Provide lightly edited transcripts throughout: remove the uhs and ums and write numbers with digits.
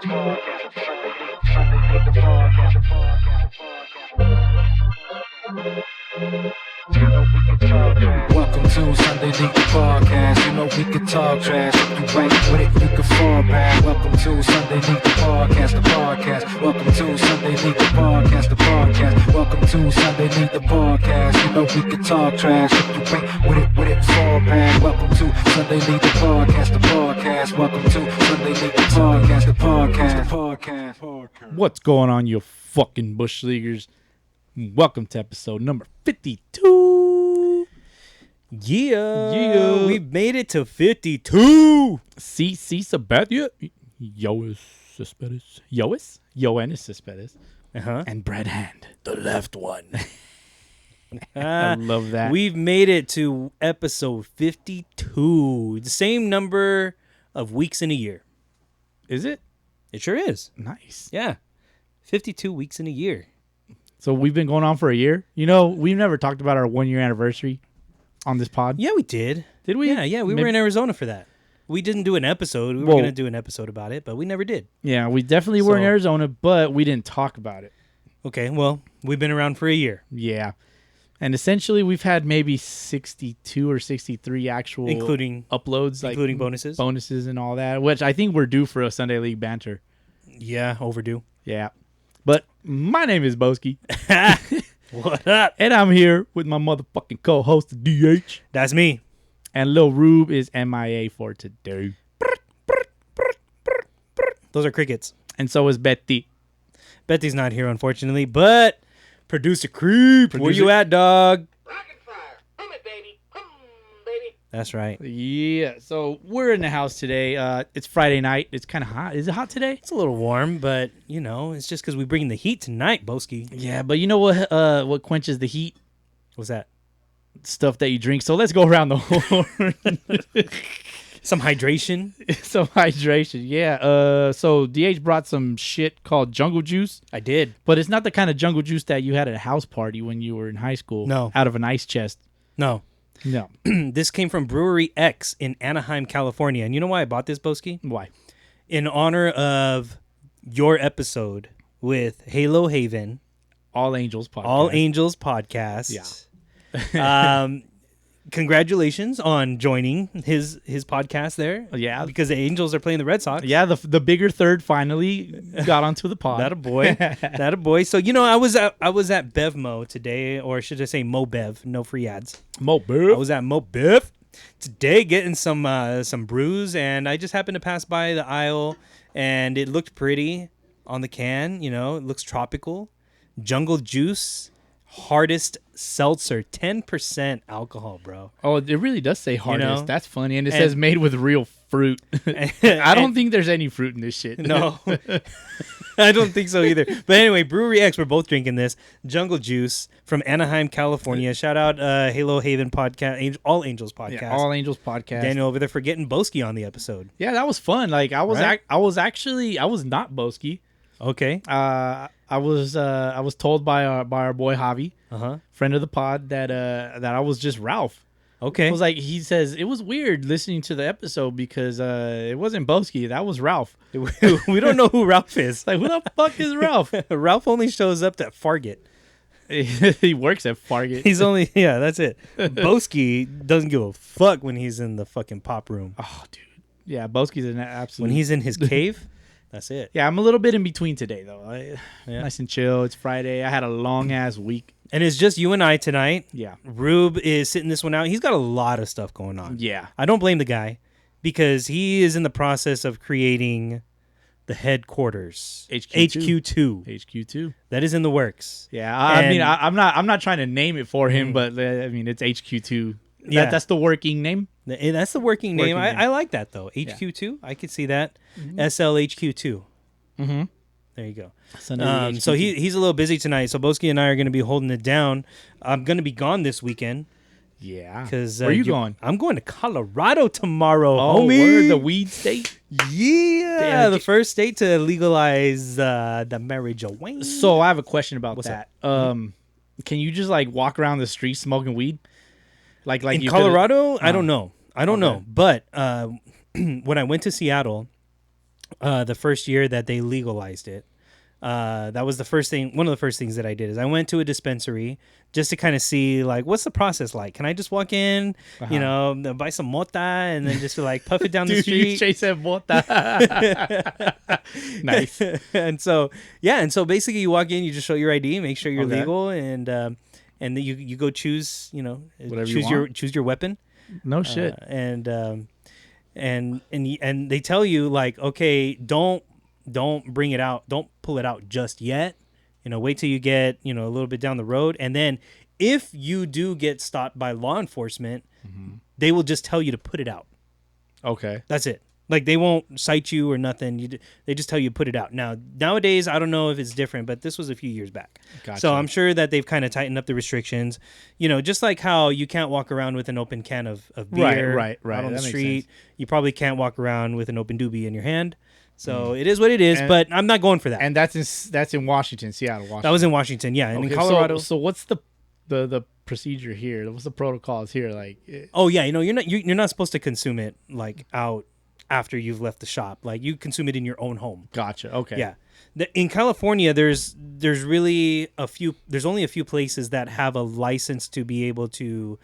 Welcome to Sunday League Podcast. You know we can talk trash. If you ain't with it, you can fall back. Welcome to Sunday League Podcast, the podcast. Welcome to Sunday League Podcast, the podcast. Welcome to Sunday League Podcast. You know we can talk trash. If you ain't with it, fall back. Welcome to Sunday League Podcast, the podcast. Welcome to Sunday League Podcast, the podcast. What's going on, you fucking bush leaguers? Welcome to episode number 52. Yeah. We've made it to 52. Sí, Sabathia. Yois Cespedes. Yoenis Cespedes. And Brad Hand, the left one. I love that. We've made it to episode 52. The same number of weeks in a year. Is it? It sure is. Nice. Yeah. 52 weeks in a year. So we've been going on for a year. You know, we've never talked about our 1 year anniversary on this pod. Yeah, we did. Did we? Yeah. We were in Arizona for that. We didn't do an episode. We were going to do an episode about it, but we never did. Yeah, we definitely were in Arizona, but we didn't talk about it. Okay, well, we've been around for a year. Yeah. And essentially, we've had maybe 62 or 63 actual including uploads, including like bonuses and all that, which I think we're due for a Sunday League banter. Yeah, overdue. Yeah. But my name is Bowski. What up? And I'm here with my motherfucking co-host, DH. That's me. And Lil Rube is MIA for today. Those are crickets. And so is Betty. Betty's not here, unfortunately, but Producer Creep, where you at, dog? Rocket fire. Hum it, baby. Baby. That's right. Yeah. So we're in the house today. It's Friday night. It's kind of hot. Is it hot today? It's a little warm, but, you know, it's just because we bring the heat tonight, Bowski. Yeah, but you know what quenches the heat? What's that? Stuff that you drink. So let's go around the horn. Some hydration. Some hydration, yeah. So DH brought some shit called jungle juice. I did. But it's not the kind of jungle juice that you had at a house party when you were in high school. No. Out of an ice chest. No. This came from Brewery X in Anaheim, California. And you know why I bought this, Bowski? Why? In honor of your episode with Halo Haven. All Angels podcast. All Angels podcast. Yeah. Congratulations on joining his podcast there. Yeah. Because the Angels are playing the Red Sox. Yeah, the bigger third finally got onto the pod. That a boy. That a boy. So, you know, I was at BevMo today, or should I say Mo Bev, no free ads. Mo Bev. I was at Mo Bev today getting some brews, and I just happened to pass by the aisle, and it looked pretty on the can, you know, it looks tropical. Jungle Juice. Hardest seltzer, 10% alcohol, bro. Oh, it really does say hardest. You know? That's funny. And it says made with real fruit. I don't think there's any fruit in this shit. No, I don't think so either. But anyway, Brewery X, we're both drinking this. Jungle Juice from Anaheim, California. Shout out Halo Haven podcast, All Angels podcast. Yeah, All Angels podcast. Daniel over there for getting Bowski on the episode. Yeah, that was fun. Like I was I was not Bowski. Okay. I was told by our boy Javi, friend of the pod, that I was just Ralph. Okay. It was like, he says it was weird listening to the episode because it wasn't Bowski, that was Ralph. We don't know who Ralph is. Like, who the fuck is Ralph? Ralph only shows up at Farget. He works at Farget. He's only that's it. Bowski doesn't give a fuck when he's in the fucking pop room. Oh, dude. Yeah, Bowski's an absolute. When he's in his cave. That's it. Yeah, I'm a little bit in between today, though. Nice and chill. It's Friday. I had a long-ass week. And it's just you and I tonight. Yeah. Rube is sitting this one out. He's got a lot of stuff going on. Yeah. I don't blame the guy because he is in the process of creating the headquarters. HQ2. HQ2. That is in the works. Yeah. I mean, I'm not trying to name it for him, but I mean, it's HQ2. Yeah. That's the working name. That's the working name. I like that, though. HQ2. Yeah. I could see that. SLHQ2. Mm-hmm. There you go. So he's a little busy tonight. So Bowski and I are going to be holding it down. I'm going to be gone this weekend. Yeah. Because where are you going? I'm going to Colorado tomorrow. Oh, homie. The weed state. Yeah, the first state to legalize the marijuana. So I have a question about What's that. Can you just like walk around the street smoking weed? Like in Colorado? I don't know. But when I went to Seattle, the first year that they legalized it. That was the first thing. One of the first things that I did is I went to a dispensary just to kind of see like what's the process like. Can I just walk in, you know, buy some mota and then just like puff it down the Dude, street? you chase that mota. Nice. And so basically you walk in, you just show your ID, make sure you're Okay. legal, and then you go choose, you know, Whatever you choose your weapon. No shit. And they tell you like, okay, don't bring it out, don't pull it out just yet, you know, wait till you get, you know, a little bit down the road, and then if you do get stopped by law enforcement, they will just tell you to put it out. Okay. That's it. Like they won't cite you or nothing. They just tell you to put it out. Now nowadays I don't know if it's different, but this was a few years back. Gotcha. So I'm sure that they've kind of tightened up the restrictions. You know, just like how you can't walk around with an open can of beer Right. out on the That makes street. sense. You probably can't walk around with an open doobie in your hand. So it is what it is, but I'm not going for that. And that's in Washington, Seattle, Washington. That was in Washington, yeah. And Okay, in Colorado. So what's the procedure here? What's the protocols here? Like, Oh yeah, you know, you're not supposed to consume it like out after you've left the shop. Like you consume it in your own home. gotcha. Okay. Yeah. In California, there's really there's only a few places that have a license to be able to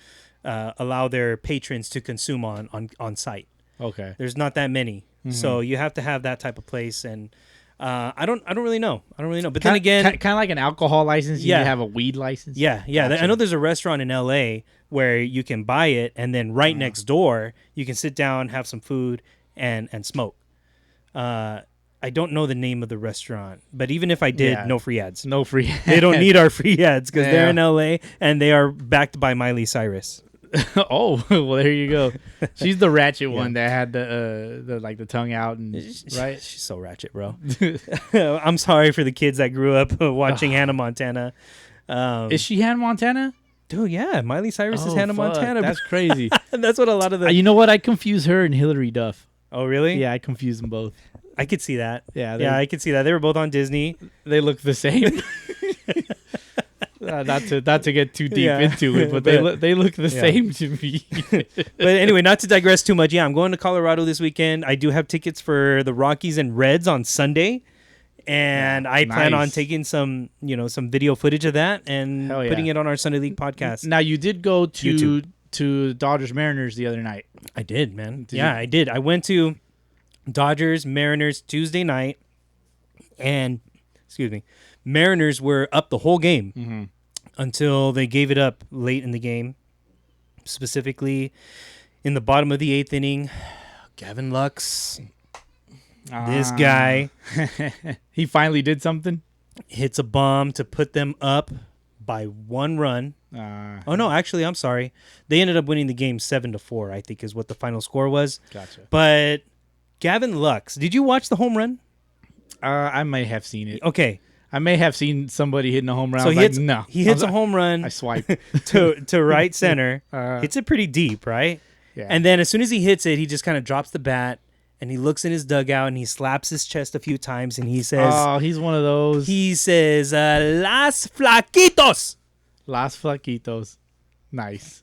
allow their patrons to consume on site. Okay. There's not that many, so you have to have that type of place. And I don't really know. But then again, kind of like an alcohol license. You Yeah. need to have a weed license. yeah. Gotcha. I know there's a restaurant in LA where you can buy it, and then right next door you can sit down, have some food, and smoke. I don't know the name of the restaurant, but even if I did, Yeah. no free ads. No free. They don't need our free ads because they're Yeah. in LA and they are backed by Miley Cyrus. Oh, well, there you go. She's the ratchet one that had the like the tongue out and right. She's so ratchet, bro. I'm sorry for the kids that grew up watching Hannah Montana. Is she Hannah Montana? Dude, yeah, Miley Cyrus is Oh, Hannah fuck, Montana. That's crazy. That's what a lot of the. You know what? I confuse her and Hillary Duff. Oh, really? Yeah, I confuse them both. I could see that. Yeah, I could see that. They were both on Disney. They look the same. Not to get too deep Yeah. into it, but they look the same to me. But anyway, not to digress too much. Yeah, I'm going to Colorado this weekend. I do have tickets for the Rockies and Reds on Sunday. And I plan on nice. taking some video footage of that and Hell yeah. putting it on our Sunday League podcast. Now you did go to YouTube. Dodgers Mariners the other night. I did, man. Did Yeah, you? I did. I went to Dodgers Mariners Tuesday night, and Mariners were up the whole game until they gave it up late in the game. Specifically, in the bottom of the 8th inning, Gavin Lux, this guy, He finally did something. hits a bomb to put them up by 1 run. Oh no, actually, I'm sorry. They ended up winning the game 7-4. I think is what the final score was. Gotcha. But Gavin Lux, did you watch the home run? I may have seen it. Okay, I may have seen somebody hitting a home run. so I was no. he hits a home run I swipe. to right center. Uh, Hits it pretty deep, right? Yeah. And then as soon as he hits it, he just kind of drops the bat and he looks in his dugout and he slaps his chest a few times and he says, Oh, he's one of those. "Las Flaquitos." Las Flaquitos. Nice.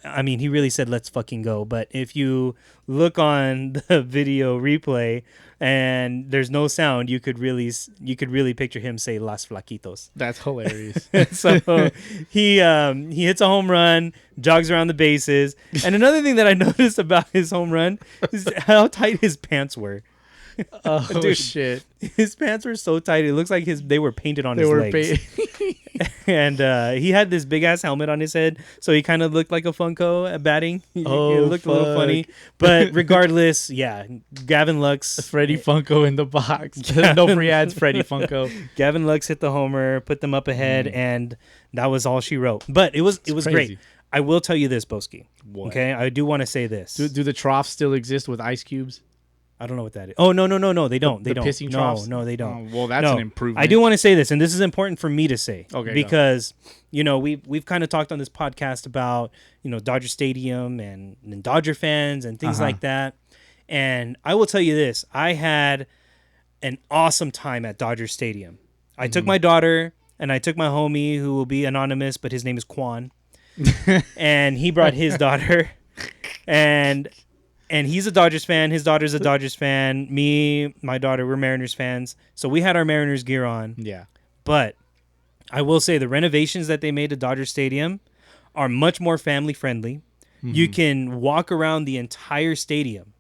I mean, he really said, "Let's fucking go." But if you look on the video replay and there's no sound, you could really picture him say "Las Flaquitos." That's hilarious. So he hits a home run, jogs around the bases, and another thing that I noticed about his home run is how tight his pants were. Oh, Dude. shit. His pants were so tight; it looks like they were painted on They his were legs. And he had this big ass helmet on his head, so he kind of looked like a Funko at batting. Oh, it looked a little fuck. funny, but regardless, yeah, Gavin Lux, Freddie Funko in the box. No free ads, Freddie Funko. Gavin Lux hit the homer, put them up ahead, and that was all she wrote. But it was crazy. great. I will tell you this, Bowski. What? Okay, I do want to say this. Do the troughs still exist with ice cubes? I don't know what that is. Oh no, they don't. They The don't. pissing troughs? No, they don't. Oh, well, that's No. an improvement. I do want to say this, and this is important for me to say. Okay, go. Because we've kind of talked on this podcast about Dodger Stadium and Dodger fans and things like that. And I will tell you this: I had an awesome time at Dodger Stadium. I took my daughter and I took my homie, who will be anonymous, but his name is Quan, and he brought his daughter, and And he's a Dodgers fan. His daughter's a Dodgers fan. Me, my daughter, we're Mariners fans. So we had our Mariners gear on. Yeah. But I will say the renovations that they made to Dodger Stadium are much more family friendly. Mm-hmm. You can walk around the entire stadium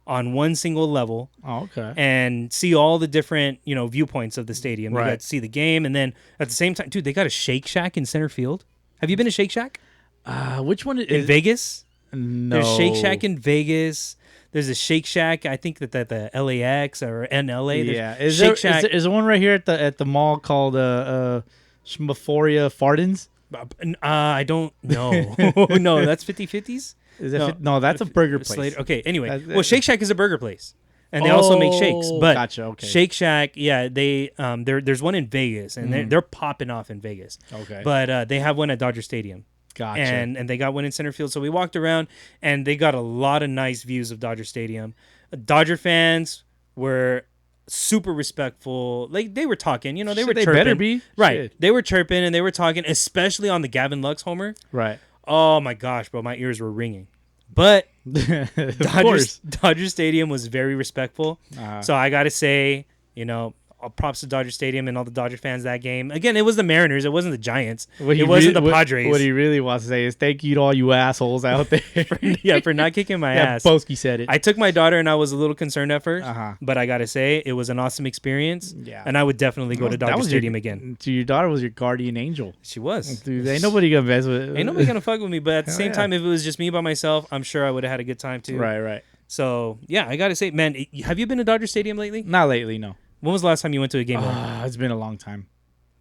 on one single level. Oh, okay. And see all the different, viewpoints of the stadium. Right. You got to see the game. And then at the same time, dude, they got a Shake Shack in center field. Have you been to Shake Shack? Which one In Vegas? No. There's Shake Shack in Vegas. There's a Shake Shack, I think that the LAX or NLA. Yeah. There's Is Shake Shack. there one right here at the mall called Schmaphoria Fardens? I don't know. No, that's 50/50s? Is it No. no, that's a burger place. Slater. Okay, anyway. That's- Well, Shake Shack is a burger place. And they also make shakes. Oh, But gotcha, okay. Shake Shack, yeah, there's one in Vegas, and they're popping off in Vegas. Okay. But they have one at Dodger Stadium. Gotcha. And they got one in center field. So we walked around, and they got a lot of nice views of Dodger Stadium. Dodger fans were super respectful. Like, they were talking, they were They chirping. better be. Right. Shit. They were chirping, and they were talking, especially on the Gavin Lux homer. Right. Oh, my gosh, bro. My ears were ringing. But Of course. Dodger Stadium was very respectful. So I got to say, props to Dodger Stadium and all the Dodger fans that game. Again, it was the Mariners. It wasn't the Giants. It wasn't the Padres. What he really wants to say is thank you to all you assholes out there. for not kicking my Yeah, ass. Bowski said it. I took my daughter, and I was a little concerned at 1st, Uh-huh. but I got to say, it was an awesome experience. Yeah. And I would definitely go to That Dodger was Stadium again. Your daughter was your guardian angel. She was. Dude, ain't nobody gonna mess with. Ain't nobody going to fuck with me. But at the Hell same yeah. time, if it was just me by myself, I'm sure I would have had a good time too. Right. So, yeah, I got to say, man, have you been to Dodger Stadium lately? Not lately, no. When was the last time you went to a game? there? It's been a long time.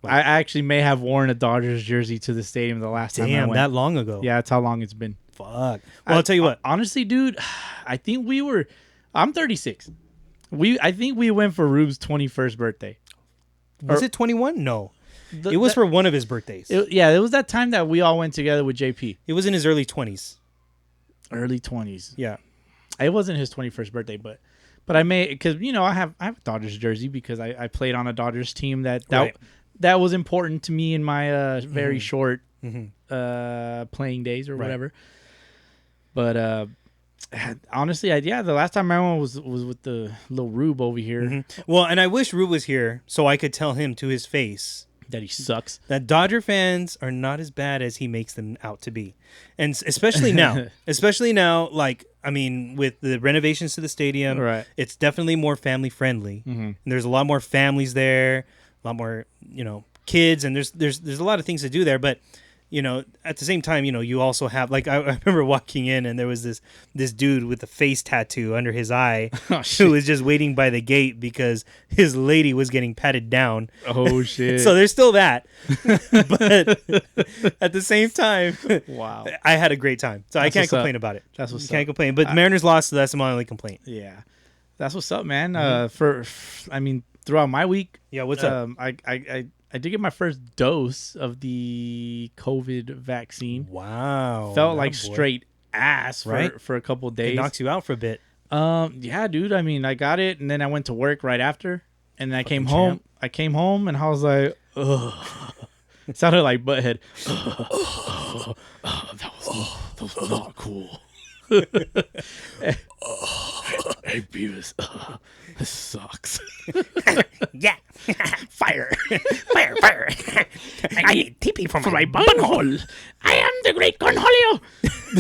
I actually may have worn a Dodgers jersey to the stadium the last time I Damn, went. that long ago. Yeah, that's how long it's been. Fuck. Well, I'll tell you what. Honestly, dude, I think I'm 36. I think we went for Rube's 21st birthday. Was it 21? No. It was for one of his birthdays. It was that time that we all went together with JP. It was in his early 20s. Early 20s. Yeah. It wasn't his 21st birthday, but I may, because I have a Dodgers jersey because I played on a Dodgers team that Right. that was important to me in my very short playing days or Right. whatever. But honestly, the last time I went was with the little Rube over here Well, and I wish Rube was here so I could tell him to his face that he sucks. that Dodger fans are not as bad as he makes them out to be. And especially now, like, I mean, with the renovations to the stadium, Right. it's definitely more family friendly. And there's a lot more families there, a lot more, kids, and there's a lot of things to do there. But, at the same time, you also have, like, I remember walking in and there was this dude with a face tattoo under his eye who was just waiting by the gate because his lady was getting patted down. Oh shit! So there's still that. But at the same time, wow. I had a great time. So I That's can't what's up. complain about it. That's what's Can't up. complain. But the Mariners lost, so that's my only complaint. Yeah, that's what's up, man. Throughout my week, Yeah, what's up? I did get my first dose of the COVID vaccine. Wow. Felt like boy. straight ass Right? for a couple of It days. knocks you out for a bit. Yeah, dude. I mean, I got it, and then I went to work right after, and then I came Fucking home. champ. I came home, and I was like, ugh. It sounded like Butthead. That was not cool. Hey, Beavis, this sucks. Yeah. Fire. Fire. I need TP for my bunghole. I am the great Cornholio.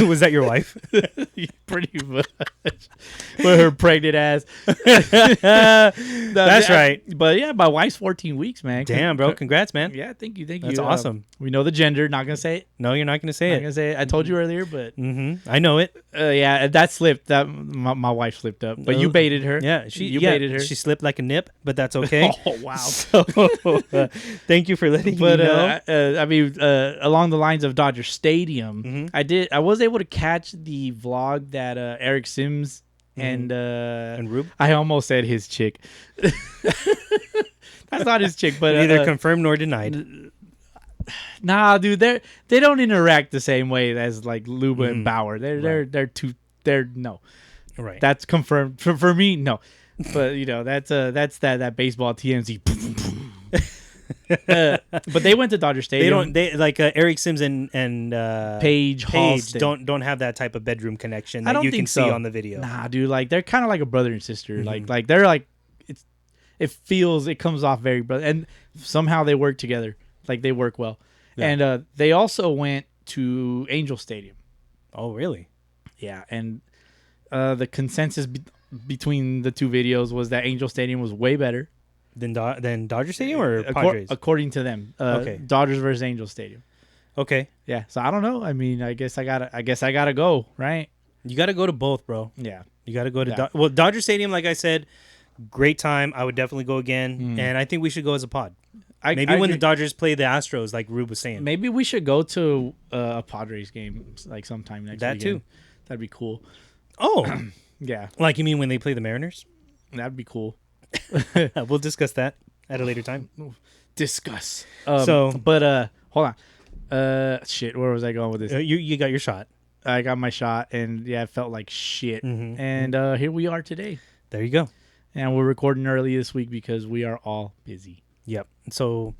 Was that your wife? Pretty much. With her pregnant ass. That's right. But yeah, my wife's 14 weeks, man. Damn, bro. Congrats, man. Yeah, thank you. That's awesome. We know the gender. Not gonna say it. No, you're not going to say Not it. gonna say it. I told you earlier, but I know it. yeah, that slipped. That my wife slipped up. But you baited her. Yeah, you baited her. She slipped like a nip, but that's okay. Oh wow. So, thank you for letting But me know. I mean, along the lines of Dodger Stadium, I was able to catch the vlog that Eric Sims and Rube? I almost said his chick. That's not his chick, but Neither confirmed nor denied. nah, dude, they don't interact the same way as like Luba and Bauer. They're no. Right. That's confirmed for me. No, but that's that baseball TMZ. But they went to Dodger They Stadium. don't. They like Eric Sims and Paige Halston. don't have that type of bedroom connection I that don't you think can so. see on the video. Nah, dude, like they're kind of like a brother and sister. Mm-hmm. Like they're like it comes off very brother, and somehow they work together. Like they work well. Yeah. And they also went to Angel Stadium. Oh, really? Yeah, and the consensus between the two videos was that Angel Stadium was way better. Than Dodger Stadium or Padres? According to them. Okay. Dodgers versus Angel Stadium. Okay, Yeah, so I don't know. I mean, I guess I gotta go, right? you got to go to both, bro. Yeah. You got to go to Yeah. Dodger Stadium. Like I said, great time. I would definitely go again, and I think we should go as a pod. Maybe when the agree. Dodgers play the Astros, like Rube was saying. Maybe we should go to a Padres game like sometime next That weekend. too. That'd be cool. Oh, Yeah, like you mean when they play the Mariners? that'd be cool. We'll discuss that at a later time. Discuss. But hold on. Shit, where was I going with this? You got your shot. I got my shot, and yeah, it felt like shit. Mhm. And here we are today, There you go. and we're recording early this week because we are all busy. Yep. So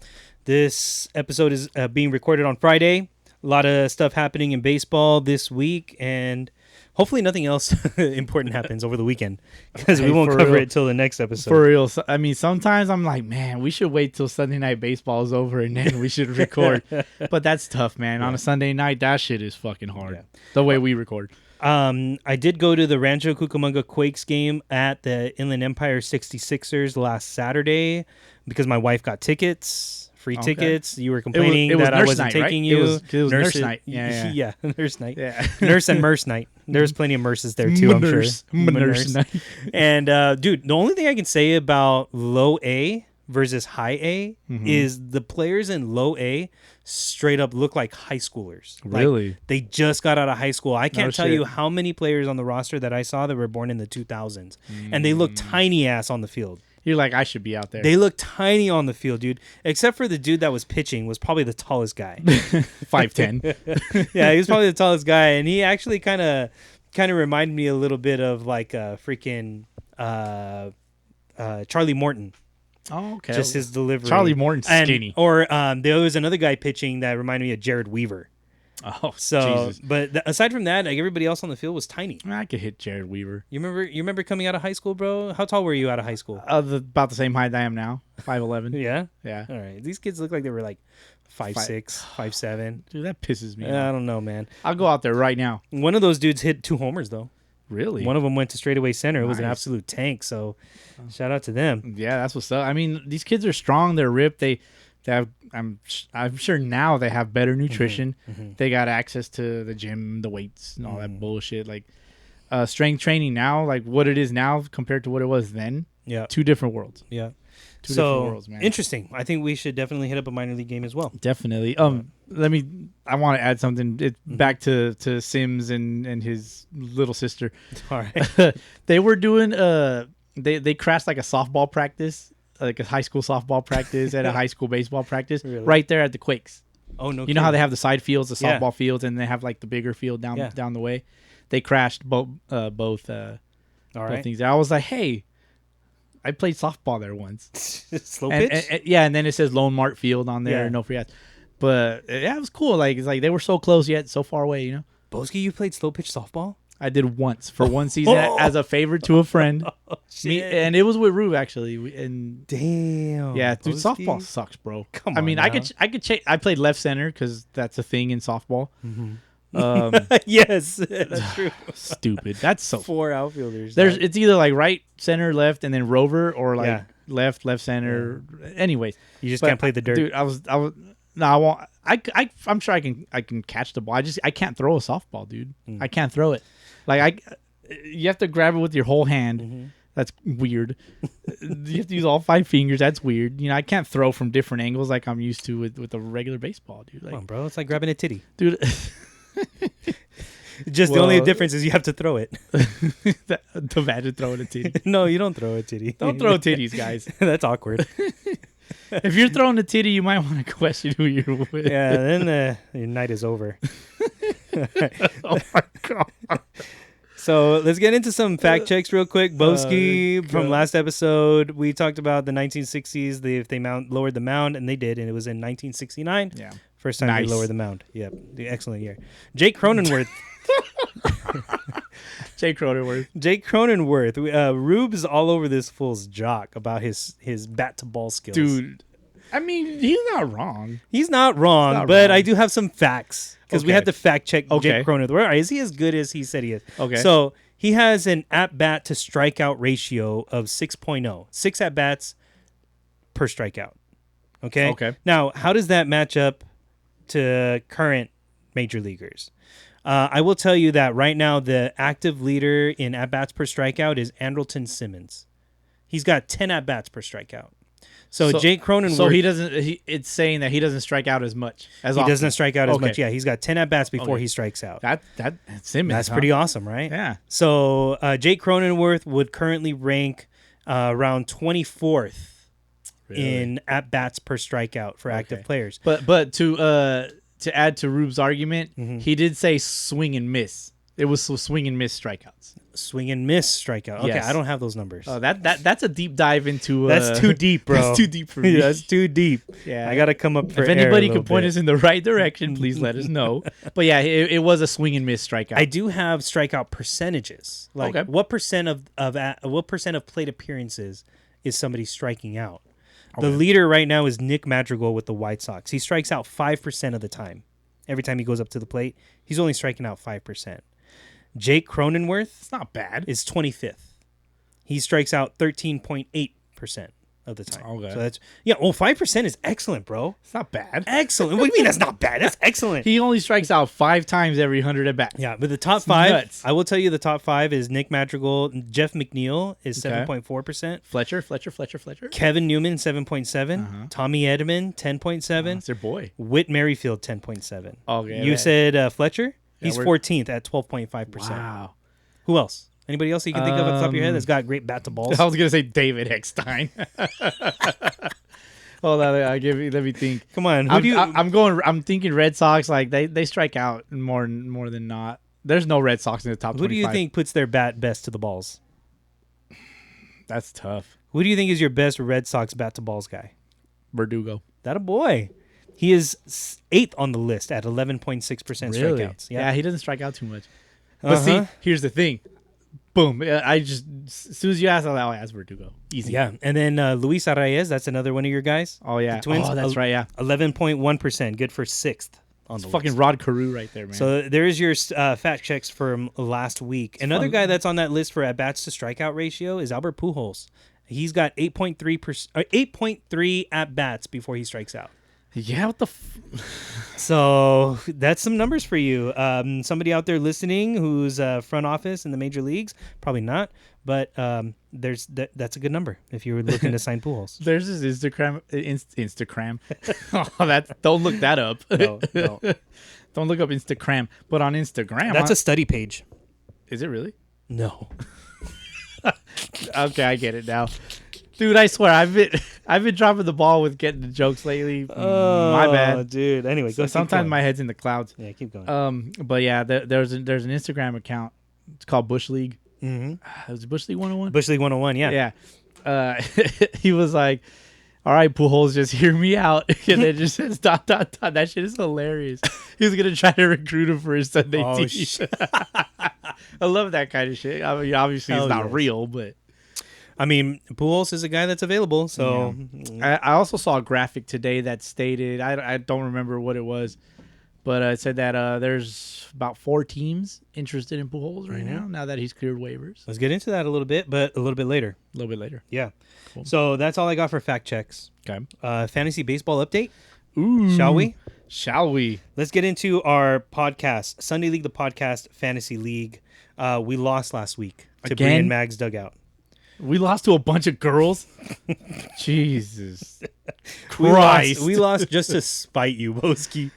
this episode is being recorded on Friday. A lot of stuff happening in baseball this week, and hopefully nothing else important happens over the weekend because we Hey, won't for cover real. it till the next episode. For real. So, I mean, sometimes I'm like, man, we should wait till Sunday night baseball is over and then we should record. But that's tough, man. On a Sunday night, that shit is fucking hard. Yeah. The way we record. I did go to the Rancho Cucamonga Quakes game at the Inland Empire 66ers last Saturday because my wife got tickets, free Okay. tickets. You were complaining it was that I nurse wasn't night, right? taking It you. was nurse night. Yeah. nurse night. Yeah. Nurse and Merce night. There's plenty of Merces there too, I'm sure. Nurse night. And dude, the only thing I can say about low A versus high A is the players in low A straight up look like high schoolers. Like, Really? they just got out of high school. I can't tell shit. you how many players on the roster that I saw that were born in the 2000s, and they look tiny ass on the field. You're like, I should be out there. They look tiny on the field, dude. Except for the dude that was pitching was probably the tallest guy. 5'10". Yeah, he was probably the tallest guy, and he actually kind of reminded me a little bit of like freaking Charlie Morton. Oh, okay. Just his delivery. Charlie Morton's And- skinny. Or there was another guy pitching that reminded me of Jared Weaver. Oh, So, Jesus. but aside from that, like everybody else on the field was tiny. I could hit Jared Weaver. You remember coming out of high school, bro? How tall were you out of high school? About the same height I am now. 5'11". Yeah. Yeah. All right. These kids look like they were like 5'6", 5'7". Dude, that pisses me I off. don't know, man. I'll go out there right now. One of those dudes hit 2 homers though. Really? One of them went to straightaway center. It was an Nice. absolute tank. So, shout out to them. Yeah, that's what's up. I mean, these kids are strong. They're ripped. They have. I'm sure now they have better nutrition. They got access to the gym, the weights, and all that bullshit. Like strength training now, like what it is now compared to what it was then. Yeah. 2 different worlds. Yeah. Two So different worlds, man. interesting. I think we should definitely hit up a minor league game as well. Definitely. I want to add something. Back to Sims and his little sister. All right. They were doing they crashed like a softball practice, like a high school softball practice at a high school baseball practice Really? right there at the Quakes. Oh no. You know how they have the side fields, the Yeah. softball fields, and they have like the bigger field down Yeah. down the way. They crashed both All both right. things. I was like, hey, I played softball there once. Slow And, pitch. and then it says Lone Mart Field on there. Yeah. No free ads. But yeah, it was cool. Like it's like they were so close yet so far away. You know. Bowski, you played slow pitch softball? I did once for one season as a favor to a friend. Me, Shit. and it was with Rube actually. And Damn. yeah, dude, Bowski. softball sucks, bro. Come I mean, on I now. could change. I played left center because that's a thing in softball. Yes, that's true. Stupid. That's so. 4 outfielders. It's either like right, center, left, and then rover, or like Yeah. left, center. Anyways, You just but, can't play the dirt. dude. I was. No, I won't. I'm sure I can catch the ball. I can't throw a softball, dude. Hmm. I can't throw it. Like you have to grab it with your whole hand. Mm-hmm. That's weird. You have to use all 5 fingers. That's weird. You know, I can't throw from different angles like I'm used to with a regular baseball, dude. Like, Come on, bro. It's like grabbing a titty. dude. Just the only Well- difference is you have to throw it. Imagine throwing a titty. No, you don't throw a titty. Don't throw titties, guys. That's awkward. If you're throwing a titty, you might want to question who you're with. Yeah, then your night is over. Oh my god. So let's get into some fact checks real quick. Bowski from God. last episode, we talked about the 1960s. If they lowered the mound, and they did, and it was in 1969. Yeah. First time Nice. they lowered the mound. Yep, the excellent year. Jake Cronenworth. Jake Cronenworth. Jake Cronenworth. Rube's all over this fool's jock about his bat to ball skills. Dude. I mean, he's not wrong. He's not wrong, not but wrong. I do have some facts because we Okay. had to fact check Okay. Jake Cronenworth. Is he as good as he said he is? Okay. So he has an at-bat to strikeout ratio of 6.0. 6 at-bats per strikeout. Okay? Okay. Now, how does that match up to current major leaguers? I will tell you that right now the active leader in at-bats per strikeout is Andrelton Simmons. He's got 10 at-bats per strikeout. So Jake Cronenworth... So he doesn't... it's saying that he doesn't strike out as much. As He often. doesn't strike out as Okay. much. Yeah, he's got 10 at-bats before Okay. he strikes out. That Simmons. That's huh? pretty awesome, right? Yeah. So Jake Cronenworth would currently rank around 24th in at-bats per strikeout for active players. But to add to Rube's argument, Mm-hmm. he did say swing and miss. It was swing and miss strikeouts. Swing and miss strikeout. Okay, Yes. I don't have those numbers. Oh, that's a deep dive into. That's too deep, bro. That's too deep for me. That's too deep. Yeah. I got to come up for If air anybody a little can point bit. us in the right direction, please let us know. But yeah, it was a swing and miss strikeout. I do have strikeout percentages. Like Okay. what percent of plate appearances is somebody striking out? The leader right now is Nick Madrigal with the White Sox. He strikes out 5% of the time. Every time he goes up to the plate, he's only striking out 5%. Jake Cronenworth It's not bad. is 25th. He strikes out 13.8% of the time. Okay. So that's 5% is excellent, bro. It's not bad. Excellent. What do you mean that's not bad? That's excellent. He only strikes out 5 times every 100 at bats. Yeah, but the top 5, nuts. I will tell you the top 5 is Nick Madrigal, Jeff McNeil is Okay. 7.4%. Fletcher. Kevin Newman 7.7, Tommy Edman 10.7, That's their boy. Whit Merrifield 10.7. Okay, You that- said Fletcher? He's we're- 14th at 12.5%. Wow. Who else? Anybody else you can think of at the top of your head that's got great bat to balls? I was gonna say David Eckstein. Hold on, let me think. Come on, who do you? I'm thinking Red Sox. Like they strike out more than not. There's no Red Sox in the top 25. Who do you think puts their bat best to the balls? That's tough? Who do you think is your best Red Sox bat to balls guy? Verdugo. That a boy. He is 8th on the list at 11.6% strikeouts. Yeah, he doesn't strike out too much. But see, here's the thing. Boom. I just as soon as you ask, I was like, oh, that's Verdugo. Easy. Yeah, and then Luis Arraez, that's another one of your guys. Oh yeah. The Twins. Oh, that's right. Yeah. 11.1%, good for 6th on It's the fucking list. Rod Carew right there, man. So there's your fact checks from last week. Another guy that's on that list for at bats to strikeout ratio is Albert Pujols. He's got 8.3 at bats before he strikes out. yeah. What the? So that's some numbers for you. Somebody out there listening who's front office in the major leagues, probably not, but that's a good number if you're looking to sign Pujols. There's this Instagram. Oh, don't look that up. No. Don't look up Instagram. But on Instagram, That's a study page. Is it really? No. Okay, I get it now. Dude, I swear I've been dropping the ball with getting the jokes lately. My bad. Dude. Anyway, go. Sometimes my head's in the clouds. Yeah, keep going. But yeah, there's an Instagram account. It's called Bush League. Mm-hmm. Was it Bush League 101? Bush League 101, yeah. Yeah. He was like, all right, Pujols, just hear me out. And then just says ... That shit is hilarious. He was going to try to recruit him for his Sunday Oh, team. I love that kind of shit. I mean, obviously Hell it's not yes. real, but I mean, Pujols is a guy that's available, so I also saw a graphic today that stated, I don't remember what it was, but it said that there's about 4 teams interested in Pujols right now that he's cleared waivers. let's get into that a little bit, but a little bit later. A little bit later. Yeah. So that's all I got for fact checks. Okay. Fantasy baseball update. Ooh. Shall we? Shall we? Let's get into our podcast, Sunday League, the podcast, Fantasy League. We lost last week to Again? Brian Mag's dugout. We lost to a bunch of girls. Jesus We Christ. lost just to spite you, Bowski.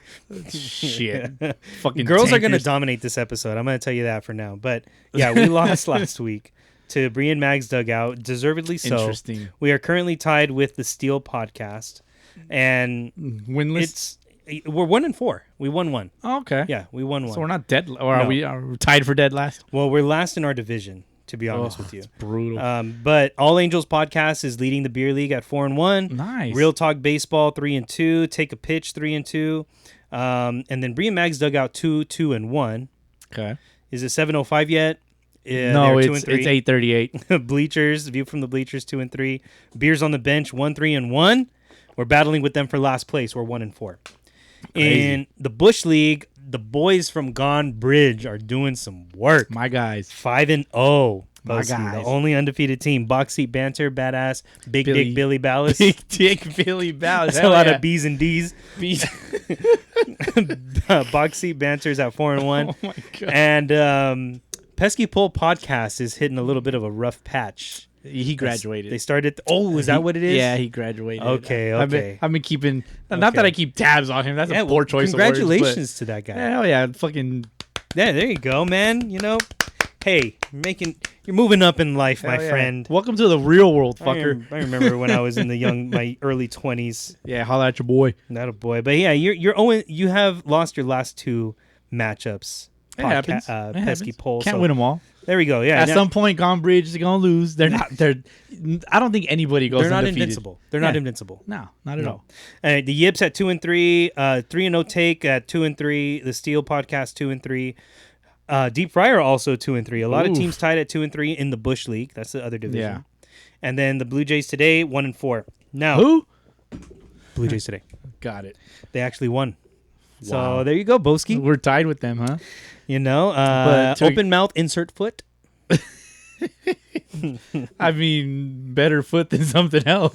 Shit. Fucking Girls are going to tankers. dominate this episode. I'm going to tell you that for now. But yeah, we lost last week to Brian Mag's dugout, deservedly so. Interesting. We are currently tied with the Steel podcast, and Winless. We're 1-4. We won one. Oh, okay. Yeah, we won one. So we're not dead, or are No. we tied for dead last? Well, we're last in our division, to be honest with you. It's brutal. But All Angels Podcast is leading the beer league at 4-1. Nice. Real Talk Baseball 3-2. Take a Pitch 3-2. And then Brie and Mag's Dugout 2-1. Okay. Is it 7:05 yet? Yeah, No, they're it's 2-3. 8:38. Bleachers, View from the Bleachers 2-3. Beers on the Bench 1-3-1. We're battling with them for last place. We're 1-4. Crazy. In the Bush League, the boys from Gone Bridge are doing some work. My guys. 5-0. My Bowski, guys. the only undefeated team. Bowski, Banter, Badass, Big Billy. Dick Billy Ballas. Big Dick Billy Bowers. That's a lot of B's and D's. Bees. Boxy Banter's at 4-1. Oh my god. And Pesky Pole Podcast is hitting a little bit of a rough patch. He graduated. They started. Is that what it is? Yeah, he graduated. Okay, okay. I've been keeping. Not that I keep tabs on him. That's Yeah, a poor choice. Congratulations to that guy. Of words, but hell yeah, fucking. Yeah, there you go, man. You know, hey, you're moving up in life, my hell yeah. friend. Welcome to the real world, fucker. I remember when I was in my early 20s. Yeah, holla at your boy. Not a boy, but yeah, you have lost your last two matchups. It happens. It Pesky happens. Pole. Can't win them all. There we go. Yeah. At some point, Gone Bridge is gonna lose. They're not. I don't think anybody goes. they're not undefeated. invincible. They're not Yeah. invincible. No, not at all. The Yips at 2-3, 3-0 Take at 2-3, the Steel Podcast 2-3, Deep Fryer also 2-3. A lot of Oof. teams tied at 2-3 in the Bush League. That's the other division. Yeah. And then the Blue Jays today 1-4. Now Who? Blue Jays today. Got it. They actually won. Wow. So there you go, Bowski. We're tied with them, huh? You know, But to- open mouth, insert foot. I mean, better foot than something else.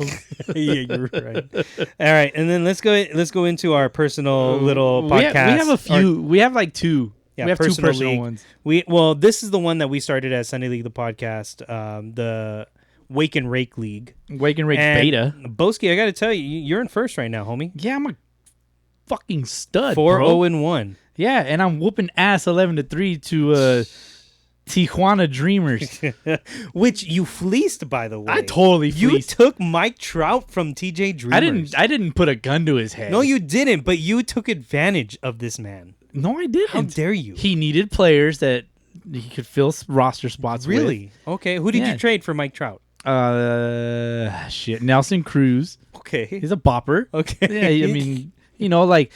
Yeah, you're right. All right, and then let's go into our personal little podcast. We have a few. We have like two. Yeah, we have two personal personal league. ones. This is the one that we started as Sunday League the podcast, the Wake and Rake League. Wake and Rake And Beta. Boski, I got to tell you, you're in first right now, homie. Yeah, I'm a fucking stud. 4-0-1. Yeah, and I'm whooping ass 11-3 to Tijuana Dreamers. Which you fleeced, by the way. I totally You fleeced. took Mike Trout from TJ Dreamers. I didn't put a gun to his head. No, you didn't, but you took advantage of this man. No, I didn't. How dare you? He needed players that he could fill roster spots with. Really? Okay, who did Yeah. you trade for Mike Trout? Shit. Nelson Cruz. Okay. He's a bopper. Okay. Yeah, I mean, you know, like,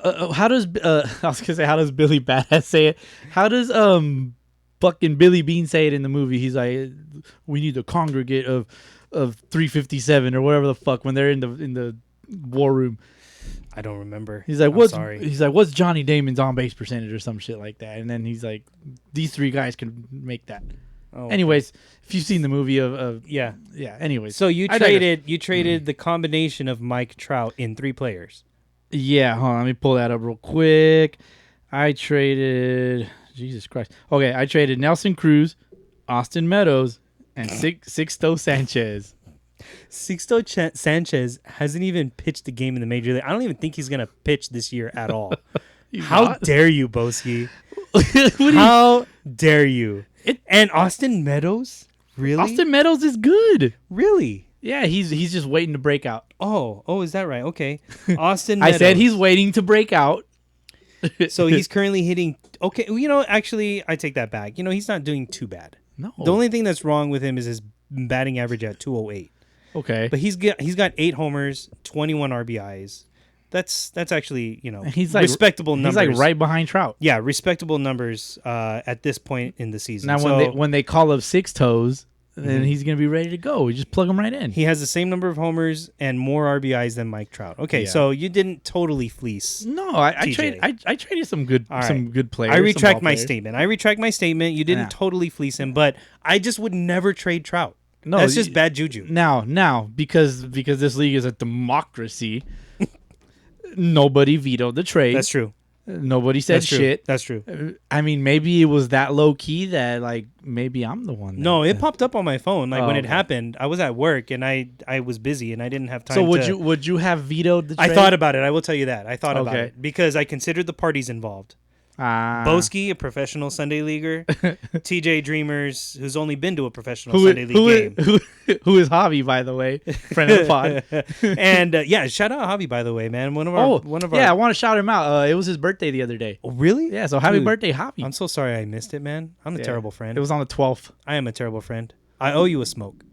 how does I was gonna say, how does Billy Badass say it? How does fucking Billy Bean say it in the movie? He's like, we need a congregate of 357 or whatever the fuck when they're in the war room. I don't remember. He's like, I'm what's sorry. he's like, what's Johnny Damon's on base percentage or some shit like that? And then he's like, these three guys can make that. Oh. Anyways, if you've seen the movie of Yeah. Anyways, So you I digress. traded the combination of Mike Trout in 3 players. Yeah, hold on, let me pull that up real quick. I traded Jesus Christ. Okay, I traded Nelson Cruz, Austin Meadows, and Sixto Sanchez. Sixto Sanchez hasn't even pitched a game in the major league. I don't even think he's gonna pitch this year at all. How not? dare you, Bowski? What do you- How dare you? And Austin Meadows? Really? Austin Meadows is good. Really? Yeah, he's just waiting to break out. Oh, is that right? Okay. Austin I Meadows. said he's waiting to break out. So he's currently hitting. Okay, you know, actually, I take that back. You know, he's not doing too bad. No. The only thing that's wrong with him is his batting average at 208. Okay. But he's got 8 homers, 21 RBIs. That's actually, you know, He's like respectable numbers. He's like right behind Trout. Yeah, respectable numbers at this point in the season. Now So when they call up Six Toes, then he's gonna be ready to go. We just plug him right in. he has the same number of homers and more RBIs than Mike Trout. Okay, Yeah. so you didn't totally fleece. No, I TJ. traded some good All right. some good players. I some retract ball my players. statement. You didn't Yeah. totally fleece him, but I just would never trade Trout. No, That's just bad juju. Now because this league is a democracy, nobody vetoed the trade. That's true. Nobody said That's true. shit. That's true. I mean, maybe it was that low key that like maybe I'm the one. No, it popped up on my phone. Like when it okay. happened, I was at work and I was busy and I didn't have time. So to, would you have vetoed the trade? I thought about it. I will tell you that. I thought about Okay. it because I considered the parties involved. Bowski, a professional Sunday leaguer. TJ Dreamers, who's only been to a professional Sunday league game. Who is Javi, by the way, friend of the pod. And yeah, shout out Javi, by the way, man. One of our. I want to shout him out. It was his birthday the other day. Oh, really? Yeah, so happy Dude, birthday, Javi. I'm so sorry I missed it, man. I'm a terrible friend. It was on the 12th. I am a terrible friend. I owe you a smoke.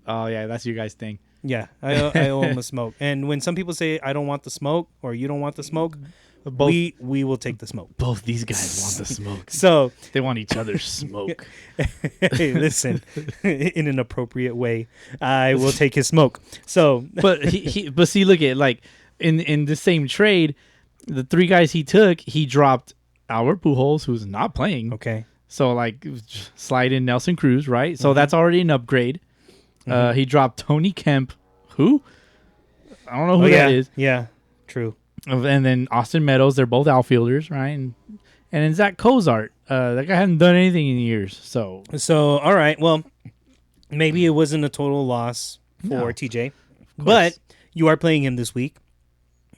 Oh yeah, that's your guys' thing. Yeah, I owe him a smoke. And when some people say I don't want the smoke or you don't want the smoke, we will take the smoke. Both these guys want the smoke. So they want each other's smoke. Hey, listen, in an appropriate way, I will take his smoke. So, but but see, look at like in the same trade, the 3 guys he took, he dropped Albert Pujols, who's not playing. Okay. So like slide in Nelson Cruz, right? So that's already an upgrade. He dropped Tony Kemp, who I don't know who that is. Yeah, true. And then Austin Meadows, they're both outfielders, right? And then Zach Cozart, that guy hasn't done anything in years. So all right. Well, maybe it wasn't a total loss for TJ, but you are playing him this week,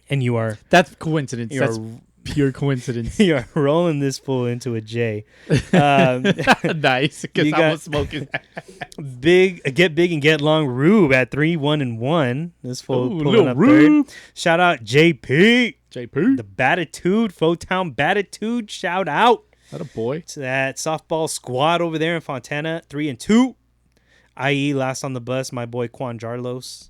and you are that's coincidence. That's pure coincidence. You are rolling this fool into a J. Nice, because I was smoking. Get big and get long. Rube at 3-1-1. This fool pulling up Rube. third. Shout out JP. JP. The Batitude, Fotown Batitude. Shout out. That a boy. To that softball squad over there in Fontana. 3-2. IE last on the bus. My boy Quan Jarlos.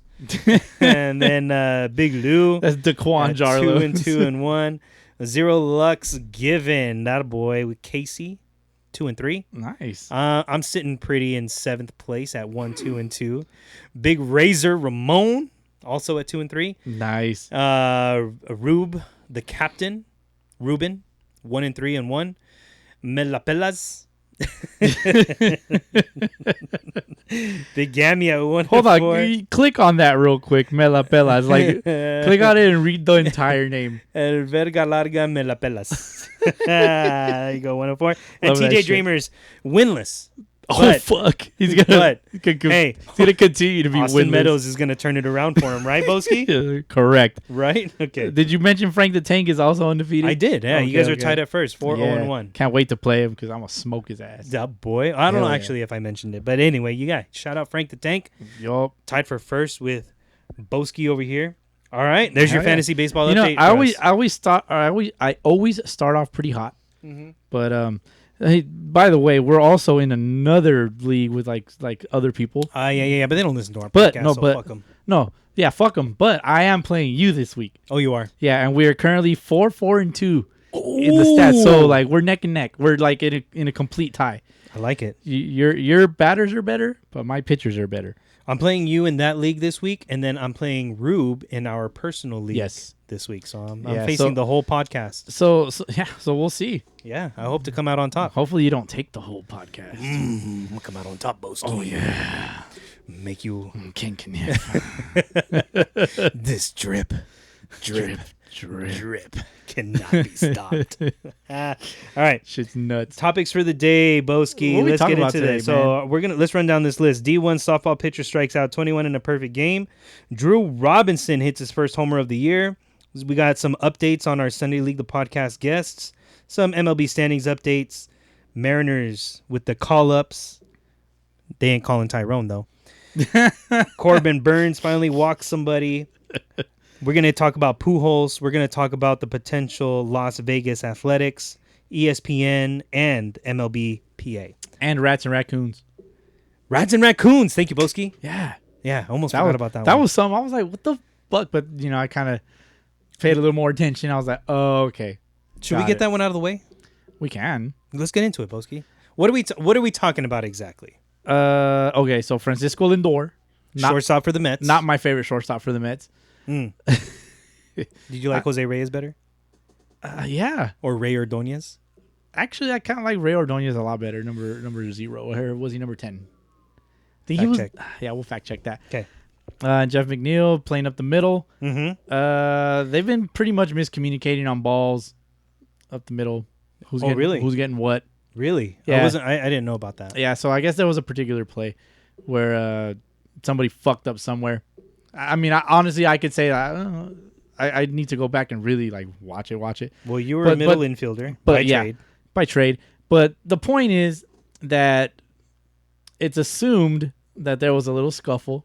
And then Big Lou. That's DeQuan Jarlos. 2-2-1. 0 Lux given. That a boy with Casey. 2-3. Nice. I'm sitting pretty in 7th place at 1-2-2. Big Razor Ramon also at 2-3. Nice. Rube the captain. Ruben 1-3-1. Melapelas. Big Gammy at 1-4. Hold on, click on that real quick. Melapelas, like click on it and read the entire name. El verga larga Melapelas. There you go, 1-4. And Love TJ Dreamers winless. Oh fuck! He's gonna hey, he's gonna continue to be Austin winless. Meadows is gonna turn it around for him, right, Bowski? Correct. Right? Okay. Did you mention Frank the Tank is also undefeated? I did. Yeah, you guys are tied at first, 4-0-1. Can't wait to play him because I'm gonna smoke his ass. That boy. I don't know actually if I mentioned it, but anyway, you guys shout out Frank the Tank. Yup. Tied for first with Bowski over here. All right, there's your fantasy baseball update. I always start off pretty hot, but hey, by the way, we're also in another league with like other people. Yeah, but they don't listen to our but podcast, no, so but fuck them. No, yeah, fuck them. But I am playing you this week. Oh, you are? Yeah, and we are currently 4-4-2 in the stats. So like we're neck and neck. We're like in a complete tie. I like it. Your batters are better, but my pitchers are better. I'm playing you in that league this week, and then I'm playing Rube in our personal league this week. So I'm facing the whole podcast. So we'll see. Yeah, I hope to come out on top. Hopefully you don't take the whole podcast. I'm gonna come out on top, Bowski. Oh yeah, make you King this drip cannot be stopped. All right, shit's nuts. Topics for the day, Bowski. Let's get into this. So let's run down this list. D1 softball pitcher strikes out 21 in a perfect game. Drew Robinson hits his first homer of the year. We got some updates on our Sunday League the podcast guests. Some MLB standings updates. Mariners with the call-ups. They ain't calling Tyrone, though. Corbin Burns finally walked somebody. We're going to talk about Pujols. We're going to talk about the potential Las Vegas Athletics, ESPN, and MLB PA. And Rats and Raccoons. Rats and Raccoons. Thank you, Bowski. Yeah. Yeah, almost forgot about that one. That was something. I was like, what the fuck? But, I kind of paid a little more attention. I was like, oh, okay. Should we get that one out of the way? We can. Let's get into it, Bowski. What are we talking about exactly? Okay, so Francisco Lindor. Shortstop for the Mets. Not my favorite shortstop for the Mets. Did you like Jose Reyes better? Yeah. Or Ray Ordonez? Actually, I kind of like Ray Ordonez a lot better. Number 0. Or was he number 10? I think he was. Check. Yeah, we'll fact check that. Okay. Jeff McNeil playing up the middle. Mm-hmm. They've been pretty much miscommunicating on balls up the middle. Really? Who's getting what? Really? Yeah. I didn't know about that. Yeah, so I guess there was a particular play where somebody fucked up somewhere. I mean, honestly, I could say that I need to go back and really like watch it. Well, you were a middle infielder by trade. By trade. But the point is that it's assumed that there was a little scuffle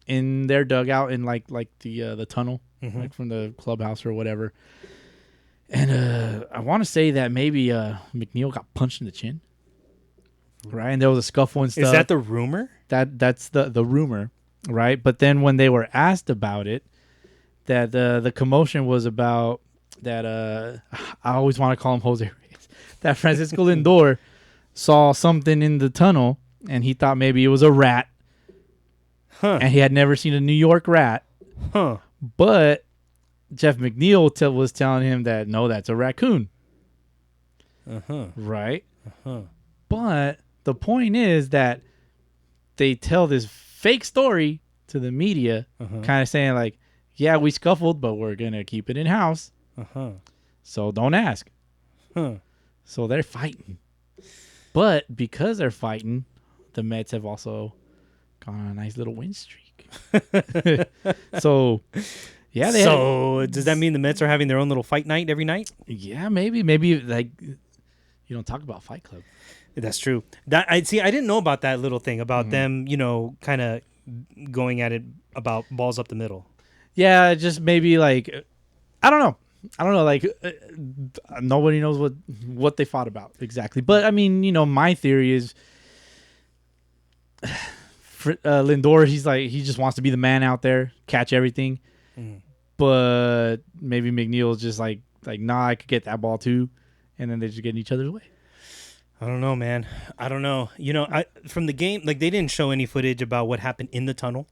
in their dugout in like the tunnel, like from the clubhouse or whatever. And I want to say that maybe McNeil got punched in the chin, right? And there was a scuffle and stuff. Is that the rumor? That's the rumor, right? But then when they were asked about it, that the commotion was about that. I always want to call him Jose Reyes. That Francisco Lindor saw something in the tunnel, and he thought maybe it was a rat. And he had never seen a New York rat. But Jeff McNeil was telling him that, no, that's a raccoon. Right? But the point is that they tell this fake story to the media, kind of saying like, yeah, we scuffled, but we're going to keep it in-house. So don't ask. So they're fighting. But because they're fighting, the Mets have also gone on a nice little win streak. So, yeah. So does that mean the Mets are having their own little fight night every night? Yeah, maybe. Maybe like you don't talk about Fight Club. That's true. That I didn't know about that little thing about them, kind of going at it about balls up the middle. Yeah, just maybe like I don't know. Like nobody knows what they fought about exactly. But I mean, my theory is Lindor. He just wants to be the man out there, catch everything. But maybe McNeil's just like nah, I could get that ball too, and then they just get in each other's way. I don't know, man. I don't know. From the game, like they didn't show any footage about what happened in the tunnel.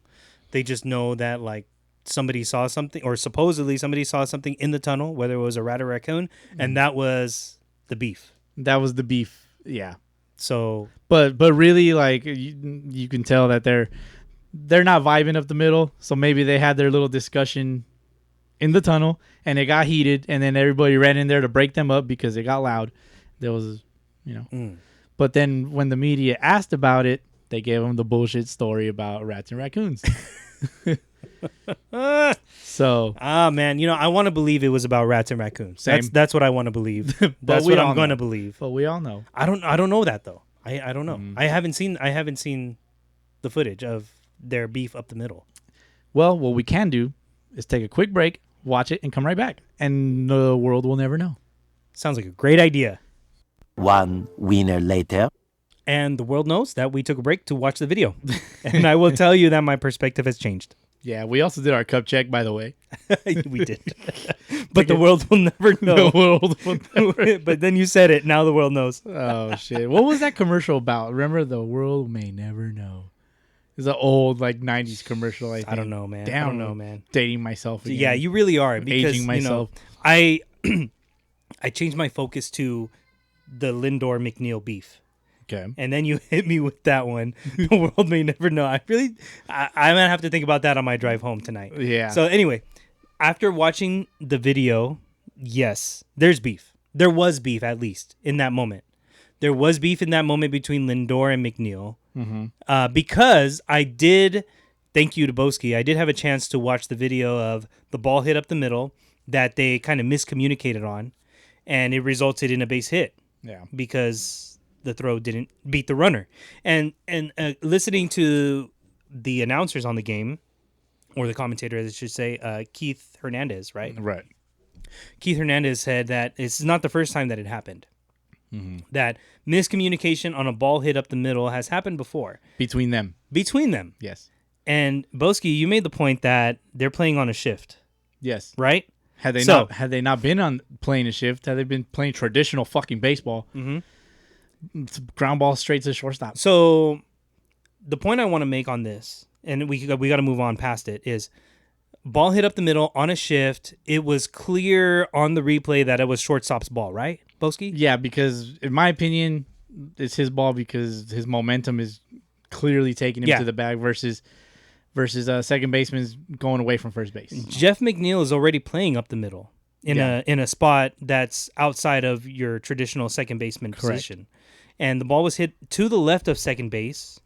They just know that like somebody saw something, or supposedly somebody saw something in the tunnel, whether it was a rat or raccoon, and that was the beef. That was the beef. Yeah. So, but really, like you can tell that they're not vibing up the middle. So maybe they had their little discussion in the tunnel, and it got heated, and then everybody ran in there to break them up because it got loud. There was, But then when the media asked about it, they gave them the bullshit story about rats and raccoons. So, man, I want to believe it was about rats and raccoons. Same. That's what I want to believe. That's what I'm going to believe. But we all know. I don't know that though. I don't know. I haven't seen the footage of their beef up the middle. Well, what we can do is take a quick break, watch it, and come right back, and the world will never know. Sounds like a great idea. 1 winner later. And the world knows that we took a break to watch the video. And I will tell you that my perspective has changed. Yeah, we also did our cup check, by the way. We did. But the world will never know. The world will never. But then you said it. Now the world knows. Oh, shit. What was that commercial about? Remember, the world may never know. It's an old, 90s commercial, I think. I don't know, man. Damn, I don't know, man. Dating myself again. Yeah, you really are. Because, aging myself. I changed my focus to the Lindor McNeil beef. Okay. And then you hit me with that one. The world may never know. I'm going to have to think about that on my drive home tonight. Yeah. So anyway, after watching the video, yes, there's beef. There was beef, at least, in that moment. There was beef in that moment between Lindor and McNeil. Because I did, thank you to Bowski, I did have a chance to watch the video of the ball hit up the middle that they kind of miscommunicated on, and it resulted in a base hit. Yeah. Because the throw didn't beat the runner. And listening to the announcers on the game, or the commentator, as I should say, Keith Hernandez, right? Right. Keith Hernandez said that this is not the first time that it happened. That miscommunication on a ball hit up the middle has happened before. Between them. Yes. And Bowski, you made the point that they're playing on a shift. Yes. Right? Had they not been on playing a shift, had they been playing traditional fucking baseball, it's ground ball straight to shortstop. So the point I want to make on this, and we got to move on past it, is ball hit up the middle on a shift. It was clear on the replay that it was shortstop's ball, right, Bowski? Yeah, because in my opinion, it's his ball because his momentum is clearly taking him to the bag versus second baseman's going away from first base. Jeff McNeil is already playing up the middle in a spot that's outside of your traditional second baseman position. And the ball was hit to the left of second base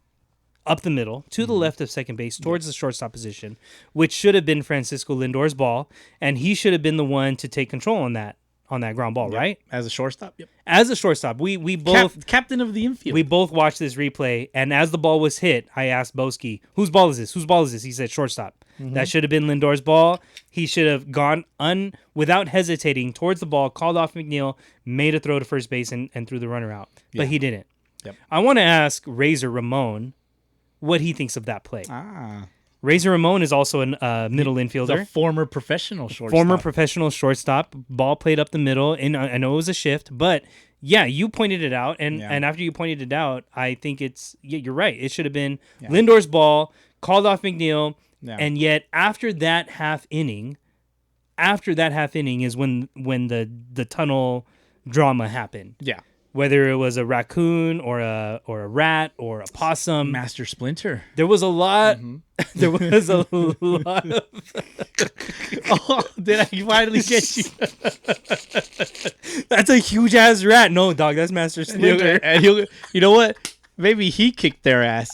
up the middle to the left of second base towards the shortstop position, which should have been Francisco Lindor's ball, and he should have been the one to take control on that ground ball, right? As a shortstop. Yep. As a shortstop, we both Captain of the infield. we both watched this replay, and as the ball was hit, I asked Bowski, "Whose ball is this? Whose ball is this?" He said, "Shortstop." That should have been Lindor's ball. He should have gone without hesitating towards the ball, called off McNeil, made a throw to first base, and threw the runner out. But he didn't. Yep. I want to ask Razor Ramon what he thinks of that play. Razor Ramon is also a middle infielder. a former professional shortstop. Former professional shortstop. Ball played up the middle, and I know it was a shift, but yeah, you pointed it out, and after you pointed it out, I think you're right. It should have been Lindor's ball, called off McNeil, and yet after that half inning is when the tunnel drama happened. Yeah. Whether it was a raccoon or a rat or a possum, Master Splinter. there was a lot. There was a lot of. Oh, did I finally get you? That's a huge ass rat. No, dog, that's Master Splinter. And you know what? Maybe he kicked their ass.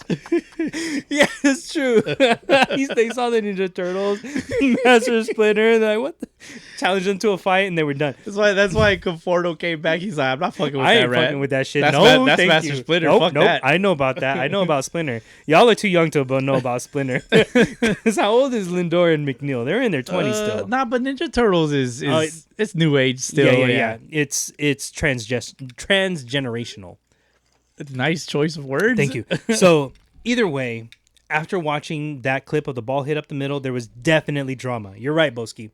Yeah, that's true. They saw the Ninja Turtles, Master Splinter, and they're like, what? Challenged them to a fight, and they were done. That's why Conforto came back. He's like, I'm not fucking with I that ain't rat. fucking with that shit. That's Thank Master you. Splinter. Nope, Fuck nope. that. I know about that. I know about Splinter. Y'all are too young to know about Splinter. Because how old is Lindor and McNeil? They're in their 20s still. Nah, but Ninja Turtles is it's new age still. Yeah. It's transgenerational. Nice choice of words. Thank you. So either way, after watching that clip of the ball hit up the middle, there was definitely drama. You're right, Bowski.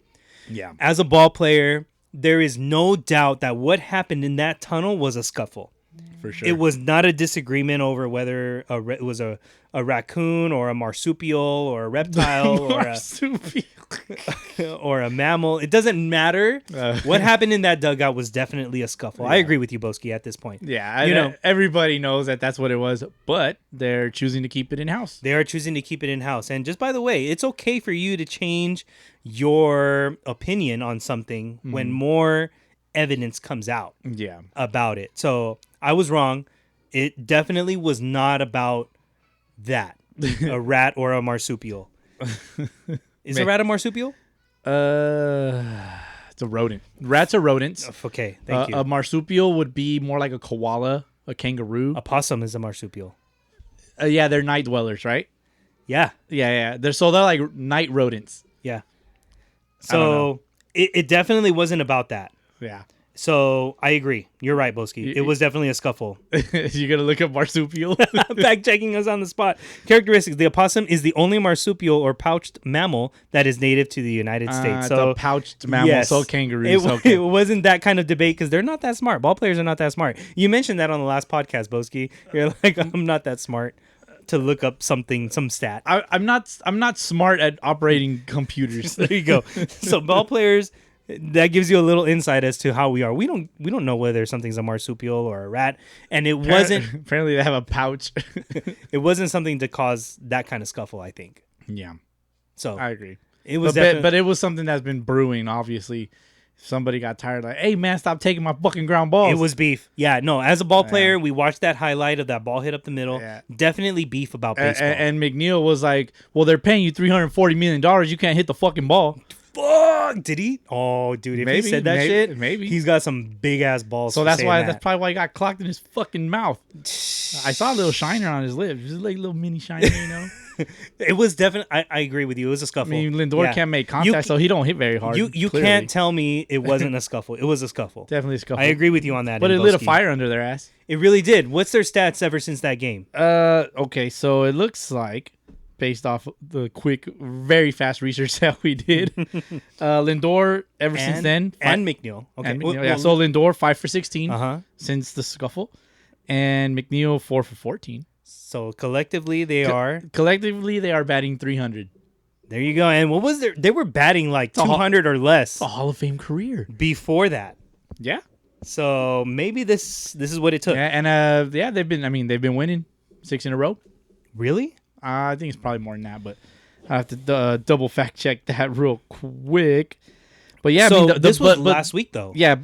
Yeah. As a ball player, there is no doubt that what happened in that tunnel was a scuffle. For sure. It was not a disagreement over whether it was a raccoon or a marsupial or a reptile or a mammal. It doesn't matter. What happened in that dugout was definitely a scuffle. I agree with you, Bowski, at this point. Yeah, everybody knows that that's what it was, but they're choosing to keep it in-house. They are choosing to keep it in-house. And just by the way, it's okay for you to change your opinion on something when more evidence comes out about it. So I was wrong. It definitely was not about that. A rat or a marsupial. Is a rat a marsupial? It's a rodent. Rats are rodents. Okay, thank you. A marsupial would be more like a koala, a kangaroo. A possum is a marsupial. Yeah, they're night dwellers, right? Yeah. Yeah. They're like night rodents. Yeah. So it definitely wasn't about that. Yeah. So I agree. You're right, Bowski. It was definitely a scuffle. You're going to look up marsupial? Fact checking us on the spot. Characteristics. The opossum is the only marsupial or pouched mammal that is native to the United States. So it's a pouched mammal, yes, so kangaroos. It wasn't that kind of debate because they're not that smart. Ball players are not that smart. You mentioned that on the last podcast, Bowski. You're like, I'm not that smart to look up some stat. I'm not smart at operating computers. There you go. So ball players, that gives you a little insight as to how we are. We don't know whether something's a marsupial or a rat, and it wasn't. Apparently, they have a pouch. It wasn't something to cause that kind of scuffle, I think. Yeah, so I agree. It was, but it was something that's been brewing. Obviously, somebody got tired. Like, hey man, stop taking my fucking ground balls. It was beef. Yeah, no. As a ball player, we watched that highlight of that ball hit up the middle. Yeah. Definitely beef about baseball. And McNeil was like, "Well, they're paying you $340 million. You can't hit the fucking ball." Fuck! Did he? Oh, dude, if he said that shit, maybe he's got some big ass balls. So that's probably why he got clocked in his fucking mouth. I saw a little shiner on his lips, just like a little mini shiner, you know. It was definitely. I agree with you. It was a scuffle. I mean, Lindor can't make contact, so he don't hit very hard. You can't tell me it wasn't a scuffle. It was a scuffle. Definitely a scuffle. I agree with you on that. But it lit a fire under their ass. It really did. What's their stats ever since that game? Okay, so it looks like, based off the quick, very fast research that we did, Lindor since then, and McNeil. Okay, and McNeil, so Lindor 5 for 16 since the scuffle, and McNeil 4 for 14. So collectively they are batting 300. There you go. And what was their? They were batting like 200 or less. A Hall of Fame career before that. Yeah. So maybe this is what it took. Yeah, and they've been winning 6 in a row. Really? I think it's probably more than that, but I have to double fact check that real quick. But yeah, so this was last week though. Yeah,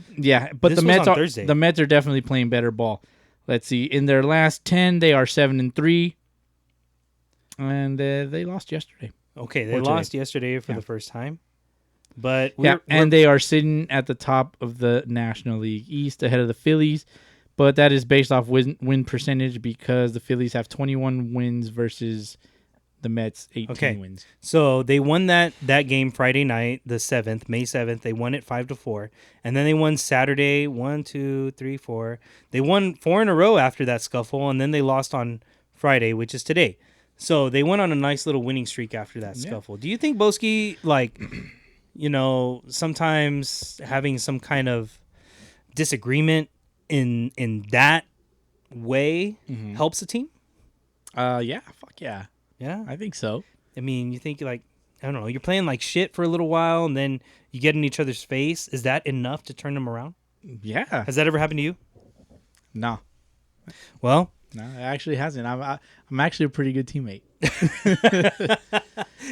but this the Mets are definitely playing better ball. Let's see. In their last 10, they are 7-3. And they lost yesterday. Okay, they Or lost today. yesterday for Yeah. the first time. But And they are sitting at the top of the National League East ahead of the Phillies. But that is based off win percentage because the Phillies have 21 wins versus the Mets 18 wins. So they won that game Friday night, the 7th, May 7th. They won it 5-4. And then they won Saturday 1, 2, 3, 4. They won 4 in a row after that scuffle, and then they lost on Friday, which is today. So they went on a nice little winning streak after that scuffle. Do you think Bowski, like, sometimes having some kind of disagreement in that way helps a team? Yeah, fuck yeah. Yeah. I think so. I mean, you think like, I don't know, you're playing like shit for a little while and then you get in each other's face. Is that enough to turn them around? Yeah. Has that ever happened to you? No. Well, No, it actually hasn't. I'm actually a pretty good teammate.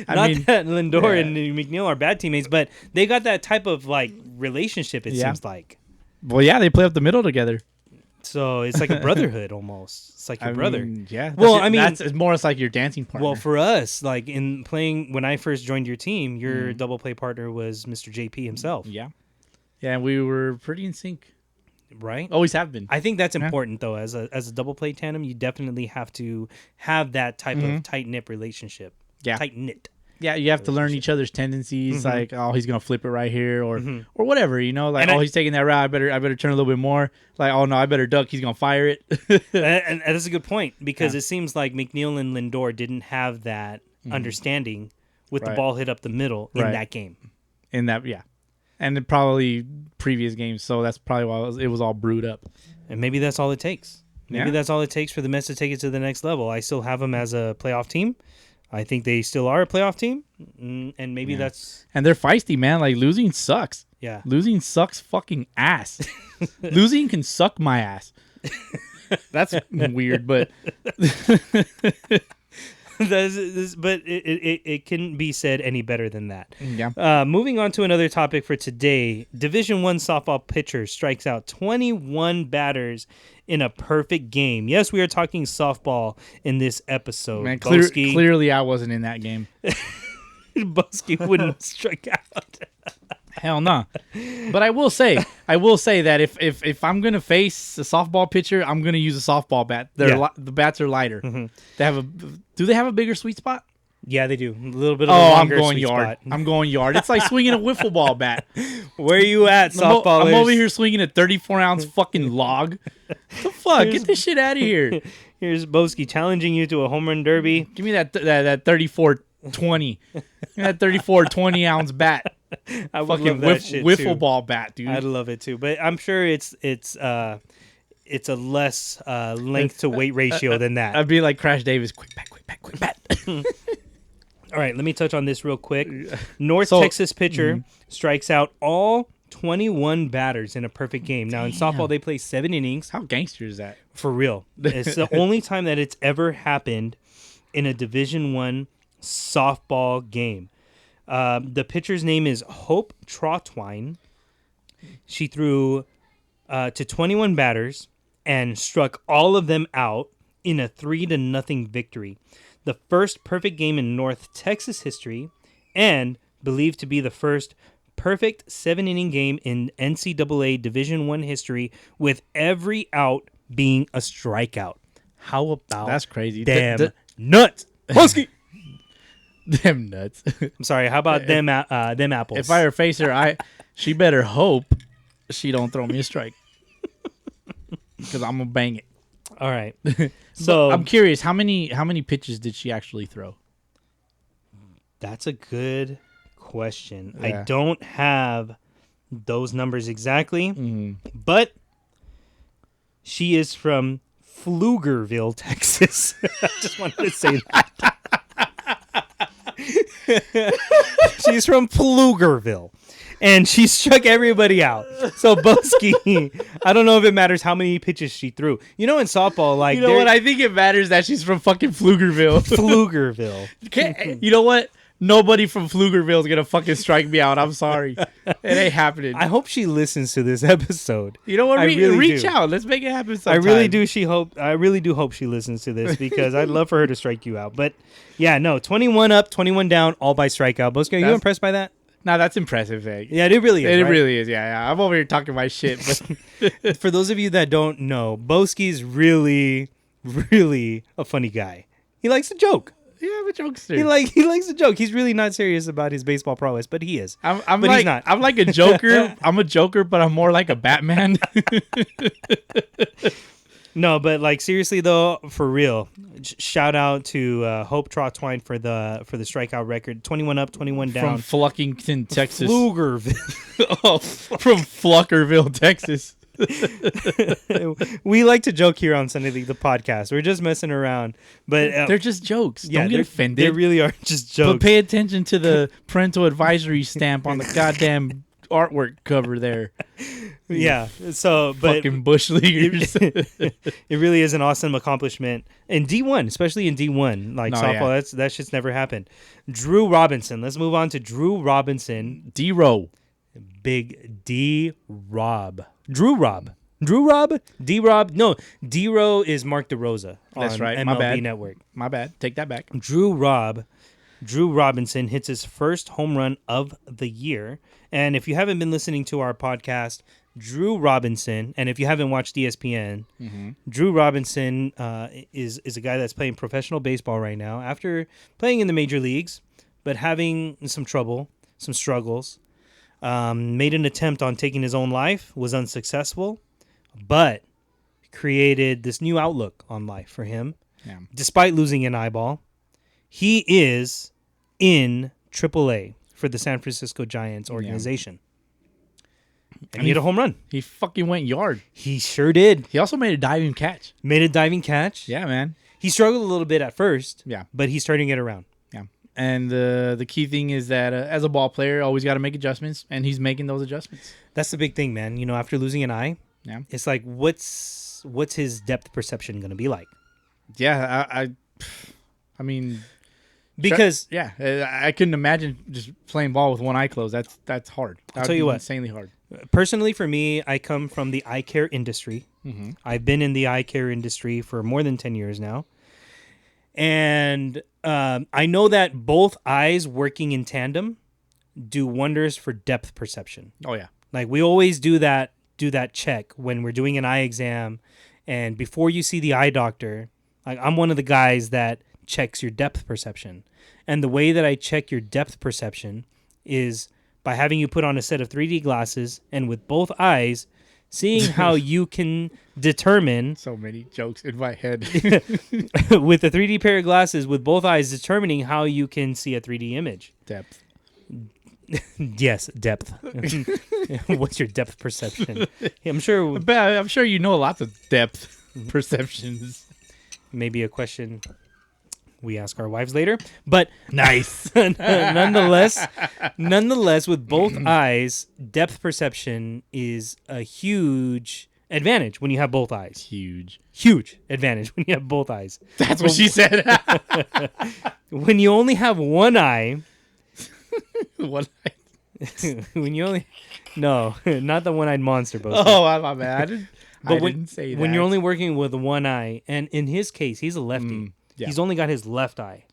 not that Lindor and McNeil are bad teammates, but they got that type of like relationship, it seems like. Well, yeah, they play up the middle together. So it's like a brotherhood almost. It's like your brother. Yeah. Well, it's more like your dancing partner. Well, for us, like in playing, when I first joined your team, your double play partner was Mr. JP himself. Yeah. Yeah, and we were pretty in sync. Right? Always have been. I think that's important, though. As a double play tandem, you definitely have to have that type of tight-knit relationship. Yeah. Tight-knit. Yeah, you have to learn each other's tendencies. Like, oh, he's gonna flip it right here, or whatever. Like, And he's taking that route. I better turn a little bit more. Like, oh no, I better duck. He's gonna fire it. and that's a good point because it seems like McNeil and Lindor didn't have that understanding with the ball hit up the middle in that game. In that, yeah, and then probably previous games. So that's probably why it was all brewed up. And maybe that's all it takes. Maybe that's all it takes for the Mets to take it to the next level. I still have them as a playoff team. I think they still are a playoff team, and maybe that's... And they're feisty, man. Like, losing sucks. Yeah. Losing sucks fucking ass. Losing can suck my ass. That's weird, but... But it couldn't be said any better than that. Yeah. Moving on to another topic for today. Division I softball pitcher strikes out 21 batters in a perfect game. Yes, we are talking softball in this episode. Man, clearly I wasn't in that game. Bowski wouldn't strike out. Hell no. But I will say that if I'm gonna face a softball pitcher, I'm gonna use a softball bat. The bats are lighter. Do they have a bigger sweet spot? Yeah, they do. A little bit of a I'm longer going sweet yard. spot. I'm going yard. It's like swinging a wiffle ball bat. Where are you at, softballers? I'm over here swinging a 34-ounce fucking log. The fuck? Get this shit out of here. Here's Bowski challenging you to a home run derby. Give me that 34-20. That 34-20-ounce bat. I would Fucking love that shit wiffle too. ball bat, dude. I'd love it too, but I'm sure it's a less length to weight ratio than that. I'd be like Crash Davis. Quick bat. All right, let me touch on this real quick. North Texas pitcher strikes out all 21 batters in a perfect game. Now, in softball, they play 7 innings. How gangster is that? For real. It's the only time that it's ever happened in a Division I softball game. The pitcher's name is Hope Trotwine. She threw to 21 batters and struck all of them out in a 3-0 victory. The first perfect game in North Texas history, and believed to be the first perfect 7-inning game in NCAA Division I history, with every out being a strikeout. How about That's crazy. Damn nuts, Bowski. Them nuts. I'm sorry. How about them apples? If I were face her, she better hope she don't throw me a strike, because I'm gonna bang it. All right. So I'm curious, how many pitches did she actually throw? That's a good question. Yeah. I don't have those numbers exactly, but she is from Pflugerville, Texas. I just wanted to say that. She's from Pflugerville. And she struck everybody out. So Bowski, I don't know if it matters how many pitches she threw. You know, in softball, like You know what? I think it matters that she's from fucking Pflugerville. Pflugerville. You know what? Nobody from Pflugerville is gonna fucking strike me out. I'm sorry, it ain't happening. I hope she listens to this episode. You know what? I really reach do. out. Let's make it happen. I Sometime. really do hope she listens to this because I'd love for her to strike you out. But yeah, no, 21 up, 21 down, all by strikeout. Bowski, are you That's- impressed by that? Nah, that's impressive, eh? Yeah, it really is. It right? really is. Yeah. I'm over here talking my shit, but For those of you that don't know, Bowski's really, really a funny guy. He likes to joke. yeah, I'm a jokester. He likes to joke. He's really not serious about his baseball prowess, but he is. I'm but like he's not. I'm like a joker. I'm a joker, but I'm more like a Batman. No, but like seriously though, for real, shout out to Hope Trotwine for the strikeout record. 21 up, 21 down. From Fluckington, Texas. Pflugerville. Oh, from Fluckerville, Texas. We like to joke here on Sunday League, the podcast. We're just messing around, but They're just jokes. yeah, Don't get they're- offended. They really are just jokes. But pay attention to the parental advisory stamp on the goddamn artwork cover there. Yeah. So, but Fucking bush leaguers. it really is an awesome accomplishment in D1, especially in D1. Like Oh, softball, that shit's never happened. Drew Robinson. Let's move on to Drew Robinson. D-Row. Big D Rob. Drew Rob. Drew Rob? D Rob? No, D-Row is Mark DeRosa. That's on right. MLB My bad. Network. My bad. Take that back. Drew Robinson hits his first home run of the year. And if you haven't been listening to our podcast, Drew Robinson, and if you haven't watched ESPN, Drew Robinson is a guy that's playing professional baseball right now after playing in the major leagues, but having some trouble, some struggles. Made an attempt on taking his own life, was unsuccessful, but created this new outlook on life for him. Yeah. Despite losing an eyeball, he is in AAA for the San Francisco Giants organization. And he hit a home run. He fucking went yard. He sure did. He also made a diving catch. Made a diving catch. Yeah, man. He struggled a little bit at first. Yeah. But he's starting to get around. Yeah. And the key thing is that as a ball player, always got to make adjustments, and he's making those adjustments. That's the big thing, man. You know, after losing an eye, Yeah. it's like, what's his depth perception going to be like? Yeah, I mean, Because yeah, I couldn't imagine just playing ball with one eye closed. That's hard. That I'll would tell you be what. insanely hard. personally for me, I come from the eye care industry. Mm-hmm. I've been in the eye care industry for more than 10 years now. And I know that both eyes working in tandem do wonders for depth perception. Oh yeah, Like we always do that check when we're doing an eye exam, and before you see the eye doctor, like I'm one of the guys that checks your depth perception. And the way that I check your depth perception is by having you put on a set of 3D glasses and with both eyes, seeing how you can determine so many jokes in my head. with the 3D pair of glasses with both eyes, determining how you can see a 3D image. Depth. Yes, depth. What's your depth perception? I'm sure But I'm sure you know lots of depth perceptions. maybe a question we ask our wives later, but Nice. nonetheless, with both eyes, depth perception is a huge advantage when you have both eyes. Huge advantage when you have both eyes. That's what she said. When you only have one eye, One eye. when you only no, not the one-eyed monster, Bowski. Oh, my bad. I when, didn't say that. when you're only working with one eye, and in his case, he's a lefty. yeah. He's only got his left eye.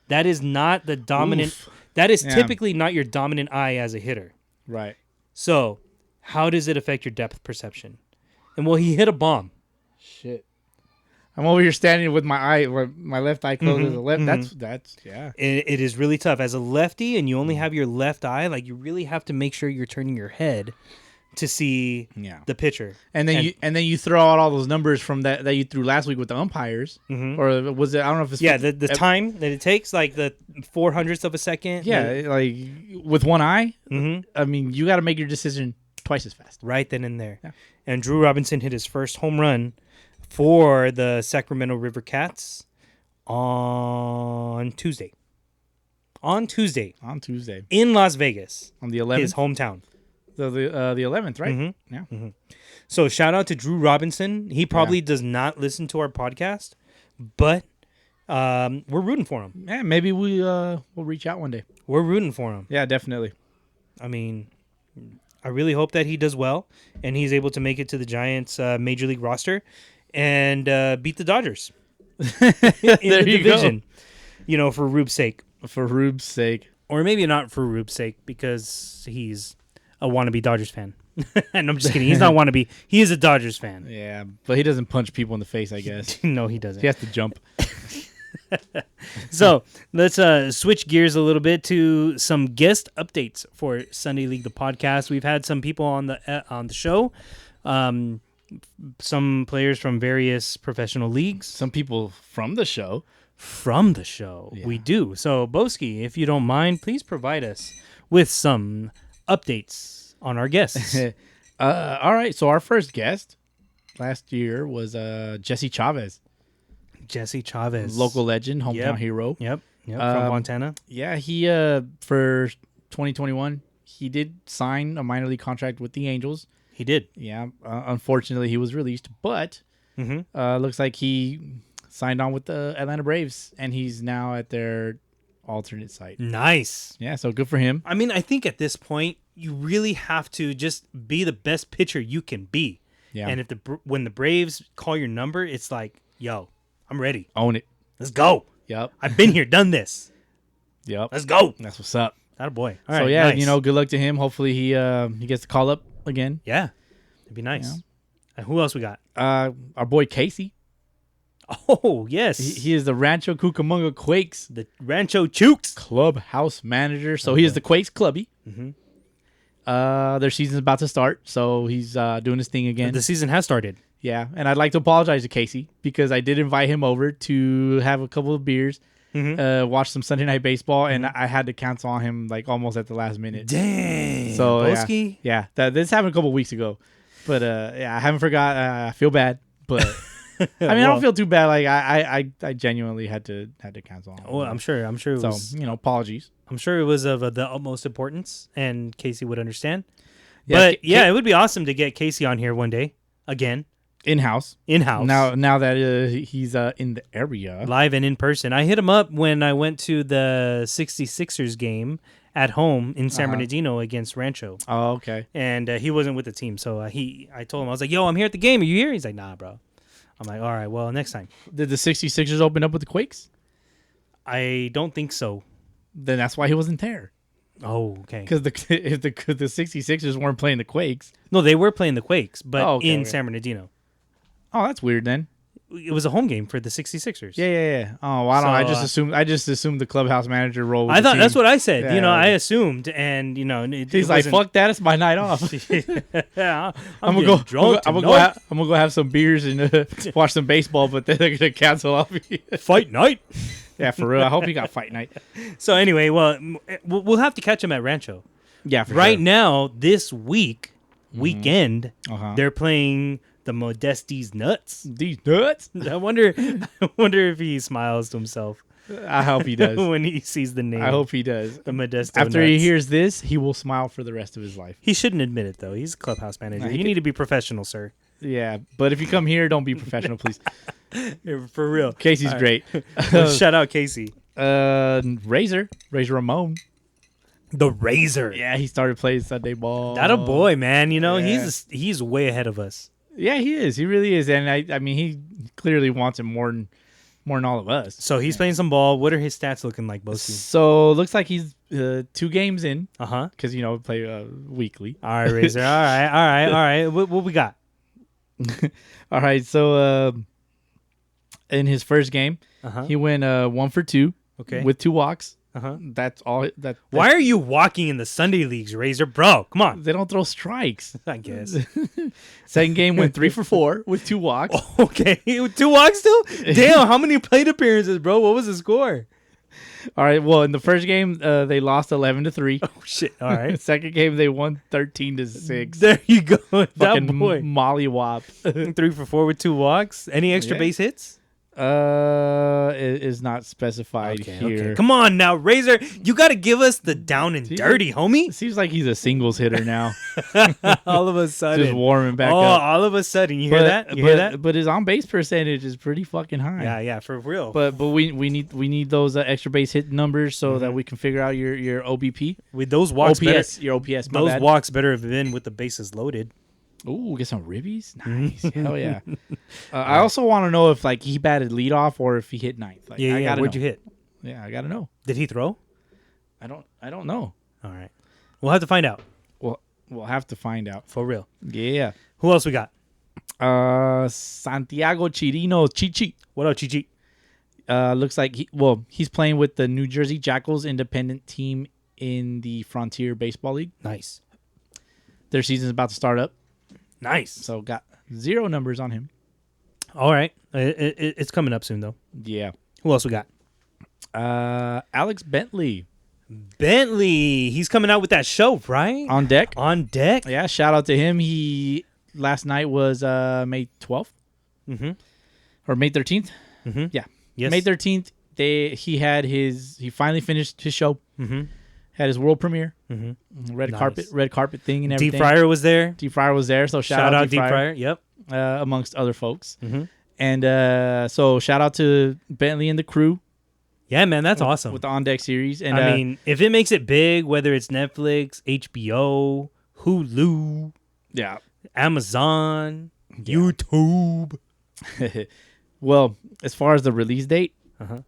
That is not the dominant. Oof. That is Yeah. typically not your dominant eye as a hitter. Right. So, how does it affect your depth perception? And well, he hit a bomb. Shit. I'm over here standing with my left eye closed as a left. That's yeah. It is really tough as a lefty, and you only have your left eye. Like you really have to make sure you're turning your head to see Yeah. the pitcher. And then you throw out all those numbers from that you threw last week with the umpires, or was it? I don't know if it's The time that it takes, like the 400th of a second. Yeah, like with one eye. Mhm. I mean, you got to make your decision twice as fast. Right then and there. Yeah. And Drew Robinson hit his first home run for the Sacramento River Cats on Tuesday. On Tuesday in Las Vegas, on the 11th, his hometown. the 11th, right? Mhm. Yeah. So shout out to Drew Robinson. He probably does not listen to our podcast, but We're rooting for him. Yeah, maybe we'll reach out one day. We're rooting for him. Yeah, definitely. I mean, I really hope that he does well and he's able to make it to the Giants' major league roster and beat the Dodgers in There the you division. You know, for Rube's sake, For Rube's sake. or maybe not for Rube's sake because he's a wannabe Dodgers fan. And I'm just kidding. He's not wannabe. He is a Dodgers fan. Yeah, but he doesn't punch people in the face, I guess. No, he doesn't. He has to jump. So let's switch gears a little bit to some guest updates for Sunday League, the podcast. We've had some people on the show, some players from various professional leagues. Some people from the show. Yeah. We do. So Bowski, if you don't mind, please provide us with some updates on our guests. All right, so our first guest last year was Jesse Chavez, Jesse Chavez, local legend, hometown Yep. hero. Yep. From Montana. Yeah, he for 2021 he did sign a minor league contract with the Angels. He did. Yeah, unfortunately he was released, but looks like he signed on with the Atlanta Braves, and he's now at their alternate site. Nice. Yeah, so good for him. I mean, I think at this point you really have to just be the best pitcher you can be. Yeah, And if when the Braves call your number, it's like, yo, I'm ready. own it. Let's go. Yep, I've been here, done this. yep. Let's go. That's what's up. Attaboy. All So right, yeah, nice. good luck to him. Hopefully he gets the call up again. Yeah, it'd be nice. Yeah. And who else we got? Our boy Casey. Oh, yes. He is the Rancho Cucamonga Quakes the Rancho Chooks. clubhouse manager. So he is the Quakes clubby. Their season's about to start, so he's doing his thing again. The season has started. Yeah, and I'd like to apologize to Casey because I did invite him over to have a couple of beers, watch some Sunday Night Baseball, and I had to cancel on him like almost at the last minute. Dang. So Bowski? yeah, this happened a couple of weeks ago, but yeah, I haven't forgot. I feel bad, but I mean, I don't feel too bad. Like I genuinely had to cancel on him. Oh, I'm sure it So was. apologies. I'm sure it was of the utmost importance, and Casey would understand. Yeah, But yeah, it would be awesome to get Casey on here one day again, In house. Now that he's in the area. live and in person. I hit him up when I went to the 66ers game at home in San Bernardino against Rancho, Oh, okay. and he wasn't with the team. So I told him, I was like, "Yo, I'm here at the game. Are you here?" He's like, "Nah, bro." I'm like, "All right, well, next time." Did the 66ers open up with the Quakes? I don't think so. Then that's why he wasn't there. Oh, okay. Because if the 66ers weren't playing the Quakes. No, they were playing the Quakes, but Oh, okay, in okay. San Bernardino. Oh, that's weird then. It was a home game for the 66ers. Yeah. Oh, well, I don't know. So, I just assumed the clubhouse manager role. I thought that's what I said. Yeah. I assumed, and He's like, fuck that. It's my night off. Yeah, I'm gonna go have some beers and watch some baseball, but then they're gonna cancel off me. fight night. Yeah, for real. I hope he got fight night. So anyway, well, we'll have to catch him at Rancho. Yeah, for Right sure. now, this weekend, Uh-huh. they're playing the Modestis Nuts. These nuts. I wonder if he smiles to himself I hope he does. when he sees the name. I hope he does. the Modesto After he Nuts. hears this, he will smile for the rest of his life. He shouldn't admit it though. He's a clubhouse manager. No, he You could- need to be professional, sir. Yeah, but if you come here, don't be professional, please. For real. Casey's great. Shout out Casey. Razor Ramon. The Razor. Yeah, he started playing Sunday ball. That a boy, man. Yeah. He's way ahead of us. Yeah, he is. He really is, and I mean, he clearly wants it more than all of us. So he's playing some ball. What are his stats looking like, Bowski? So looks like he's 2 games in Uh-huh. because we play weekly. All right, Razor. All right. What we got? All right, so in his first game, Uh-huh. he went 1 for 2 Okay. with 2 walks. Uh-huh. That's all. Why are you walking in the Sunday leagues, Razor? Bro, come on. They don't throw strikes. I guess. Second game went 3 for 4 with 2 walks. Okay. 2 walks still? Damn, how many plate appearances, bro? What was the score? All right. Well, in the first game, they lost 11-3. Oh, shit. All right. Second game, they won 13-6. There you go. That Fucking boy. mollywop. 3 for 4 with 2 walks. Any extra Yeah. base hits? It is not specified here. Okay. Come on now, Razor. You got to give us the down and dirty, It homie. seems like he's a singles hitter now. All of a sudden. Just warming back oh, up. all of a sudden. You hear that? You hear that? But his on base percentage is pretty fucking high. Yeah, for real. But we need those extra base hit numbers so that we can figure out your OBP. With those walks, OPS, better, your OPS. My those bad. walks better have been with the bases loaded. Ooh, get some ribbies. Nice. Hell yeah. I also want to know if like he batted leadoff or if he hit ninth. Like, I gotta Where'd know. you hit? Yeah, I gotta know. Did he throw? I don't know. All right. We'll have to find out. We'll have to find out. For real. Yeah. Who else we got? Santiago Chirino Chichi. What up, Chichi? Looks like he's playing with the New Jersey Jackals independent team in the Frontier Baseball League. Nice. Their season's about to start up, Nice. so got 0 numbers on him. All right. It's coming up soon, though. Yeah. Who else we got? Alex Bentley Bentley. He's coming out with that show, right? on deck. On deck? Yeah, shout out to him. He last night was May 12th Mm-hmm. or May 13th. Mm-hmm. Yeah, Yes. May 13th. He finally finished his show. Mm-hmm. Had his world premiere. Mm-hmm. Red Nice. carpet thing and everything. Deep Fryer was there. Deep Fryer was there, so Shout out Deep Fryer. Yep. amongst other folks. Mm-hmm. And so shout out to Bentley and the crew Yeah, man, that's awesome. with the On Deck series. And I mean, if it makes it big, whether it's Netflix, HBO, Hulu, yeah. Amazon, YouTube. Well, as far as the release date, Uh-huh.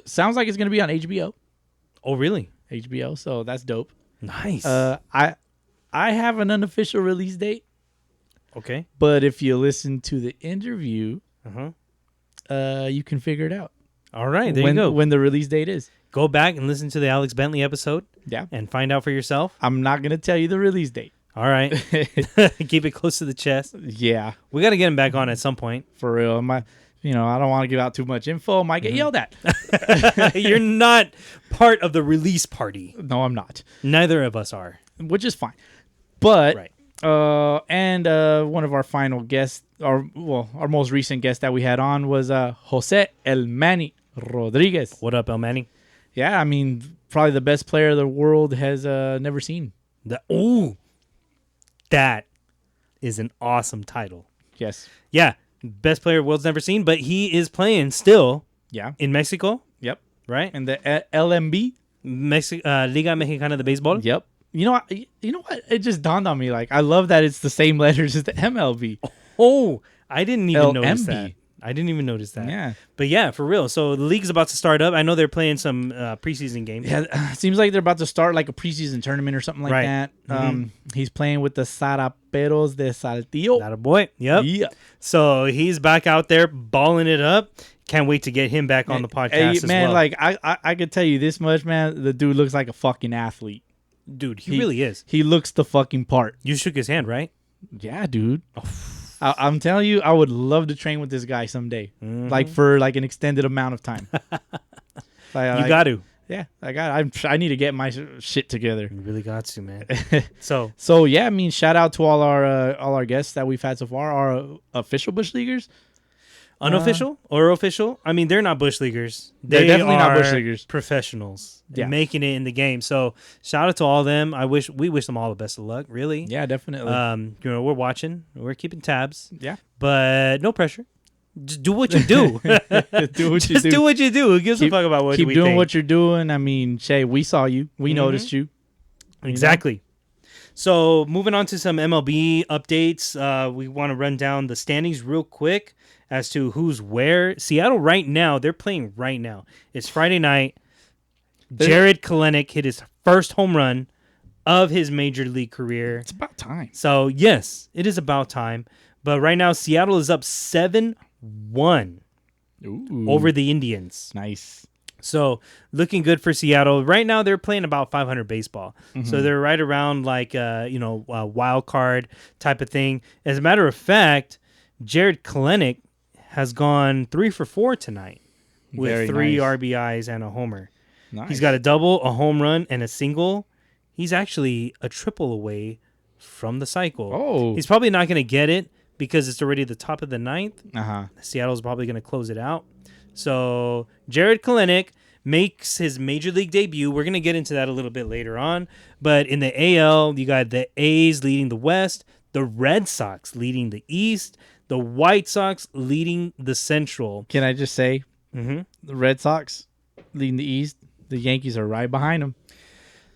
sounds like it's gonna be on HBO. Oh, really? HBO, so that's dope. Nice. I have an unofficial release date, okay. but if you listen to the interview, Uh-huh. you can figure it out. All right, there when, you go. When the release date is. Go back and listen to the Alex Bentley episode Yeah. and find out for yourself. I'm not gonna tell you the release date. All right. Keep it close to the chest. Yeah, We got to get him back on at some point. for real. I don't want to give out too much info. I might get yelled at. You're not part of the release party. No, I'm not. Neither of us are. Which is fine. But Right. and one of our final guests, our most recent guest that we had on was Jose El Manny Rodriguez. What up, El Manny? Yeah, I mean, probably the best player the world has never seen. That is an awesome title. Yes. Yeah, best player the world's never seen, but he is playing still Yeah. in Mexico, Yep. right? And the LMB. Liga Mexicana de Béisbol. Yep. You know what? It just dawned on me. Like, I love that it's the same letters as the MLB. Oh, I didn't even notice LMB. that. I didn't even notice that. Yeah. But yeah, for real. So the league's about to start up. I know they're playing some preseason games. Yeah, it seems like they're about to start like a preseason tournament or something like Right. that. He's playing with the Zaraperos de Saltillo. Not a boy. Yep. Yeah. So he's back out there balling it up. Can't wait to get him back on the podcast Hey, as man, well. like I could tell you this much, man. The dude looks like a fucking athlete. Dude, he really is. He looks the fucking part. You shook his hand, right? Yeah, dude. I'm telling you, I would love to train with this guy someday, like for like an extended amount of time. You got to. Yeah, I need to get my shit together. You really got to, man. So So yeah, I mean, shout out to all our guests that we've had so far. Our official bush leaguers. unofficial or official? I mean, they're not bush leaguers. They're definitely not bush leaguers. Professionals, Yeah. making it in the game. So shout out to all of them. We wish them all the best of luck. Really. Yeah, definitely. We're watching. We're keeping tabs. Yeah. But no pressure. Just do what you do. Do what you Just do. do what you do. Who gives a fuck about what Keep we doing think? what you're doing. I mean, Shay, we saw you. We noticed you. Exactly. So moving on to some MLB updates, we want to run down the standings real quick as to who's where. Seattle right now, they're playing right now. It's Friday night. Jared Kelenic hit his first home run of his major league career. It's about time. So yes, it is about time. But right now, Seattle is up 7-1 over the Indians. Nice. So looking good for Seattle. Right now they're playing about 500 baseball. So they're right around like a wild card type of thing. As a matter of fact, Jared Kelenic has gone 3 for 4 tonight with Very 3 nice. RBIs and a homer. Nice. He's got a double, a home run, and a single. He's actually a triple away from the cycle. Oh. He's probably not going to get it, because it's already the top of the ninth. Seattle's probably going to close it out. So Jared Kelenic makes his major league debut. We're going to get into that a little bit later on. But in the AL, you got the A's leading the West, the Red Sox leading the East, the White Sox leading the Central. Can I just say, the Red Sox leading the East, the Yankees are right behind them.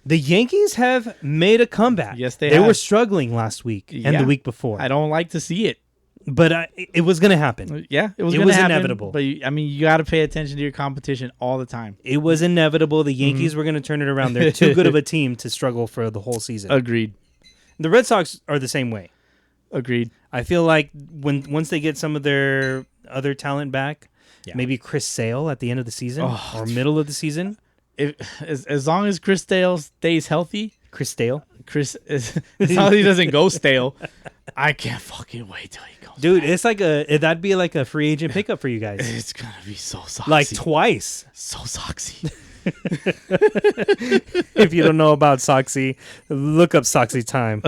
The Yankees have made a comeback. Yes, they They have. were struggling last week and the week before. I don't like to see it. But it was going to happen. Yeah, it was inevitable. But you got to pay attention to your competition all the time. It was inevitable. The Yankees were going to turn it around. They're too good of a team to struggle for the whole season. Agreed. The Red Sox are the same way. Agreed. I feel like once they get some of their other talent back, maybe Chris Sale at the end of the season or middle of the season. As long as Chris Sale stays healthy, Chris Sale? as long as he doesn't go stale, I can't fucking wait till he goes. Dude, back. it's like that'd be like a free agent pickup for you guys. It's gonna be so Soxy. Like twice. So Soxy. If you don't know about Soxy, look up Soxy Time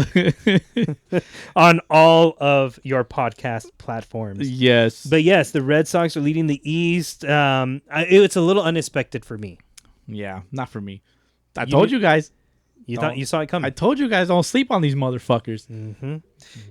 on all of your podcast platforms. Yes. But yes, the Red Sox are leading the East. It's a little unexpected for me. Yeah, not for me. I told you guys. You thought you saw it coming. I told you guys don't sleep on these motherfuckers.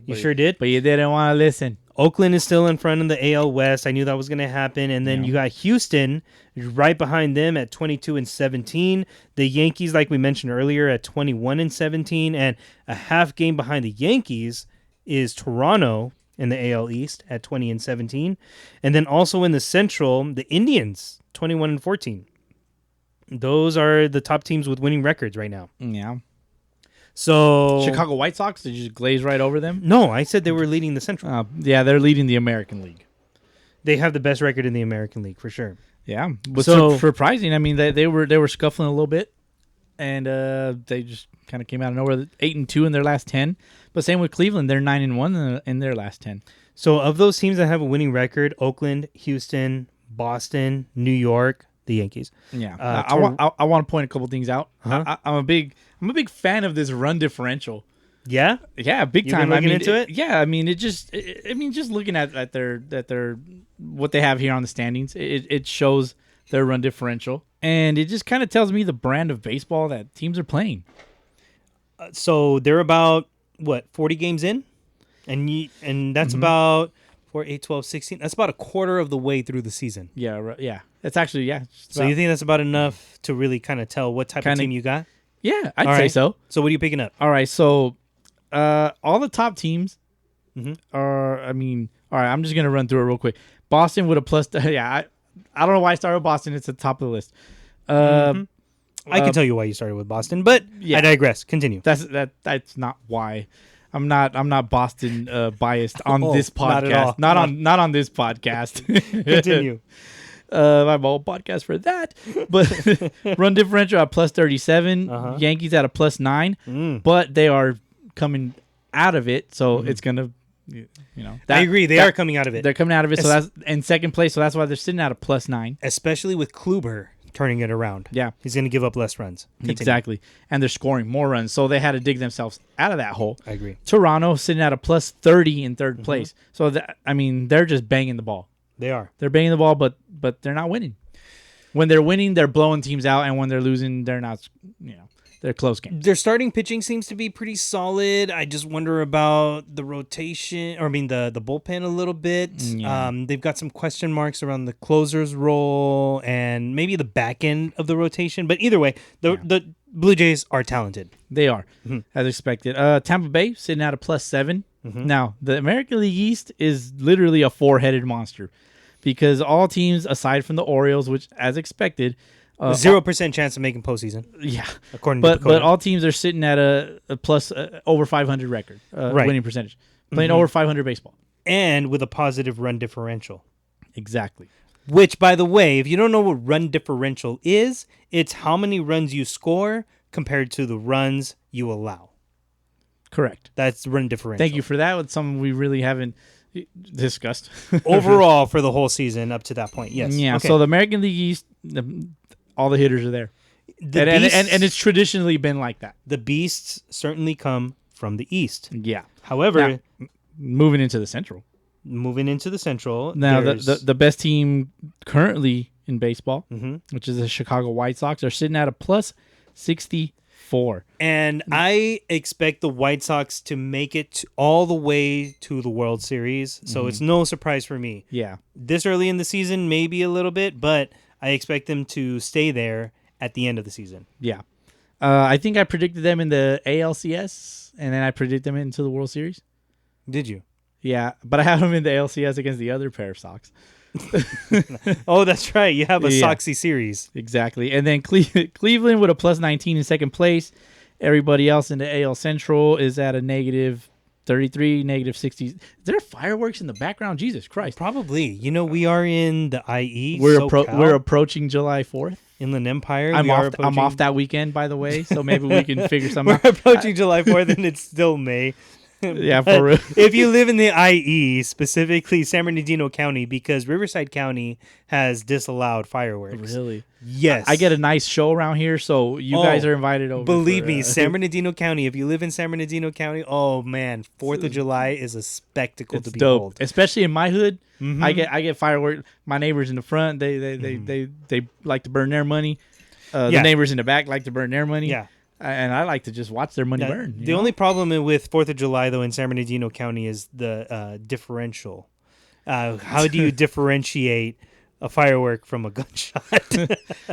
You sure did. But you didn't want to listen. Oakland is still in front of the AL West. I knew that was going to happen. And then you got Houston right behind them at 22-17. The Yankees, like we mentioned earlier, at 21-17. And a half game behind the Yankees is Toronto in the AL East at 20-17. And then also in the Central, the Indians, 21-14. Those are the top teams with winning records right now. Yeah. So Chicago White Sox, did you just glaze right over them? No, I said they were leading the Central. Yeah, they're leading the American League. They have the best record in the American League for sure. Yeah, but So- surprising. I mean, they were scuffling a little bit, and they just kind of came out of nowhere. 8-2 in their last 10. But same with Cleveland, they're 9-1 in their last 10. So of those teams that have a winning record, Oakland, Houston, Boston, New York, the Yankees. Yeah, I want to point a couple things out. I'm a big fan of this run differential. Yeah, Yeah, big You've been time. looking I mean, into it? Yeah, I mean, just looking at their what they have here on the standings, it shows their run differential, and it just kind of tells me the brand of baseball that teams are playing. So they're about 40 games in, and that's about 4, 8, 12, 16. That's about a quarter of the way through the season. Yeah, right, yeah. It's actually So you think that's about enough to really kind of tell what type of team you got? Yeah, I'd All say right. so. So what are you picking up? All right, so all the top teams are. I mean, all right. I'm just gonna run through it real quick. Boston with a plus. Yeah, I don't know why I started with Boston. It's at the top of the list. I can tell you why you started with Boston, but yeah. I digress. Continue. That's not why. I'm not Boston biased on this not at all. podcast. Not on this podcast. Continue. I have a whole podcast for that. But run differential at plus 37. Yankees at a plus 9. But they are coming out of it, so it's gonna, I agree. They are coming out of it, They're coming out of it, so that's in second place. So that's why they're sitting at a plus 9. especially with Kluber turning it around. Yeah. He's going to give up less runs. Continue. Exactly, and they're scoring more runs, so they had to dig themselves out of that hole. I agree. Toronto sitting at a plus 30 in third place. So they're just banging the ball. They are. They're banging the ball, but they're not winning. When they're winning, they're blowing teams out, and when they're losing, they're not. They're close games. Their starting pitching seems to be pretty solid. I just wonder about the rotation, or the bullpen a little bit. Yeah. They've got some question marks around the closer's role and maybe the back end of the rotation. But either way, the Blue Jays are talented. They are, as expected. Tampa Bay sitting at a plus 7. Now, the American League East is literally a 4-headed monster because all teams, aside from the Orioles, which, as expected, 0% chance of making postseason. Yeah, according to Dakota. but all teams are sitting at a plus over 500 record winning percentage, playing over 500 baseball. And with a positive run differential. Exactly. Which, by the way, if you don't know what run differential is, it's how many runs you score compared to the runs you allow. Correct. That's run differential. Thank you for that. It's something we really haven't discussed. Overall for the whole season up to that point, yes. Yeah, Okay. so the American League East, all the hitters are there. And it's traditionally been like that. The beasts certainly come from the East. Yeah. However, Moving into the Central. Moving into the Central. Now, there's- the best team currently in baseball, Mhm. which is the Chicago White Sox, are sitting at a plus 64. And I expect the White Sox to make it all the way to the World Series. So it's no surprise for me. Yeah. This early in the season, maybe a little bit, but I expect them to stay there at the end of the season. Yeah. I think I predicted them in the ALCS, and then I predicted them into the World Series. Did you? Yeah, but I have them in the ALCS against the other pair of Sox. Oh, that's right. You have a Yeah. Soxy series. Exactly. And then Cleveland with a plus 19 in second place. Everybody else in the AL Central is at a negative 33, negative 60. Is there fireworks in the background? Jesus Christ. Probably. You know, we are in the IE. We're SoCal, we're approaching July 4th. Inland Empire. I'm We are off. I'm off that weekend, by the way. So maybe we can figure something We're out. approaching July 4th, and it's still May. Yeah, for real. If you live in the IE, specifically San Bernardino County, because Riverside County has disallowed fireworks. Really? Yes. I get a nice show around here, so you guys are invited over. Believe for, me, San Bernardino County, if you live in San Bernardino County, oh man, 4th of July is a spectacle it's to dope, behold. especially in my hood. Mhm. I get fireworks. My neighbors in the front, they like to burn their money. Yeah. The neighbors in the back like to burn their money. Yeah. And I like to just watch their money Yeah, burn. the only problem with 4th of July, though, in San Bernardino County is the differential. How do you differentiate a firework from a gunshot?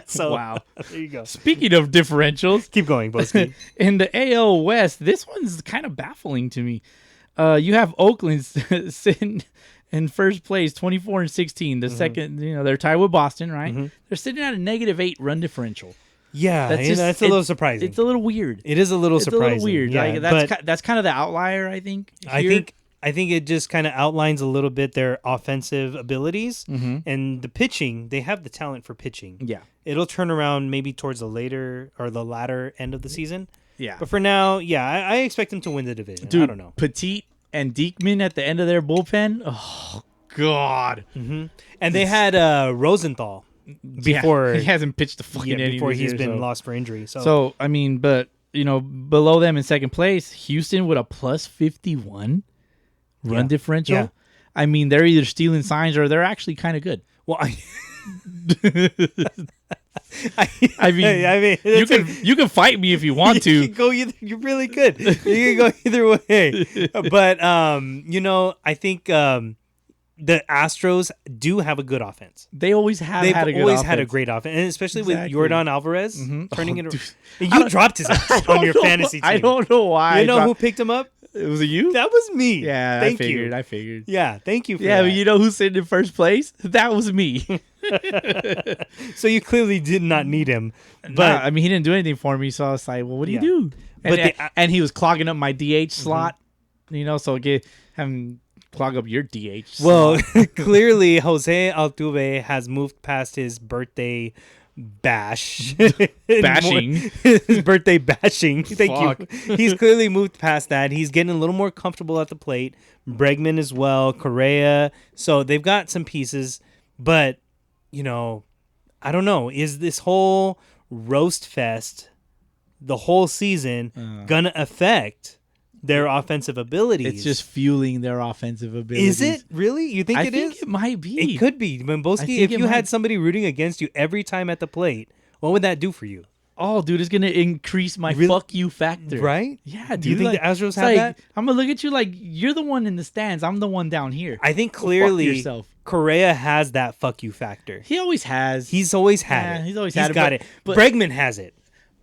So, Wow. there you go. Speaking of differentials, Keep going, Bowski. in the AL West, this one's kind of baffling to me. You have Oakland sitting in first place, 24 and 16. The second, they're tied with Boston, right? They're sitting at a -8 run differential. Yeah, That's just- that's a little surprising. It's a little weird. It is a little It's surprising. a little weird. Yeah, Like, but that's kind of the outlier, I think. I here. think it just kind of outlines a little bit their offensive abilities and the pitching. They have the talent for pitching. Yeah. It'll turn around maybe towards the latter end of the season. Yeah. But for now, yeah, I expect them to win the division. Dude, I don't know. Petit and Diekman at the end of their bullpen. Oh, God. And they had Rosenthal before he hasn't pitched the fucking inning before this he's year, been so. lost for injury. So, I mean, but, below them in second place, Houston with a plus 51 run differential. Yeah. I mean, they're either stealing signs or they're actually kind of good. well, I mean, you can fight me if you want You to. can go either. You're really good. You can go either way. But I think the Astros do have a good offense. They always have They've had a good always offense. had a great offense, and especially Exactly. with Yordan Alvarez turning Oh, it. dude. You dropped his ass on your fantasy team. I don't know why. You know who picked him up? It was it you? That was me. Yeah, Thank I you. figured. Yeah, thank you for Yeah, that. but you know who's sitting in first place? That was me. So you clearly did not need him. But But I mean, he didn't do anything for me, so I was like, "Well, what do you Yeah. do?" And, But and he was clogging up my DH slot, so have him clog up your DH. well, slot. clearly Jose Altuve has moved past his birthday bashing. His birthday bashing. Thank Fuck. you. He's clearly moved past that. He's getting a little more comfortable at the plate. Bregman as well, Correa. So they've got some pieces, but I don't know. Is this whole roast fest the whole season gonna affect their offensive abilities? It's just fueling their offensive abilities. Is it really? You think I it think is? it might be. It could be. I Bowski, think if it you might. had somebody rooting against you every time at the plate, what would that do for you? Oh, dude, it's gonna increase my Really? fuck you factor. Right? Yeah, dude. Do you think like, the Astros it's have like, that? I'm gonna look at you like you're the one in the stands. I'm the one down here. I think Go fuck clearly yourself. Correa has that fuck you factor. He always has. He's always had Yeah, it. he's always had it, got but- it. but- Bregman has it.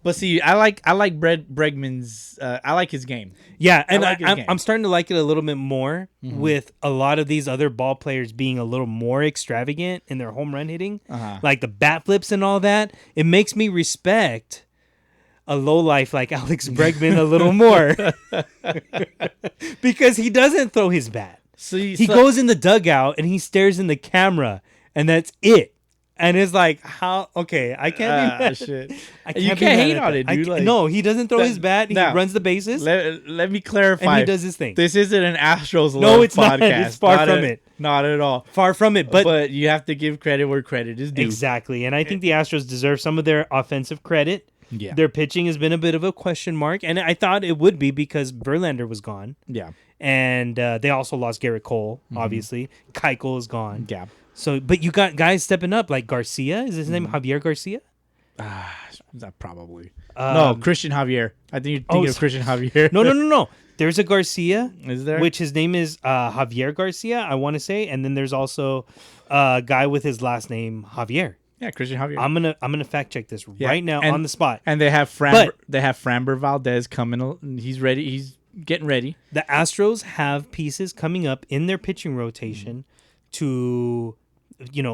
But see, I like Bregman's. I like his game. Yeah, and like his game. I'm starting to like it a little bit more with a lot of these other ball players being a little more extravagant in their home run hitting, like the bat flips and all that. It makes me respect a lowlife like Alex Bregman a little more because he doesn't throw his bat. See, He goes in the dugout and he stares in the camera, and that's it. And it's like, how? Okay, I can't be mad. Shit. I You be can't mad hate at on that. it, dude. Like, no, he doesn't throw his bat. He now, runs the bases, Let me clarify. and he does his thing. This isn't an Astros No, love it's not. podcast. It's far from it. Not at all. Far from it, but But you have to give credit where credit is due. exactly. And I think the Astros deserve some of their offensive credit. Yeah. Their pitching has been a bit of a question mark, and I thought it would be because Verlander was gone. Yeah. And they also lost Garrett Cole, obviously. Keuchel is gone. Yeah. So, but you got guys stepping up like Garcia. Is his name Javier Garcia? That probably. No, Christian Javier. I think you're thinking of Christian Javier. No. There's a Garcia. Is there? Which his name is Javier Garcia, I want to say. And then there's also a guy with his last name, Javier. Yeah, Christian Javier. I'm gonna fact check this right now and, on the spot. And they have Framber Valdez coming. He's ready. He's getting ready. The Astros have pieces coming up in their pitching rotation to,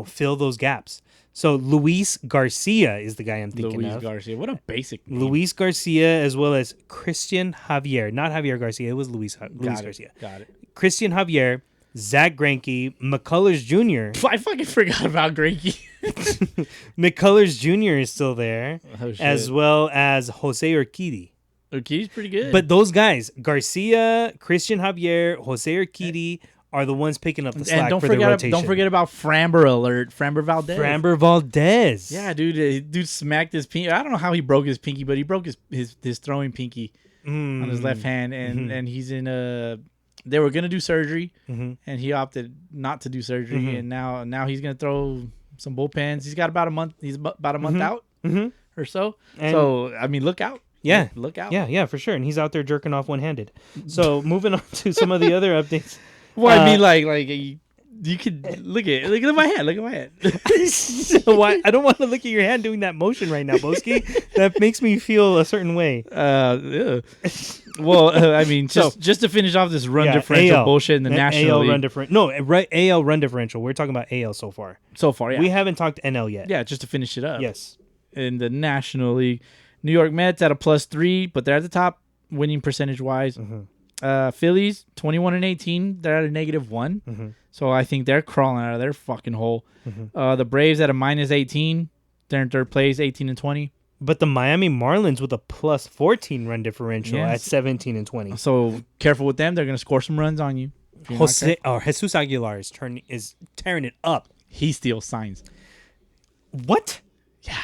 fill those gaps. So Luis Garcia is the guy I'm thinking of. Luis Garcia. What a basic name. Luis Garcia, as well as Christian Javier. Not Javier Garcia. It was Luis Garcia. Got it. Christian Javier, Zach Greinke, McCullers Jr. I fucking forgot about Greinke. McCullers Jr. is still there, Oh, shit. as well as Jose Urquidy. Urquidy's pretty good. But those guys, Garcia, Christian Javier, Jose Urquidy, are the ones picking up the slack and for the rotation. don't forget about Framber alert. Framber Valdez. Framber Valdez. Yeah, dude smacked his pinky. I don't know how he broke his pinky, but he broke his throwing pinky on his left hand, and he's in a. They were gonna do surgery, and he opted not to do surgery, and now he's gonna throw some bullpens. He's got about a month. He's about a month out or so. And so I mean, look out. Yeah, look out. Yeah, for sure. And he's out there jerking off one-handed. So moving on to some of the other updates. Well, I mean, like you could look at my hand. Look at my hand. Why? I don't want to look at your hand doing that motion right now, Bowski. That makes me feel a certain way. Yeah. Well, I mean, just to finish off this run differential AL, bullshit in the National League. Run differential. No, right. AL run differential. We're talking about AL so far. So far, yeah. We haven't talked NL yet. Yeah, just to finish it up. Yes. In the National League, New York Mets at a +3, but they're at the top winning percentage wise. Phillies 21-18, they're at a -1. So I think they're crawling out of their fucking hole. The Braves at a -18, they're in third place, 18-20. But the Miami Marlins with a +14 run differential at 17-20. So careful with them; they're gonna score some runs on you. Jesus Aguilar is tearing it up. He steals signs. What? Yeah.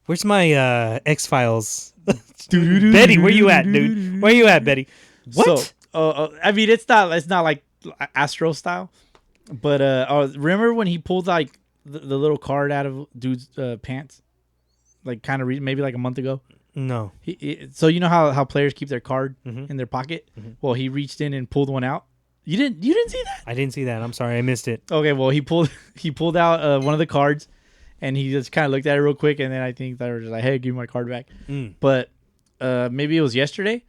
Where's my X-Files? Betty, where you at, dude? Where you at, Betty? What? So, I mean, it's not like Astro style, but remember when he pulled like the little card out of dude's pants, like kind of maybe like a month ago? No. So you know how players keep their card in their pocket? Well, he reached in and pulled one out. You didn't see that? I didn't see that. I'm sorry, I missed it. Okay, well he pulled out one of the cards. And he just kind of looked at it real quick, and then I think they were just like, "Hey, give me my card back." But maybe it was yesterday.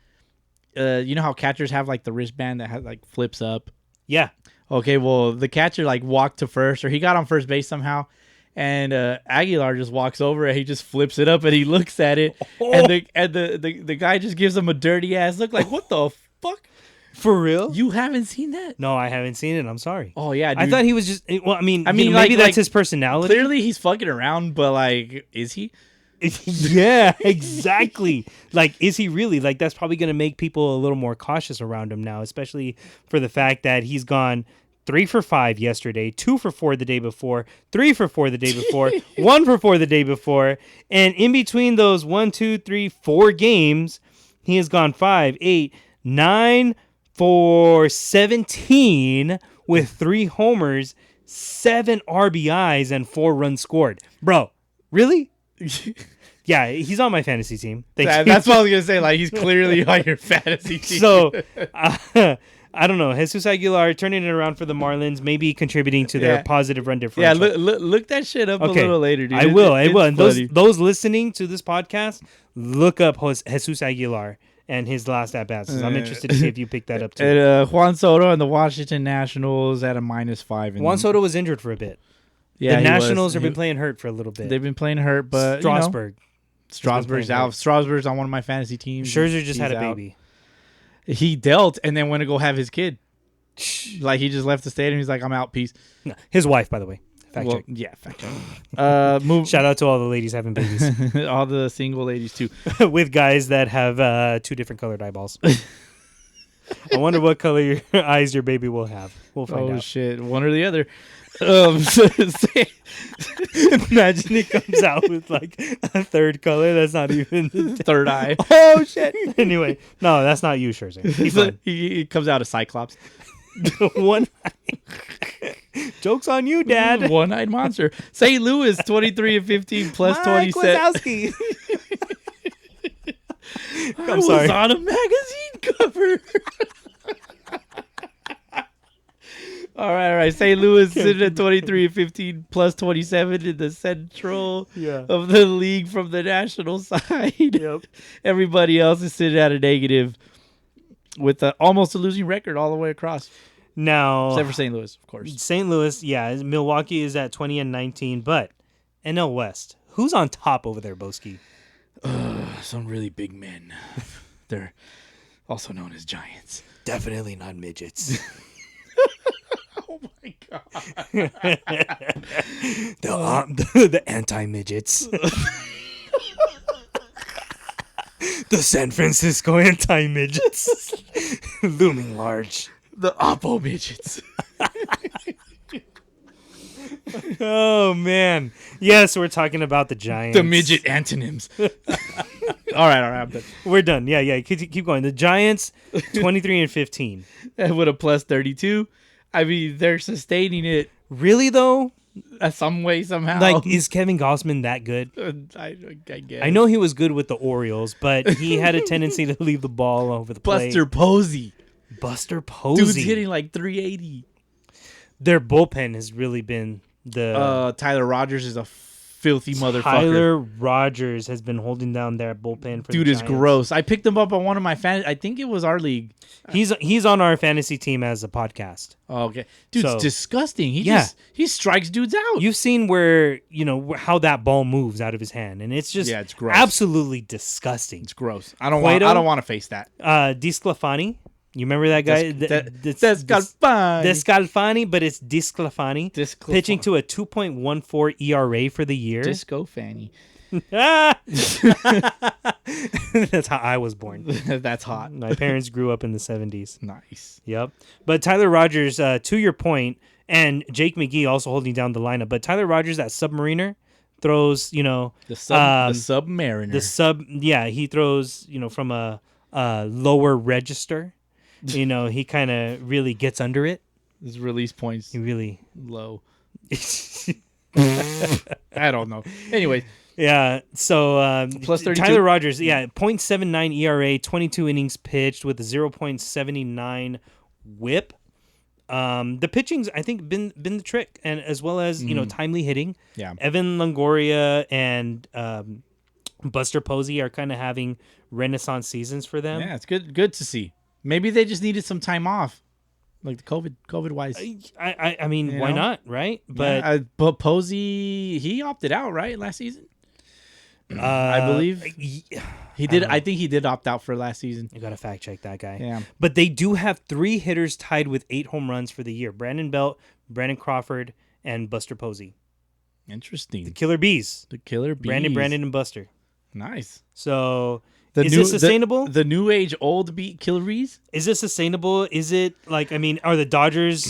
You know how catchers have like the wristband that like flips up. Yeah. Okay. Well, the catcher like walked to first, or he got on first base somehow, and Aguilar just walks over and he just flips it up, and he looks at it, and the guy just gives him a dirty ass look, like, "What the fuck?" For real? You haven't seen that? No, I haven't seen it. I'm sorry. Oh yeah, dude. I thought he was just. Well, I mean, like, maybe that's his personality. Clearly, he's fucking around, but like, is he? Yeah, exactly. Like, is he really? Like, that's probably going to make people a little more cautious around him now, especially for the fact that he's gone 3 for 5 yesterday, 2 for 4 the day before, 3 for 4 the day before, 1 for 4 the day before, and in between those 1, 2, 3, 4 games, he has gone 5, 8, 9 for 17 with 3 homers, 7 RBIs, and 4 runs scored. Bro, really? Yeah, he's on my fantasy team. That's what I was going to say. Like, he's clearly on your fantasy team. So, I don't know. Jesus Aguilar turning it around for the Marlins, maybe contributing to their positive run differential. Yeah, look that shit up a little later, dude. I will. And those listening to this podcast, look up Jesus Aguilar and his last at-bats. I'm interested to see if you picked that up too. And, Juan Soto and the Washington Nationals at a -5. Juan Soto was injured for a bit. Yeah, the Nationals have been playing hurt for a little bit. They've been playing hurt, but Strasburg. Strasburg's out. Strasburg's on one of my fantasy teams. Scherzer just had a baby. He dealt and then went to go have his kid. Like, he just left the stadium. He's like, "I'm out. Peace." No, his wife, by the way. Fact check. Yeah, fact check. Shout out to all the ladies having babies. All the single ladies too. With guys that have 2 different colored eyeballs. I wonder what color your eyes your baby will have. We'll find Oh out. shit, one or the other. Imagine it comes out with like a third color that's not even the Third eye. Oh shit. Anyway, no, that's not you, Scherzer. Keep going. He comes out a Cyclops. One eye. Joke's on you, Dad. One-eyed monster. St. Louis 23 and 15 plus Mike 27. Wazowski. I was sorry. on a magazine cover. All right. St. Louis sitting at 23 and 15 plus 27 in the central of the league from the national side. Yep. Everybody else is sitting at a negative with almost a losing record all the way across. Now, Except for St. Louis, of course. St. Louis, yeah, Milwaukee is at 20 and 19, but NL West, who's on top over there, Bowski? Some really big men. They're also known as giants. Definitely not midgets. Oh my god. the anti-midgets. The San Francisco anti-midgets. Looming large. The Oppo midgets. Oh, man. Yes, we're talking about the Giants. The midget antonyms. All right, I'm done. We're done. Yeah. Keep going. The Giants, 23 and 15. With a plus 32. I mean, they're sustaining it Really, though? some way, somehow. Like, is Kevin Gossman that good? I guess. I know he was good with the Orioles, but he had a tendency to leave the ball over the plate. Buster Posey. Buster Posey. Dude's hitting like 380. Their bullpen has really been the... Tyler Rogers is a filthy motherfucker. Tyler Rogers has been holding down their bullpen for Dude the is Giants. gross. I picked him up on one of my I think it was our league. He's on our fantasy team as a podcast. Oh, okay. Dude's So- disgusting. Yeah. He strikes dudes out. You've seen where, how that ball moves out of his hand, and it's just It's gross. absolutely disgusting. It's gross. I don't Cueto? want to face that. Disclafani, you remember that guy? Descalfani, but it's Disclafani. Disclafani. Pitching to a 2.14 ERA for the year. Disco Fanny. Ah! That's how I was born. That's hot. My parents grew up in the 70s. Nice. Yep. But Tyler Rogers, to your point, and Jake McGee also holding down the lineup. But Tyler Rogers, that submariner, throws, The Submariner. he throws, from a lower register. He kind of really gets under it. His release points He really... low. I don't know. Anyway, Yeah, so Plus 32. Tyler Rogers, 0.79 ERA, 22 innings pitched with a 0.79 WHIP. The pitching's, I think, been the trick, and as well as timely hitting. Yeah. Evan Longoria and Buster Posey are kind of having renaissance seasons for them. yeah, it's good to see. Maybe they just needed some time off, like the COVID wise. I mean, You why know? not, right? But But Posey, he opted out, right, last season. I believe he did. I think he did opt out for last season. You got to fact check that guy. Yeah. But they do have 3 hitters tied with 8 home runs for the year: Brandon Belt, Brandon Crawford, and Buster Posey. Interesting. The Killer Bees. The Killer Bees. Brandon, and Buster. Nice. So is this sustainable? The new age old beat Killer Bees. Is this sustainable? Is it are the Dodgers?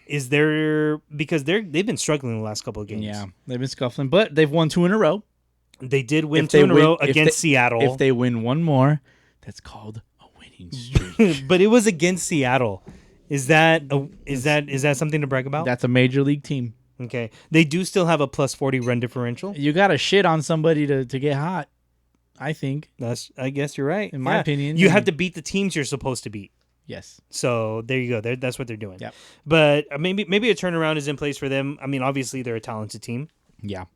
Is there because they've been struggling the last couple of games? Yeah, they've been scuffling, but they've won 2 in a row. They did win If 2 they in a win- row if against they- Seattle. If they win one more, that's called a winning streak. But it was against Seattle. Is that something to brag about? That's a major league team. Okay. They do still have a plus 40 run differential. You got to shit on somebody to get hot, I think. I guess you're right. In my opinion, You yeah. have to beat the teams you're supposed to beat. Yes. So there you go. That's what they're doing. Yep. But maybe a turnaround is in place for them. I mean, obviously they're a talented team. Yeah.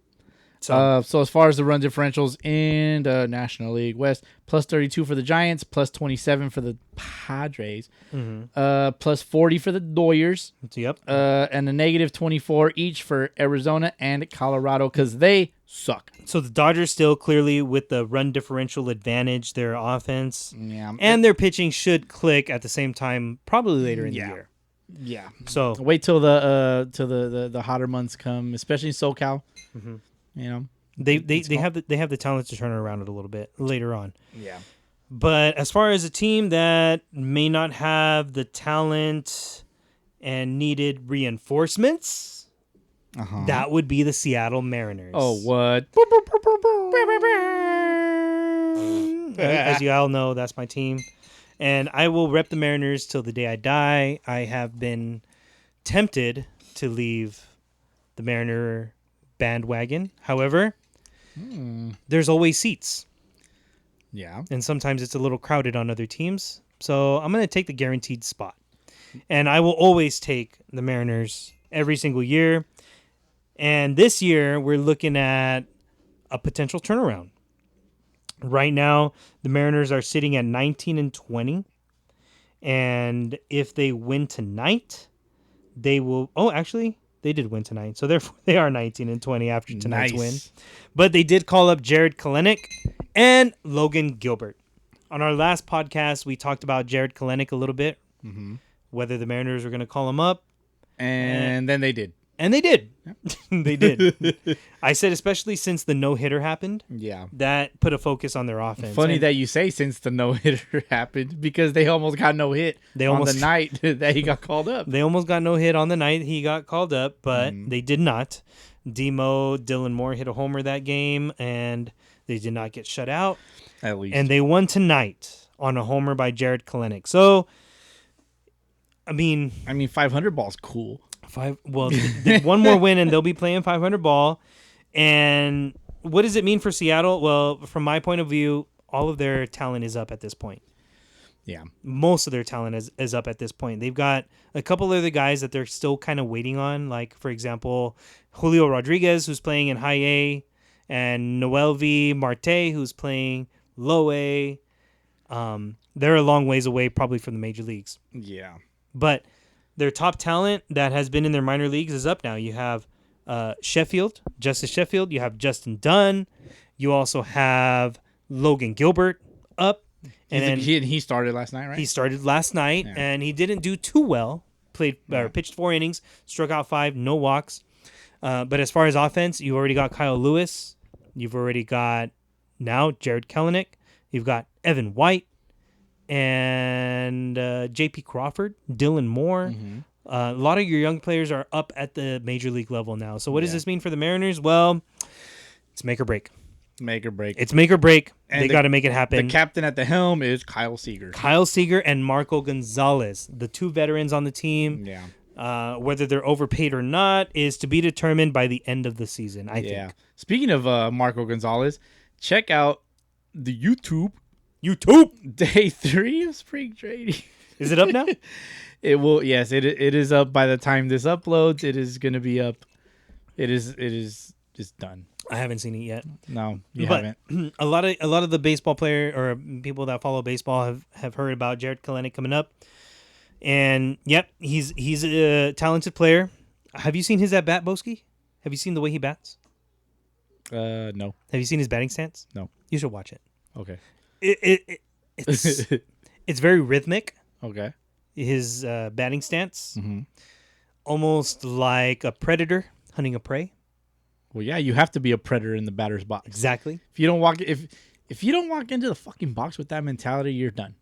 So So as far as the run differentials in the National League West, plus 32 for the Giants, plus 27 for the Padres, plus 40 for the Doyers, yep. and a negative 24 each for Arizona and Colorado because they suck. So the Dodgers still clearly with the run differential advantage, their offense Yeah. and their pitching should click at the same time, probably later in the Yeah. year. Yeah. So Wait till the hotter months come, especially in SoCal. You know. they have the talent to turn it around it a little bit later on. Yeah. But as far as a team that may not have the talent and needed reinforcements, that would be the Seattle Mariners. Oh, what? As you all know, that's my team. And I will rep the Mariners till the day I die. I have been tempted to leave the Mariner bandwagon. However, there's always seats. Yeah. And sometimes it's a little crowded on other teams. So I'm going to take the guaranteed spot. And I will always take the Mariners every single year. And this year, we're looking at a potential turnaround. Right now, the Mariners are sitting at 19-20. And if they win tonight, they will... Oh, actually, they did win tonight. So therefore, they are 19-20 after tonight's win. But they did call up Jared Kelenic and Logan Gilbert. On our last podcast, we talked about Jared Kelenic a little bit, whether the Mariners were going to call him up. And then they did. And they did. They did. I said, especially since the no-hitter happened, that put a focus on their offense. Funny that you say since the no-hitter happened, because they almost got no hit on the night that he got called up. They almost got no hit on the night he got called up, but they did not. Dylan Moore hit a homer that game, and they did not get shut out. At least. And they won tonight on a homer by Jared Kelenic. So, I mean 500 ball's cool. One more win and they'll be playing 500 ball. And what does it mean for Seattle? Well, from my point of view, all of their talent is up at this point. Yeah. Most of their talent is up at this point. They've got a couple of the guys that they're still kind of waiting on. Like, for example, Julio Rodriguez, who's playing in high A, and Noelvi Marte, who's playing low A. They're a long ways away probably from the major leagues. Yeah. But their top talent that has been in their minor leagues is up now. You have Justice Sheffield. You have Justin Dunn. You also have Logan Gilbert up. And he started last night, right? He started last night, and he didn't do too well. Pitched 4 innings, struck out 5, no walks. But as far as offense, you've already got Kyle Lewis. You've already got now Jared Kelenic. You've got Evan White and J.P. Crawford, Dylan Moore. A lot of your young players are up at the major league level now. So what does this mean for the Mariners? Well, it's make or break. Make or break. It's make or break. And they got to make it happen. The captain at the helm is Kyle Seager. Kyle Seager and Marco Gonzalez, the 2 veterans on the team. Yeah. Whether they're overpaid or not is to be determined by the end of the season, I think. Speaking of Marco Gonzalez, check out the YouTube day 3 of spring training. Is it up now? It will. Yes, it is up by the time this uploads. It is going to be up. It is just done. I haven't seen it yet. No, you haven't. A lot of the baseball player or people that follow baseball have heard about Jared Kelenic coming up. And yep, he's a talented player. Have you seen his at bat, Bowski? Have you seen the way he bats? No. Have you seen his batting stance? No. You should watch it. Okay. It's very rhythmic. Okay. His batting stance, almost like a predator hunting a prey. Well, yeah, you have to be a predator in the batter's box. Exactly. If you don't walk into the fucking box with that mentality, you're done.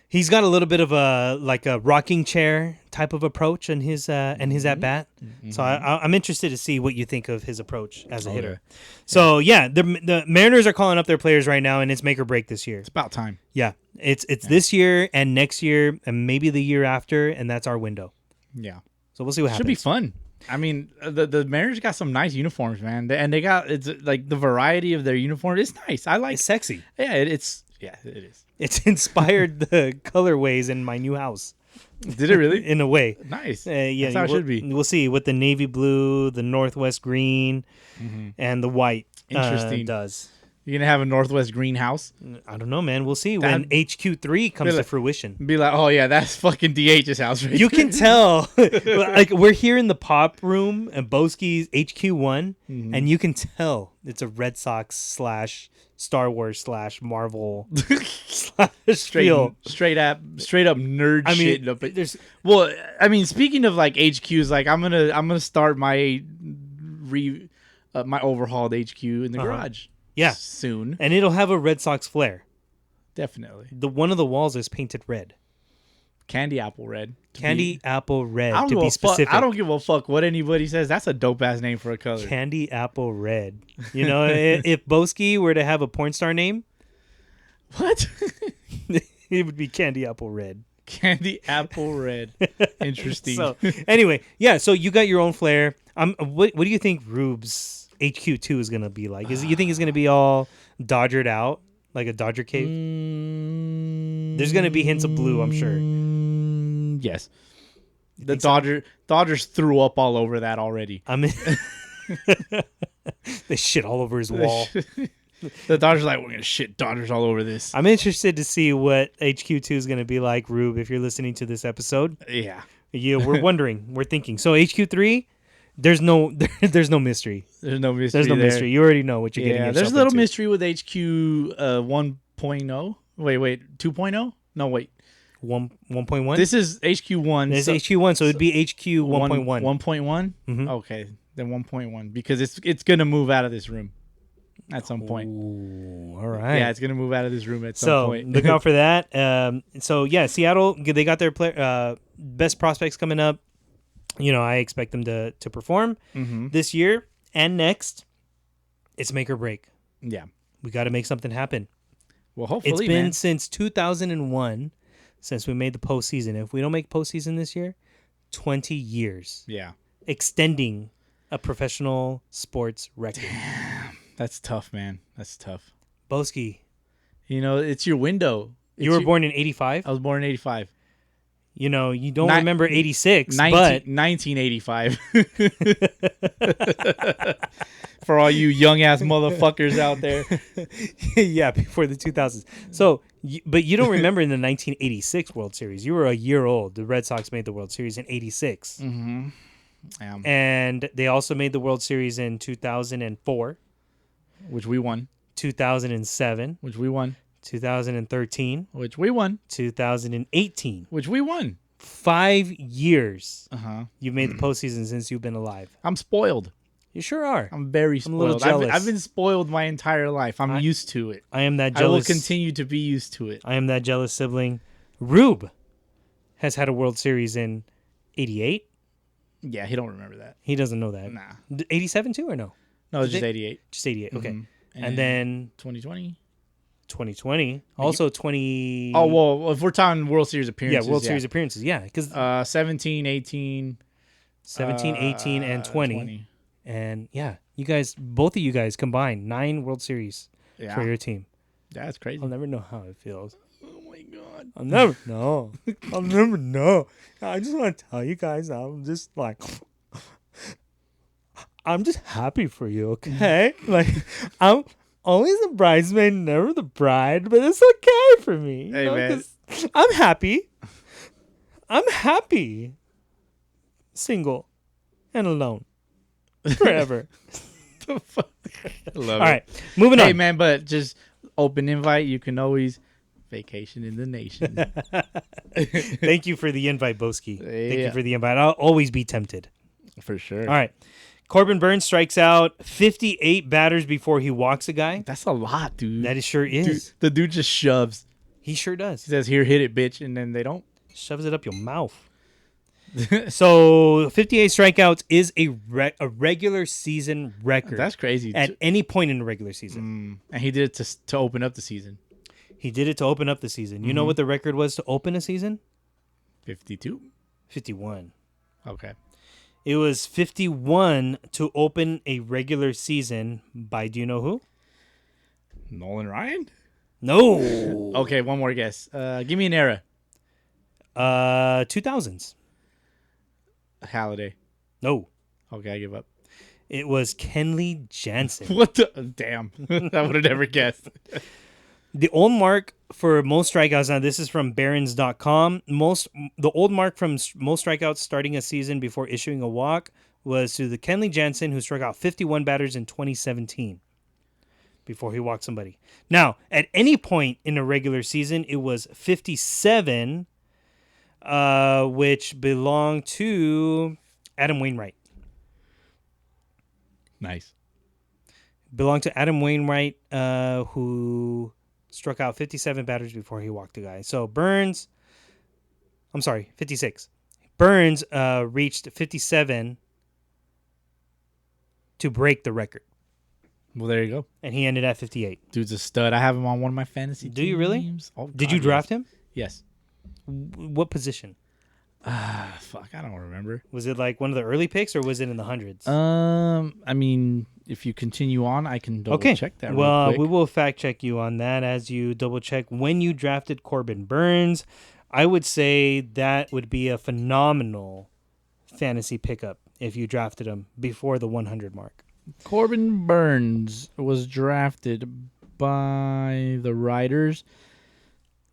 He's got a little bit of a rocking chair type of approach in his at bat. So I'm interested to see what you think of his approach as a hitter. So yeah, the Mariners are calling up their players right now, and it's make or break this year. It's about time. Yeah, it's this year and next year and maybe the year after, and that's our window. Yeah. So we'll see what happens. Should be fun. I mean, the Mariners got some nice uniforms, man, and they got it's like the variety of their uniforms. It's nice. I like. It's sexy. Yeah, it is. It's inspired the colorways in my new house. Did it really? In a way. Nice. Yeah, that's how it should be. We'll see what the navy blue, the northwest green, and the white does. You're going to have a northwest greenhouse? I don't know, man. We'll see when HQ3 comes to fruition. Be like, oh, yeah, that's fucking DH's house right You can tell. Like, we're here in the pop room at Bowski's HQ1, and you can tell it's a Red Sox / Star Wars / Marvel / straight up nerd shit. Well, I mean, speaking of like HQs, like I'm gonna start my my overhauled HQ in the garage. Yeah, soon, and it'll have a Red Sox flair. Definitely. One of the walls is painted red. Candy apple red. Candy apple red, I don't to give be a fuck. specific. I don't give a fuck what anybody says. That's a dope ass name for a color. Candy apple red. You know, if Bowski were to have a porn star name, What? it would be Candy apple red. Candy apple red. Interesting. So anyway, yeah. So you got your own flair. What do you think Rube's HQ2 is gonna be like? You think it's gonna be all dodgered out like a Dodger cave? There's gonna be hints of blue, I'm sure. Yes. The Dodgers threw up all over that already. I mean, they shit all over his wall. The Dodgers are like, we're gonna shit Dodgers all over this. I'm interested to see what HQ2 is gonna be like, Rube. If you're listening to this episode, Yeah. we're wondering, we're thinking. So HQ3, there's no mystery. There's no mystery. There's no there. mystery. You already know what you're getting Yeah, yourself there's a little into. mystery with HQ 1.0. Wait, 2.0? No, wait. 1.1. This is HQ1. This is HQ1, so it'd be HQ 1.1. 1.1? Mhm. Okay, then 1.1 because it's gonna move out of this room at some point. Ooh, all right. Yeah, it's gonna move out of this room at some So point. look out for that. So yeah, Seattle, they got their best prospects coming up. You know, I expect them to perform this year and next. It's make or break. Yeah. We got to make something happen. Well, hopefully, It's been man. since 2001 since we made the postseason. If we don't make postseason this year, 20 years. Yeah. Extending a professional sports record. That's tough, man. That's tough. Bowski, You know, it's your window. you were born in 85. I was born in 85. You know, you don't Ni- remember 86, 1985. For all you young ass motherfuckers out there. but yeah, before the 2000s. So, but you don't remember in the 1986 World Series. You were a year old. The Red Sox made the World Series in 86. Mm-hmm. And they also made the World Series in 2004, Which we won. 2007, Which we won. 2013, Which we won. 2018. Which we won. 5 years Uh-huh. you've made the postseason since you've been alive. I'm spoiled. You sure are. I'm very I'm a little spoiled. jealous. I've been spoiled my entire life. I'm used to it. I am that I will jealous. continue to be used to it. I am that jealous sibling. Rube has had a World Series in 88. Yeah, he don't remember that. He doesn't know that. Nah. 87 too or no? No, it's Did just they- 88. Just 88. Okay. Mhm. And then 2020. 2020. Also 20. Oh, well, if we're talking World Series yeah, appearances. World Series appearances. Yeah, because 17, 18. 17, 18, and 20. And yeah, you guys, both of you guys combined 9 World Series Yeah. for your team. That's crazy. I'll never know how it feels. Oh, my God. I'll never know. I'll never know. I just want to tell you guys, I'm just like, I'm just happy for you, okay? Like, I'm always the bridesmaid, never the bride, but it's okay for me. You Hey, know, man. 'cause I'm happy. I'm happy. Single and alone. Forever. The fuck? I love All it. right, moving Hey, on. man, but just open invite. You can always vacation in the nation. Thank you for the invite, Bowski. Thank you Yeah. for the invite. I'll always be tempted. For sure. All right. Corbin Burns strikes out 58 batters before he walks a guy. That's a lot, dude. That sure Dude, is. the dude just shoves. He sure does. He says, here, hit it, bitch. And then they don't. Shoves it up your mouth. So 58 strikeouts is a regular season record. That's crazy. At any point in the regular season. And he did it to open up the season. He did it to open up the season. You know what the record was to open a season? 52. 51. Okay. It was 51 to open a regular season by, do you know who? Nolan Ryan? No. Okay, one more guess. Give me an era. 2000s. Halliday. No. Okay, I give up. It was Kenley Jansen. What the? Damn. I would have never guessed. The old mark for most strikeouts, now this is from Barons.com. The old mark from most strikeouts starting a season before issuing a walk was to the Kenley Jansen, who struck out 51 batters in 2017 before he walked somebody. Now, at any point in a regular season, it was 57, which belonged to Adam Wainwright. Nice. Belonged to Adam Wainwright, who struck out 57 batters before he walked a guy. So Burns, I'm sorry, 56. Burns reached 57 to break the record, Well, there you go. and he ended at 58. Dude's a stud. I have him on one of my fantasy teams. Do you really? Oh, Did God, you draft him? Yes. What position? Fuck, I don't remember. Was it like one of the early picks, or was it in the hundreds? I mean, if you continue on, I can double check that. Well, real quick. we will fact check you on that as you double check when you drafted Corbin Burns. I would say that would be a phenomenal fantasy pickup if you drafted him before the 100 mark. Corbin Burns was drafted by the Riders,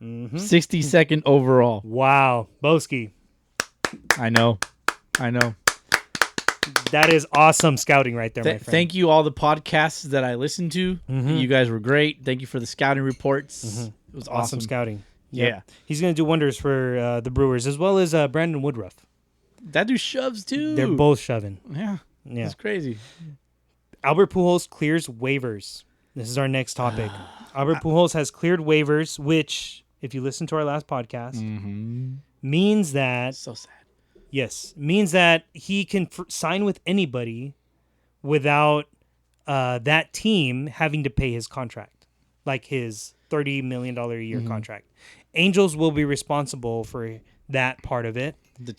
62nd overall. Wow, Bowski, I know. that is awesome scouting right there, my friend. Thank you, all the podcasts that I listened to. You guys were great. Thank you for the scouting reports. It was awesome. scouting. Yeah. He's going to do wonders for the Brewers, as well as Brandon Woodruff. That dude shoves too. They're both shoving. Yeah. Yeah. It's crazy. Albert Pujols clears waivers. This is our next topic. Albert Pujols has cleared waivers, which, if you listen to our last podcast, means that So sad. means that he can sign with anybody without that team having to pay his contract, like his $30 million a year contract. Angels will be responsible for that part of it. The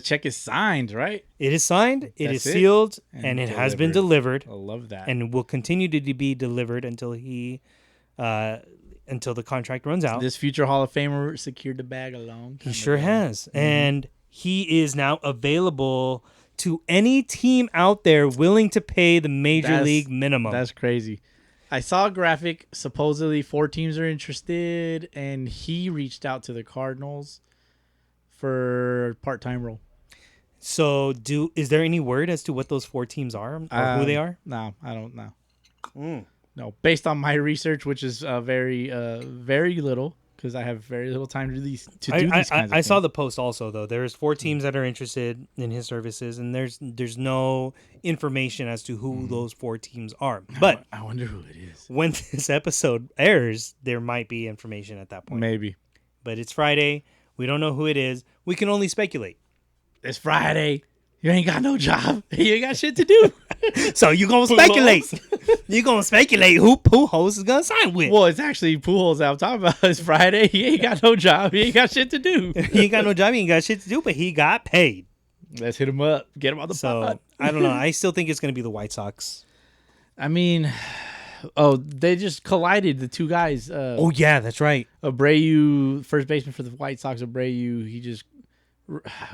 check is signed, right? It is signed, it is That's it. sealed, and it has been delivered, I love that. and will continue to be delivered until until the contract runs out. This future Hall of Famer secured the bag a long time He sure ago. has. And he is now available to any team out there willing to pay the major league minimum. That's crazy. I saw a graphic. Supposedly 4 teams are interested, and he reached out to the Cardinals for a part-time role. So is there any word as to what those 4 teams are or who they are? No, I don't know. No, based on my research, which is very little, because I have very little time to do these kinds of I saw things. the post also, though. There's 4 teams that are interested in his services, and there's no information as to who those 4 teams are. But I wonder who it is. when this episode airs, there might be information at that point. Maybe. But it's Friday. We don't know who it is. We can only speculate. It's Friday. You ain't got no job. You ain't got shit to do. So you gonna speculate? You gonna speculate who Pujols is gonna sign with? Well, it's actually Pujols that I'm talking about. It's Friday. He ain't got no job. He ain't got shit to do. He ain't got no job. He ain't got shit to do, but he got paid. Let's hit him up. Get him on the So pod. I don't know. I still think it's gonna be the White Sox. I mean, they just collided, the 2 guys. Oh yeah, that's right. Abreu, first baseman for the White Sox. Abreu, he just,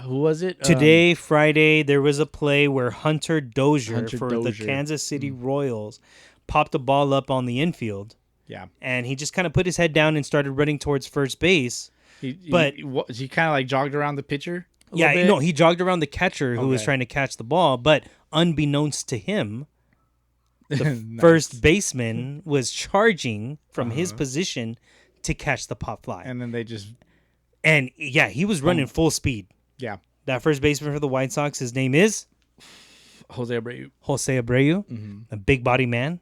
who was it? Today, Friday, there was a play where Hunter Dozier Hunter for the Dozier. Kansas City Royals popped the ball up on the infield, Yeah. and he just kind of put his head down and started running towards first base. He kind of like jogged around the pitcher. a Yeah, little bit? no, he jogged around the catcher who was Okay. trying to catch the ball, but unbeknownst to him, the Nice. first baseman was charging from his position to catch the pop fly. And then they just, And yeah, he was running full speed. yeah. That first baseman for the White Sox, his name is Jose Abreu. Jose Abreu, a big body man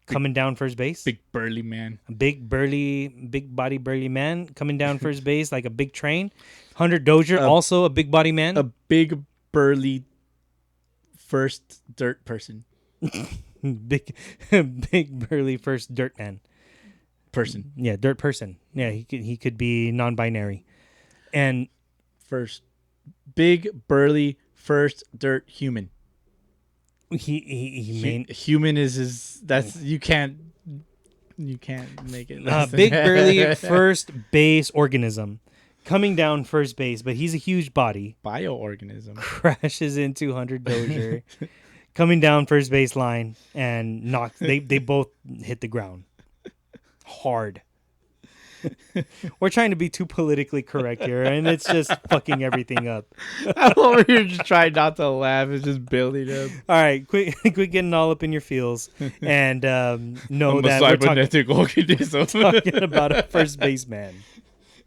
coming down first base. Big burly man. A big body burly man coming down first base like a big train. Hunter Dozier, also a big body man. A big burly first dirt person. big burly first dirt man. Person. Yeah, dirt person. Yeah, he could be non-binary. And First. Big burly first dirt human. Human is his. That's you can't make it. less than big that. burly first base organism coming down first base, but he's a huge body. bioorganism. Crashes into Hunter Dozier coming down first base line and knocks. They both hit the ground hard. We're trying to be too politically correct here, and it's just fucking everything up. I'm over here just trying not to laugh. It's just building up. All right, quit getting all up in your feels, and know I'm a that we're cybernetic organism. talking about a first baseman.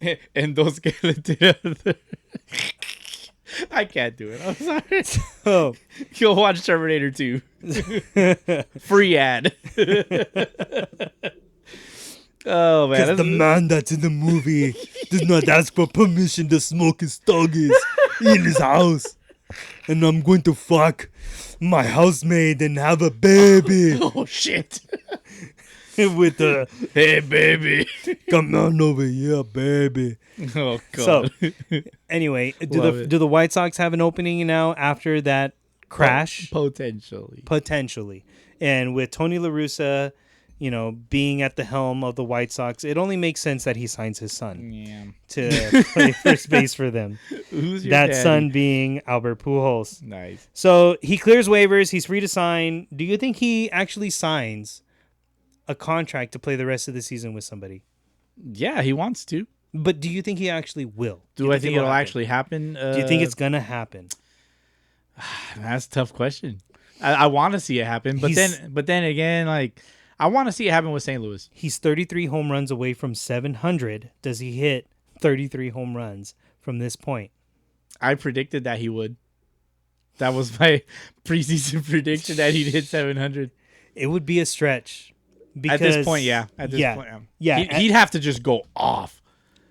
Endoskeleton. I can't do it. I'm sorry. Oh, You'll watch Terminator 2. Free ad. Oh man, Because the man that's in the movie does not ask for permission to smoke his stogies in his house. And I'm going to fuck my housemaid and have a baby oh shit. with a, Hey baby. come on over here, baby. Oh So, god. anyway, Love it. do the White Sox have an opening now after that crash? Potentially. Potentially. And with Tony La Russa, being at the helm of the White Sox, it only makes sense that he signs his son Yeah. to play first base for them. Who's your That daddy? son being Albert Pujols. Nice. So he clears waivers. He's free to sign. Do you think he actually signs a contract to play the rest of the season with somebody? Yeah, he wants to. But do you think he actually will? Do I think it'll happen? actually happen? Do you think it's gonna happen? That's a tough question. I want to see it happen, but He's- then again, like I want to see it happen with St. Louis. He's 33 home runs away from 700. Does he hit 33 home runs from this point? I predicted that he would. That was my preseason prediction that he'd hit 700. It would be a stretch. Because, At this point, yeah. At this yeah, point, yeah. He'd have to just go off.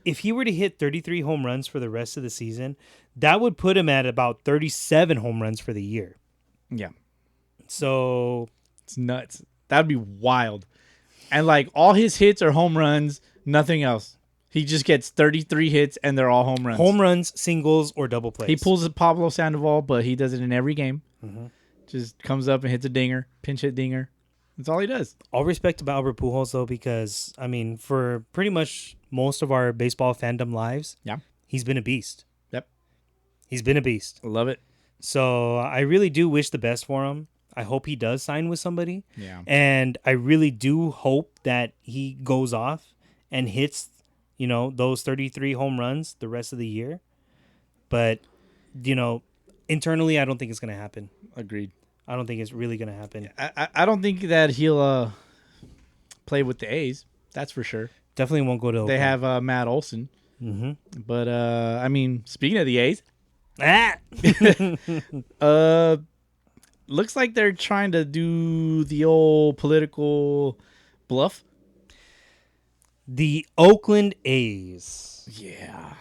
If he were to hit 33 home runs for the rest of the season, that would put him at about 37 home runs for the year. Yeah, So it's nuts. That'd be wild. And like all his hits are home runs, nothing else. He just gets 33 hits and they're all home runs. home runs, singles, or double plays. He pulls a Pablo Sandoval, but he does it in every game. Mm-hmm. Just comes up and hits a dinger, pinch hit dinger. That's all he does. All respect to Albert Pujols, though, because, I mean, for pretty much most of our baseball fandom lives, Yeah. he's been a beast. Yep. He's been a beast. Love it. So I really do wish the best for him. I hope he does sign with somebody. Yeah. And I really do hope that he goes off and hits, those 33 home runs the rest of the year. But, internally, I don't think it's going to happen. Agreed. I don't think it's really going to happen. I don't think that he'll play with the A's. That's for sure. Definitely won't go to They Oakland. have Matt Olson. Mm-hmm. But, I mean, speaking of the A's, looks like they're trying to do the old political bluff. The Oakland A's Yeah.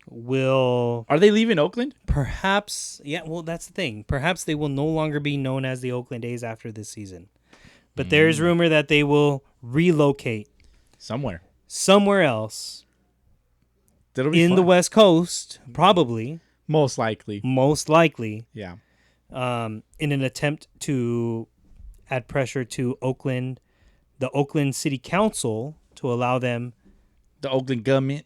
will Are they leaving Oakland? perhaps, that's the thing. Perhaps they will no longer be known as the Oakland A's after this season. But there's rumor that they will relocate Somewhere. somewhere else That'll be in fun. the West Coast, probably, Most likely. most likely, Yeah. in an attempt to add pressure to Oakland, the Oakland City Council, to allow them The Oakland government.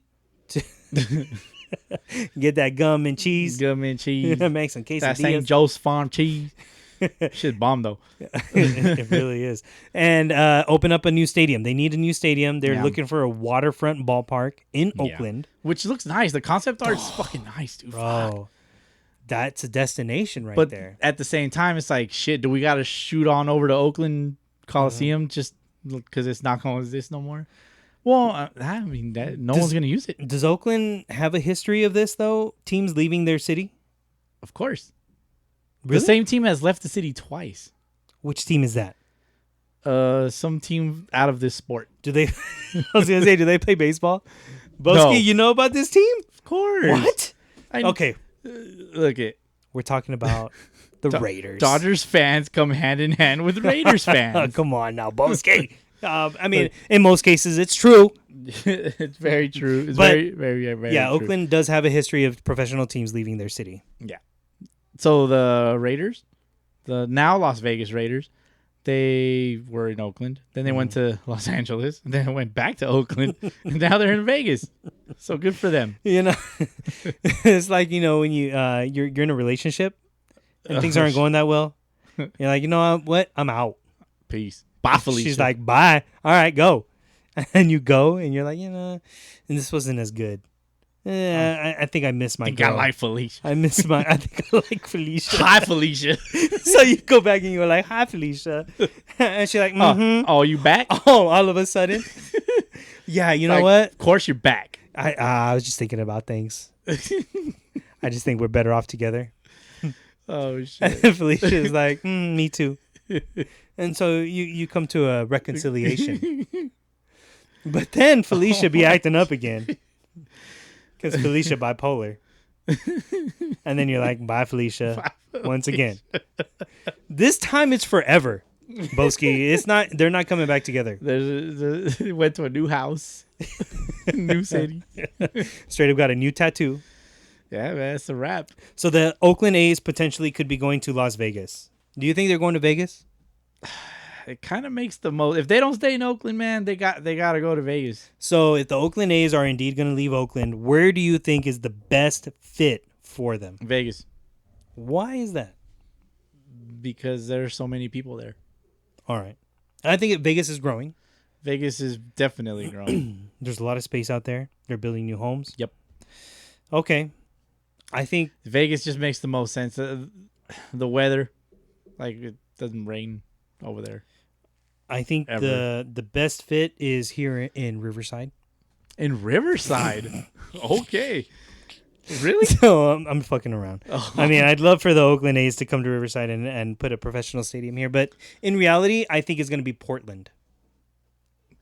get that gum and cheese, Government cheese. make some That St. quesadillas. Joe's Farm cheese. Shit bomb though. It really is. And open up a new stadium. They need a new stadium. They're Yeah. looking for a waterfront ballpark in Oakland. Which looks nice. The concept art's fucking nice, dude. Fuck. Bro, that's a destination right But there. at the same time, it's like, shit, do we got to shoot on over to Oakland Coliseum just because it's not going to exist no more? Well, I mean, no one's going to use it. Does Oakland have a history of this, though? Teams leaving their city? Of course. Really? The same team has left the city twice. Which team is that? Some team out of this sport. Do they? I was gonna say, do they play baseball? Bowski, No. you know about this team? Of course. What? I, Okay, Look at we're talking about the Raiders. Dodgers fans come hand in hand with Raiders fans. Come on now, Bowski. I mean, in most cases, it's true. It's very true. It's But- very, very, very Yeah, true. Oakland does have a history of professional teams leaving their city. Yeah. So the Raiders, the now Las Vegas Raiders, they were in Oakland. Then they went to Los Angeles. And then they went back to Oakland. And now they're in Vegas. So good for them. You know, it's like, when you're in a relationship and things aren't going that well. You're like, you know what? I'm out. Peace. Bye, Felicia. She's like, bye. All right, go. And you go, and you're like, and this wasn't as good. I think I miss my I think girl. I like Felicia. I think I like Felicia. Hi, Felicia. So you go back and you're like, hi, Felicia. And she's like, mm-hmm. Oh, you back? Oh, all of a sudden. Yeah, you know Like, what? Of course you're back. I was just thinking about things. I just think we're better off together. Oh, shit. Felicia is like, me too. And so you come to a reconciliation. But then Felicia be acting up again. Because Felicia bipolar. And then you're like, bye, Felicia. Once again. This time it's forever, Bowski. It's not. They're not coming back together. Went to a new house. New city. Straight up got a new tattoo. Yeah, man, it's a wrap. So the Oakland A's potentially could be going to Las Vegas. Do you think they're going to Vegas? It kind of makes the most. If they don't stay in Oakland, man, they got to go to Vegas. So if the Oakland A's are indeed going to leave Oakland, where do you think is the best fit for them? Vegas, Why is that? because there's so many people there. All right. I think Vegas is growing. Vegas is definitely growing. There's a lot of space out there. They're building new homes. Yep. Okay. I think Vegas just makes the most sense. The weather, like it doesn't rain over there. the best fit is here in Riverside. In Riverside, okay, really? So I'm fucking around. Oh. I mean, I'd love for the Oakland A's to come to Riverside and put a professional stadium here, but in reality, I think it's going to be Portland.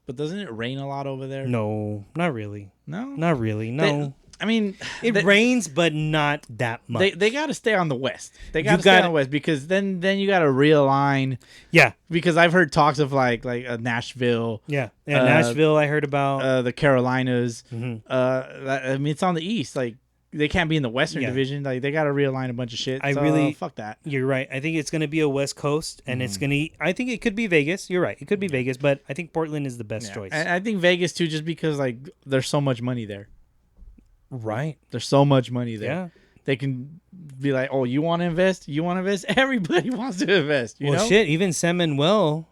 But doesn't it rain a lot over there? No, not really. No, Not really. No. I mean, It rains, but not that much. They got to stay on the west. They got You to stay on gotta- the west because then you got to realign. Yeah. Because I've heard talks of like Nashville, Yeah. Nashville, I heard about. the Carolinas. Mhm. I mean, it's on the east. Like they can't be in the Western Yeah. division. Like they got to realign a bunch of shit. I So, really- fuck that. You're right. I think it's going to be a West Coast, and it's going to. I think it could be Vegas. You're right. It could be Vegas, but I think Portland is the best Yeah. choice. And I think Vegas too, just because like there's so much money there. Right. There's so much money there. Yeah. They can be like, oh, you want to invest? You want to invest? Everybody wants to invest. You Well, know? shit. Even San Manuel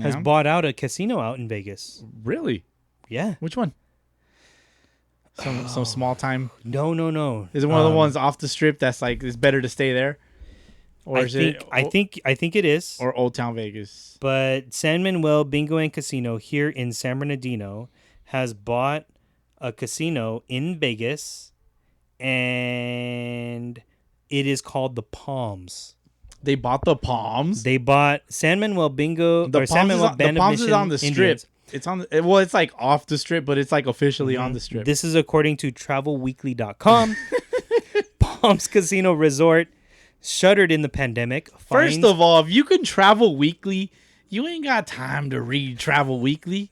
has Yeah. bought out a casino out in Vegas. Really? Yeah. Which one? Some small time. No. Is it one of the ones off the strip that's like it's better to stay there, or is it? I think it is. Or Old Town Vegas. But San Manuel Bingo and Casino here in San Bernardino has bought a casino in Vegas, and it is called the Palms. They bought the Palms. They bought San Manuel Bingo The or San Palms, Manuel the Band of Palms is Mission on the strip. Indians. It's on. Well, it's like off the strip, but it's like officially on the strip. This is according to TravelWeekly.com. Palms Casino Resort shuttered in the pandemic. First Finds- of all, if you can travel weekly, you ain't got time to read Travel Weekly.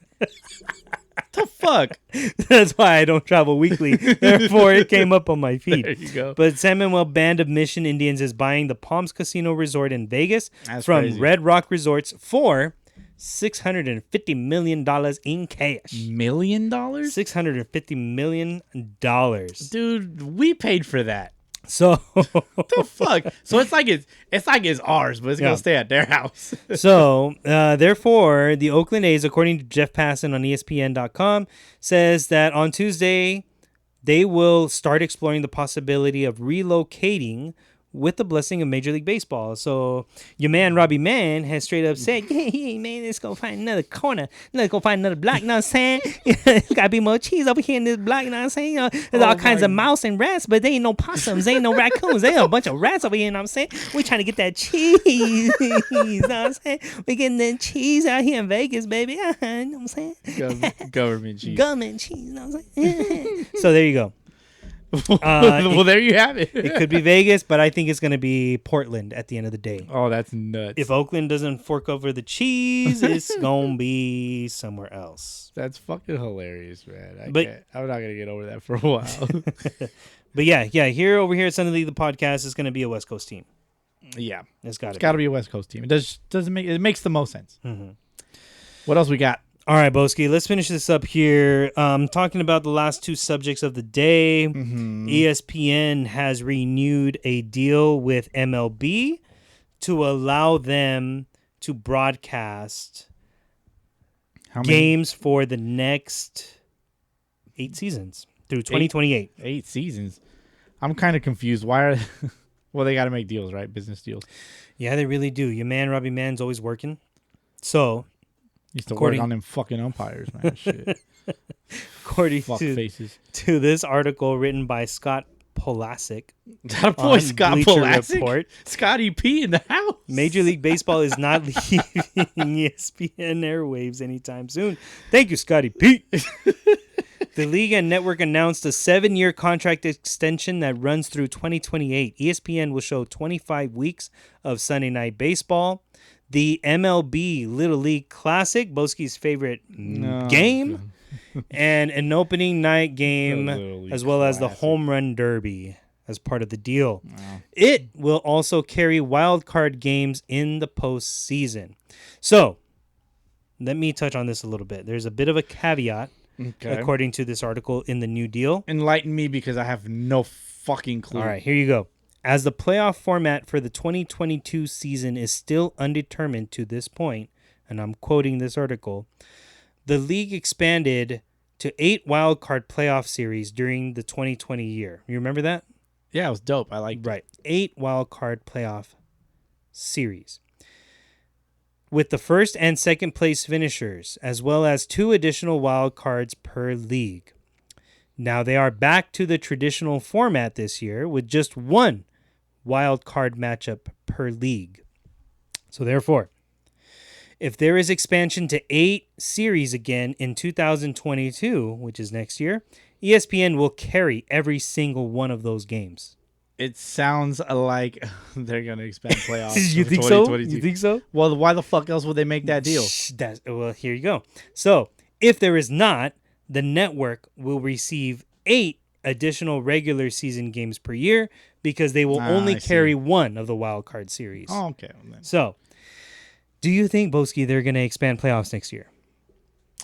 The fuck? That's why I don't travel weekly. Therefore, it came up on my feed. There you go. But San Manuel Band of Mission Indians is buying the Palms Casino Resort in Vegas That's from crazy. Red Rock Resorts for $650 million in cash. $1 million? $650 million. Dude, we paid for that. So, The fuck? So it's like it's ours, but it's Yeah. gonna stay at their house. therefore, the Oakland A's, according to Jeff Passan on ESPN.com, says that on Tuesday they will start exploring the possibility of relocating with the blessing of Major League Baseball. So your man Robbie Mann has straight up said, yeah, man, let's go find another corner. Let's go find another block, you know what I'm saying? There's got to be more cheese over here in this block, you know what I'm saying? You know, there's all kinds of mouse and rats, but there ain't no possums, there ain't no raccoons. There a bunch of rats over here, you know what I'm saying? We trying to get that cheese, you know what I'm saying? We getting that cheese out here in Vegas, baby. You know what I'm saying? Government cheese. Government cheese, you know what I'm saying? So there you go. Well, there you have it. It could be Vegas, but I think it's going to be Portland at the end of the day. Oh, that's nuts. If Oakland doesn't fork over the cheese, it's going to be somewhere else. That's fucking hilarious, man. But- I'm not gonna get over that for a while. But yeah, over here at Sunday League, the podcast is going to be a West Coast team. Yeah, It's got it's to got to be a West Coast team. It makes the most sense. Mm-hmm. What else we got? All right, Bowski, let's finish this up here. Talking about the last two subjects of the day. ESPN has renewed a deal with MLB to allow them to broadcast How many? games for the next 8 seasons through 2028. 8 seasons. I'm kind of confused. Why are? Well, they got to make deals, right? Business deals. Yeah, they really do. Your man, Robbie Mann's always working. So, Used to According- work on them fucking umpires, man. Shit. according Fuck to faces. this article written by Scott Polacic. That boy on Scott Bleacher Polacic. Report. Scotty P in the house. Major League Baseball is not leaving ESPN airwaves anytime soon. Thank you, Scotty P. The league and network announced a 7-year contract extension that runs through 2028. ESPN will show 25 weeks of Sunday Night Baseball. The MLB Little League Classic, Bowski's favorite game, and an opening night game, as well as the Home Run Derby as part of the deal. Wow. It will also carry wild card games in the postseason. So, let me touch on this a little bit. There's a bit of a caveat, according to this article in the New Deal. Enlighten me because I have no fucking clue. All right, here you go. As the playoff format for the 2022 season is still undetermined to this point, and I'm quoting this article, the league expanded to 8 wild card playoff series during the 2020 year. You remember that? Yeah, it was dope. I like Right. 8 wild card playoff series, with the first and second place finishers, as well as 2 additional wild cards per league. Now they are back to the traditional format this year with just 1 wild card matchup per league. So therefore, if there is expansion to 8 series again in 2022, which is next year, ESPN will carry every single one of those games. It sounds like they're going to expand playoffs. You for think so? 2022. You think so? Well, why the fuck else would they make that deal? Well, here you go. So if there is not, the network will receive 8 additional regular season games per year because they will only carry 1 of the wild card series. Oh, okay. Well, then. So, do you think, Bowski, they're going to expand playoffs next year?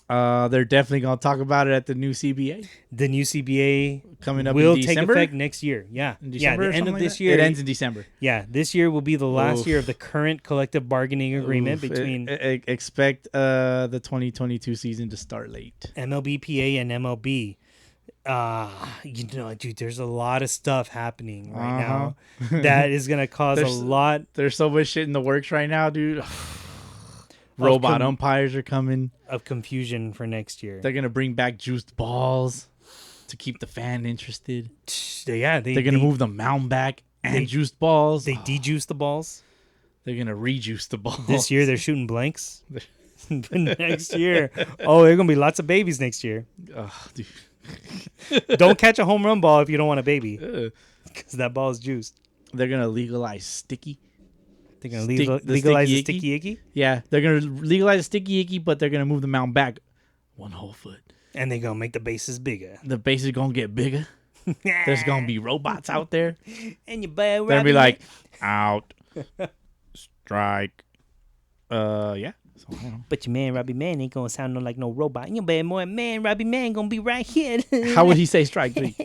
They're definitely going to talk about it at the new CBA. The new CBA Coming up will in take December? effect next year. Yeah. In December the end of like this that? year. It ends in December. Yeah, this year will be the last year of the current collective bargaining agreement between Expect the 2022 season to start late. MLBPA and MLB. Dude, there's a lot of stuff happening right now that is going to cause a lot. There's so much shit in the works right now, dude. Robot umpires are coming. Of confusion for next year. They're going to bring back juiced balls to keep the fan interested. Yeah, They're going to move the mound back and juiced balls. They de-juice the balls. They're going to rejuice the balls. This year they're shooting blanks. But next year, there are going to be lots of babies next year. Dude. Don't catch a home run ball if you don't want a baby, because that ball is juiced. They're going to legalize sticky. They're going to legalize the sticky icky? Yeah, they're going to legalize the sticky icky, but they're going to move the mound back 1 whole foot. And they're going to make the bases bigger. The base is going to get bigger. There's going to be robots out there. And your boy They're going to be like, out, strike. Yeah. So, I don't know. But your man, Robbie Man, ain't going to sound like no robot. Your bad boy, man, Robbie Man, going to be right here. How would he say strike 3?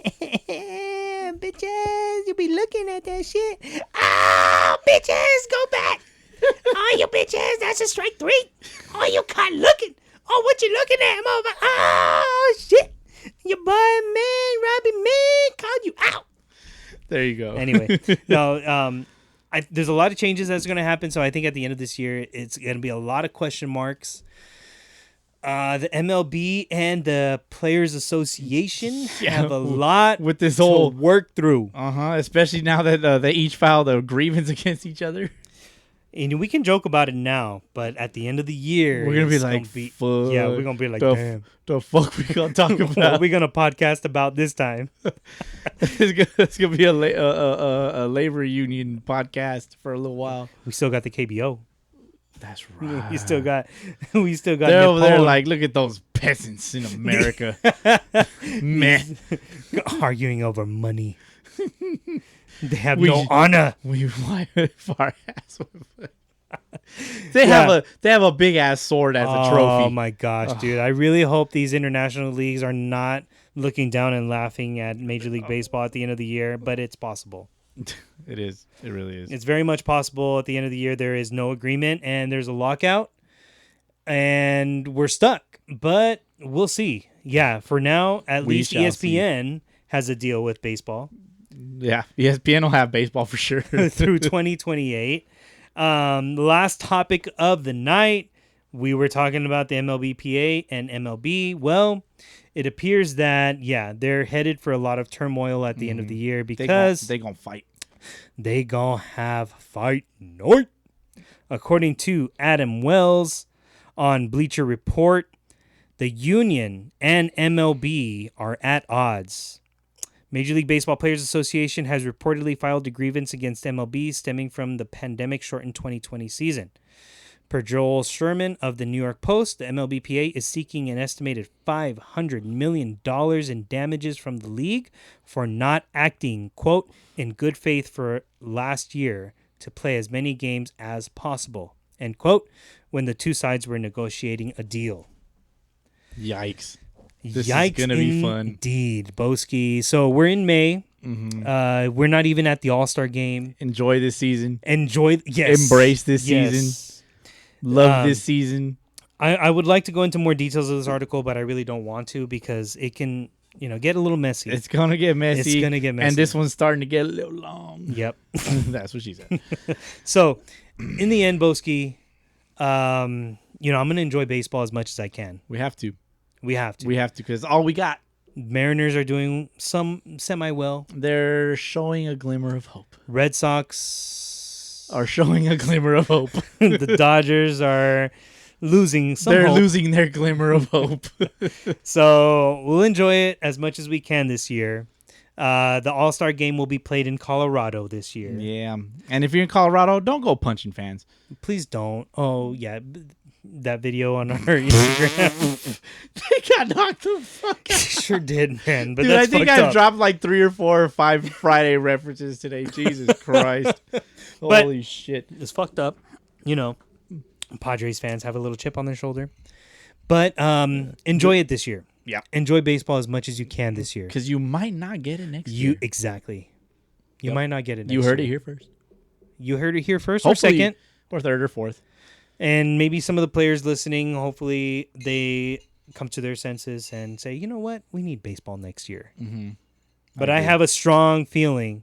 Bitches, you be looking at that shit. Ah, bitches, go back. Oh, you bitches, that's a strike 3. Oh, you caught looking. Oh, what you looking at, motherfucker? Oh, shit. Your boy, man, Robbie Man, called you out. There you go. Anyway, no, there's a lot of changes that's going to happen. So I think at the end of this year, it's going to be a lot of question marks. The MLB and the Players Association have a lot with this to whole work through. Especially now that they each filed a grievance against each other. And we can joke about it now, but at the end of the year, we're gonna be like, fuck. Yeah, we're gonna be like, damn, the fuck we gonna talk about? What are we gonna podcast about this time? It's gonna be a labor union podcast for a little while. We still got the KBO. That's right. We still got. They're over there like, look at those peasants in America, man, arguing over money. They have no honor. We far ass. They have a big ass sword as a trophy. Oh my gosh, dude! I really hope these international leagues are not looking down and laughing at Major League Baseball at the end of the year, but it's possible. It is. It really is. It's very much possible. At the end of the year, there is no agreement and there's a lockout, and we're stuck. But we'll see. Yeah, for now, at least ESPN has a deal with baseball. Yeah, ESPN will have baseball for sure through 2028. Last topic of the night, we were talking about the MLBPA and MLB. Well, it appears that, they're headed for a lot of turmoil at the end of the year because they gonna fight. they gonna have fight night. According to Adam Wells on Bleacher Report, the union and MLB are at odds. Major League Baseball Players Association has reportedly filed a grievance against MLB stemming from the pandemic-shortened 2020 season. Per Joel Sherman of the New York Post, the MLBPA is seeking an estimated $500 million in damages from the league for not acting, quote, in good faith for last year to play as many games as possible, end quote, when the two sides were negotiating a deal. Yikes. This Yikes, is going to be fun. Indeed, Bowski. So we're in May. We're not even at the All-Star game. Enjoy this season. Yes. Embrace this season. Love this season. I would like to go into more details of this article, but I really don't want to because it can, get a little messy. It's going to get messy. It's going to get messy. And this one's starting to get a little long. Yep. That's what she said. So, in the end, Bowski, I'm going to enjoy baseball as much as I can. We have to. We have to because all we got. Mariners are doing some semi-well. They're showing a glimmer of hope. Red Sox are showing a glimmer of hope. The Dodgers are losing some They're hope. losing their glimmer of hope. So we'll enjoy it as much as we can this year. The All-Star game will be played in Colorado this year. Yeah. And if you're in Colorado, don't go punching fans. Please don't. Oh, yeah. That video on our Instagram. They got knocked the fuck out. Sure did, man. But Dude, that's I think fucked I up. dropped like 3 or 4 or 5 Friday references today. Jesus Christ. Holy shit. It's fucked up. Padres fans have a little chip on their shoulder. But enjoy it this year. Yeah. Enjoy baseball as much as you can this year. Because you might not get it next year. Exactly. You might not get it next You heard year. it here first. You heard it here first Hopefully, or second. or third or fourth. And maybe some of the players listening, hopefully they come to their senses and say, you know what? We need baseball next year. Mm-hmm. But I have a strong feeling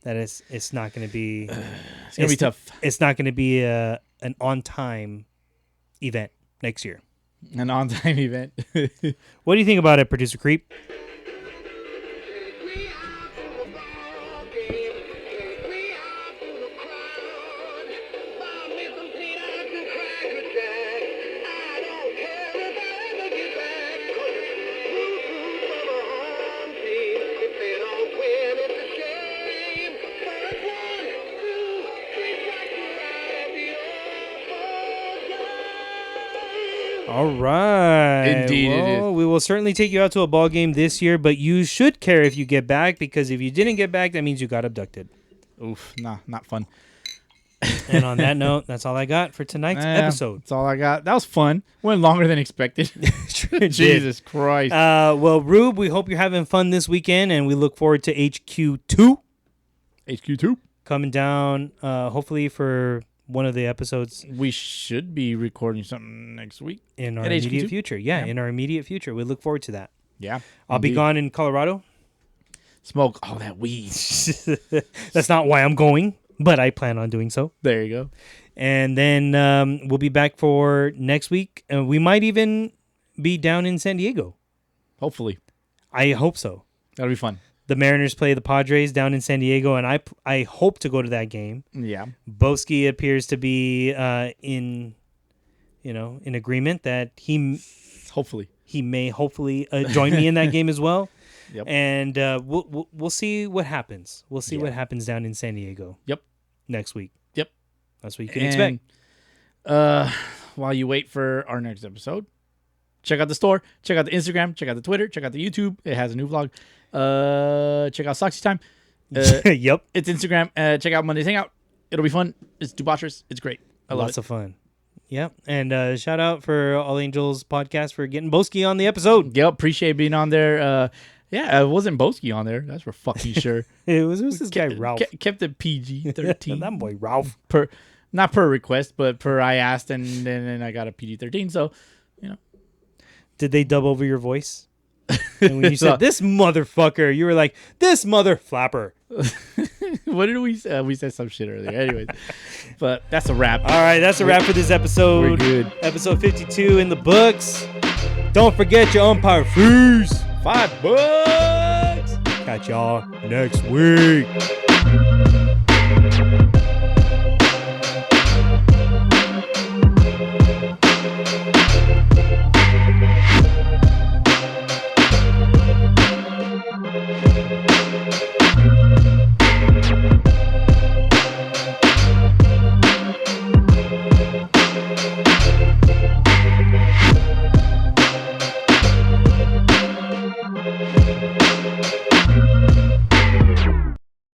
that it's not going to be... It's going to be tough. It's not going to be an on-time event next year. An on-time event. What do you think about it, Producer Creep? All right. Indeed it is. We will certainly take you out to a ball game this year, but you should care if you get back, because if you didn't get back, that means you got abducted. Oof, nah, not fun. And on that note, that's all I got for tonight's episode. That's all I got. That was fun. Went longer than expected. Sure did. Jesus Christ. Well, Rube, we hope you're having fun this weekend, and we look forward to HQ2. HQ2. Coming down, hopefully for one of the episodes. We should be recording something next week. In our At immediate HQ2? future. Yeah, in our immediate future. We look forward to that. Yeah. I'll be gone in Colorado. Smoke all that weed. That's not why I'm going, but I plan on doing so. There you go. And then we'll be back for next week. We might even be down in San Diego. Hopefully. I hope so. That'll be fun. The Mariners play the Padres down in San Diego, and I hope to go to that game. Yeah. Bowski appears to be in agreement that he may hopefully join me in that game as well. Yep. And we'll see what happens. We'll see what happens down in San Diego. Yep. Next week. Yep. That's what you can expect. While you wait for our next episode, check out the store, check out the Instagram, check out the Twitter, check out the YouTube. It has a new vlog. Check out Soxy Time. Yep. It's Instagram. Check out Monday's Hangout. It'll be fun. It's debaucherous. It's great. I love Lots of fun. Yep. And shout out for All Angels podcast for getting Bowski on the episode. Yep. Appreciate being on there. Yeah, it wasn't Bowski on there. That's for fucking sure. It was this guy, Ralph. Kept it PG-13. That boy, Ralph. Not per request, but per I asked, and then I got a PG-13. So, Did they dub over your voice? And when you said, this motherfucker, you were like, this mother flapper. What did we say? We said some shit earlier. Anyways, but that's a wrap. All right, that's a wrap for this episode. We're good. Episode 52 in the books. Don't forget your umpire fees. $5. Catch y'all next week.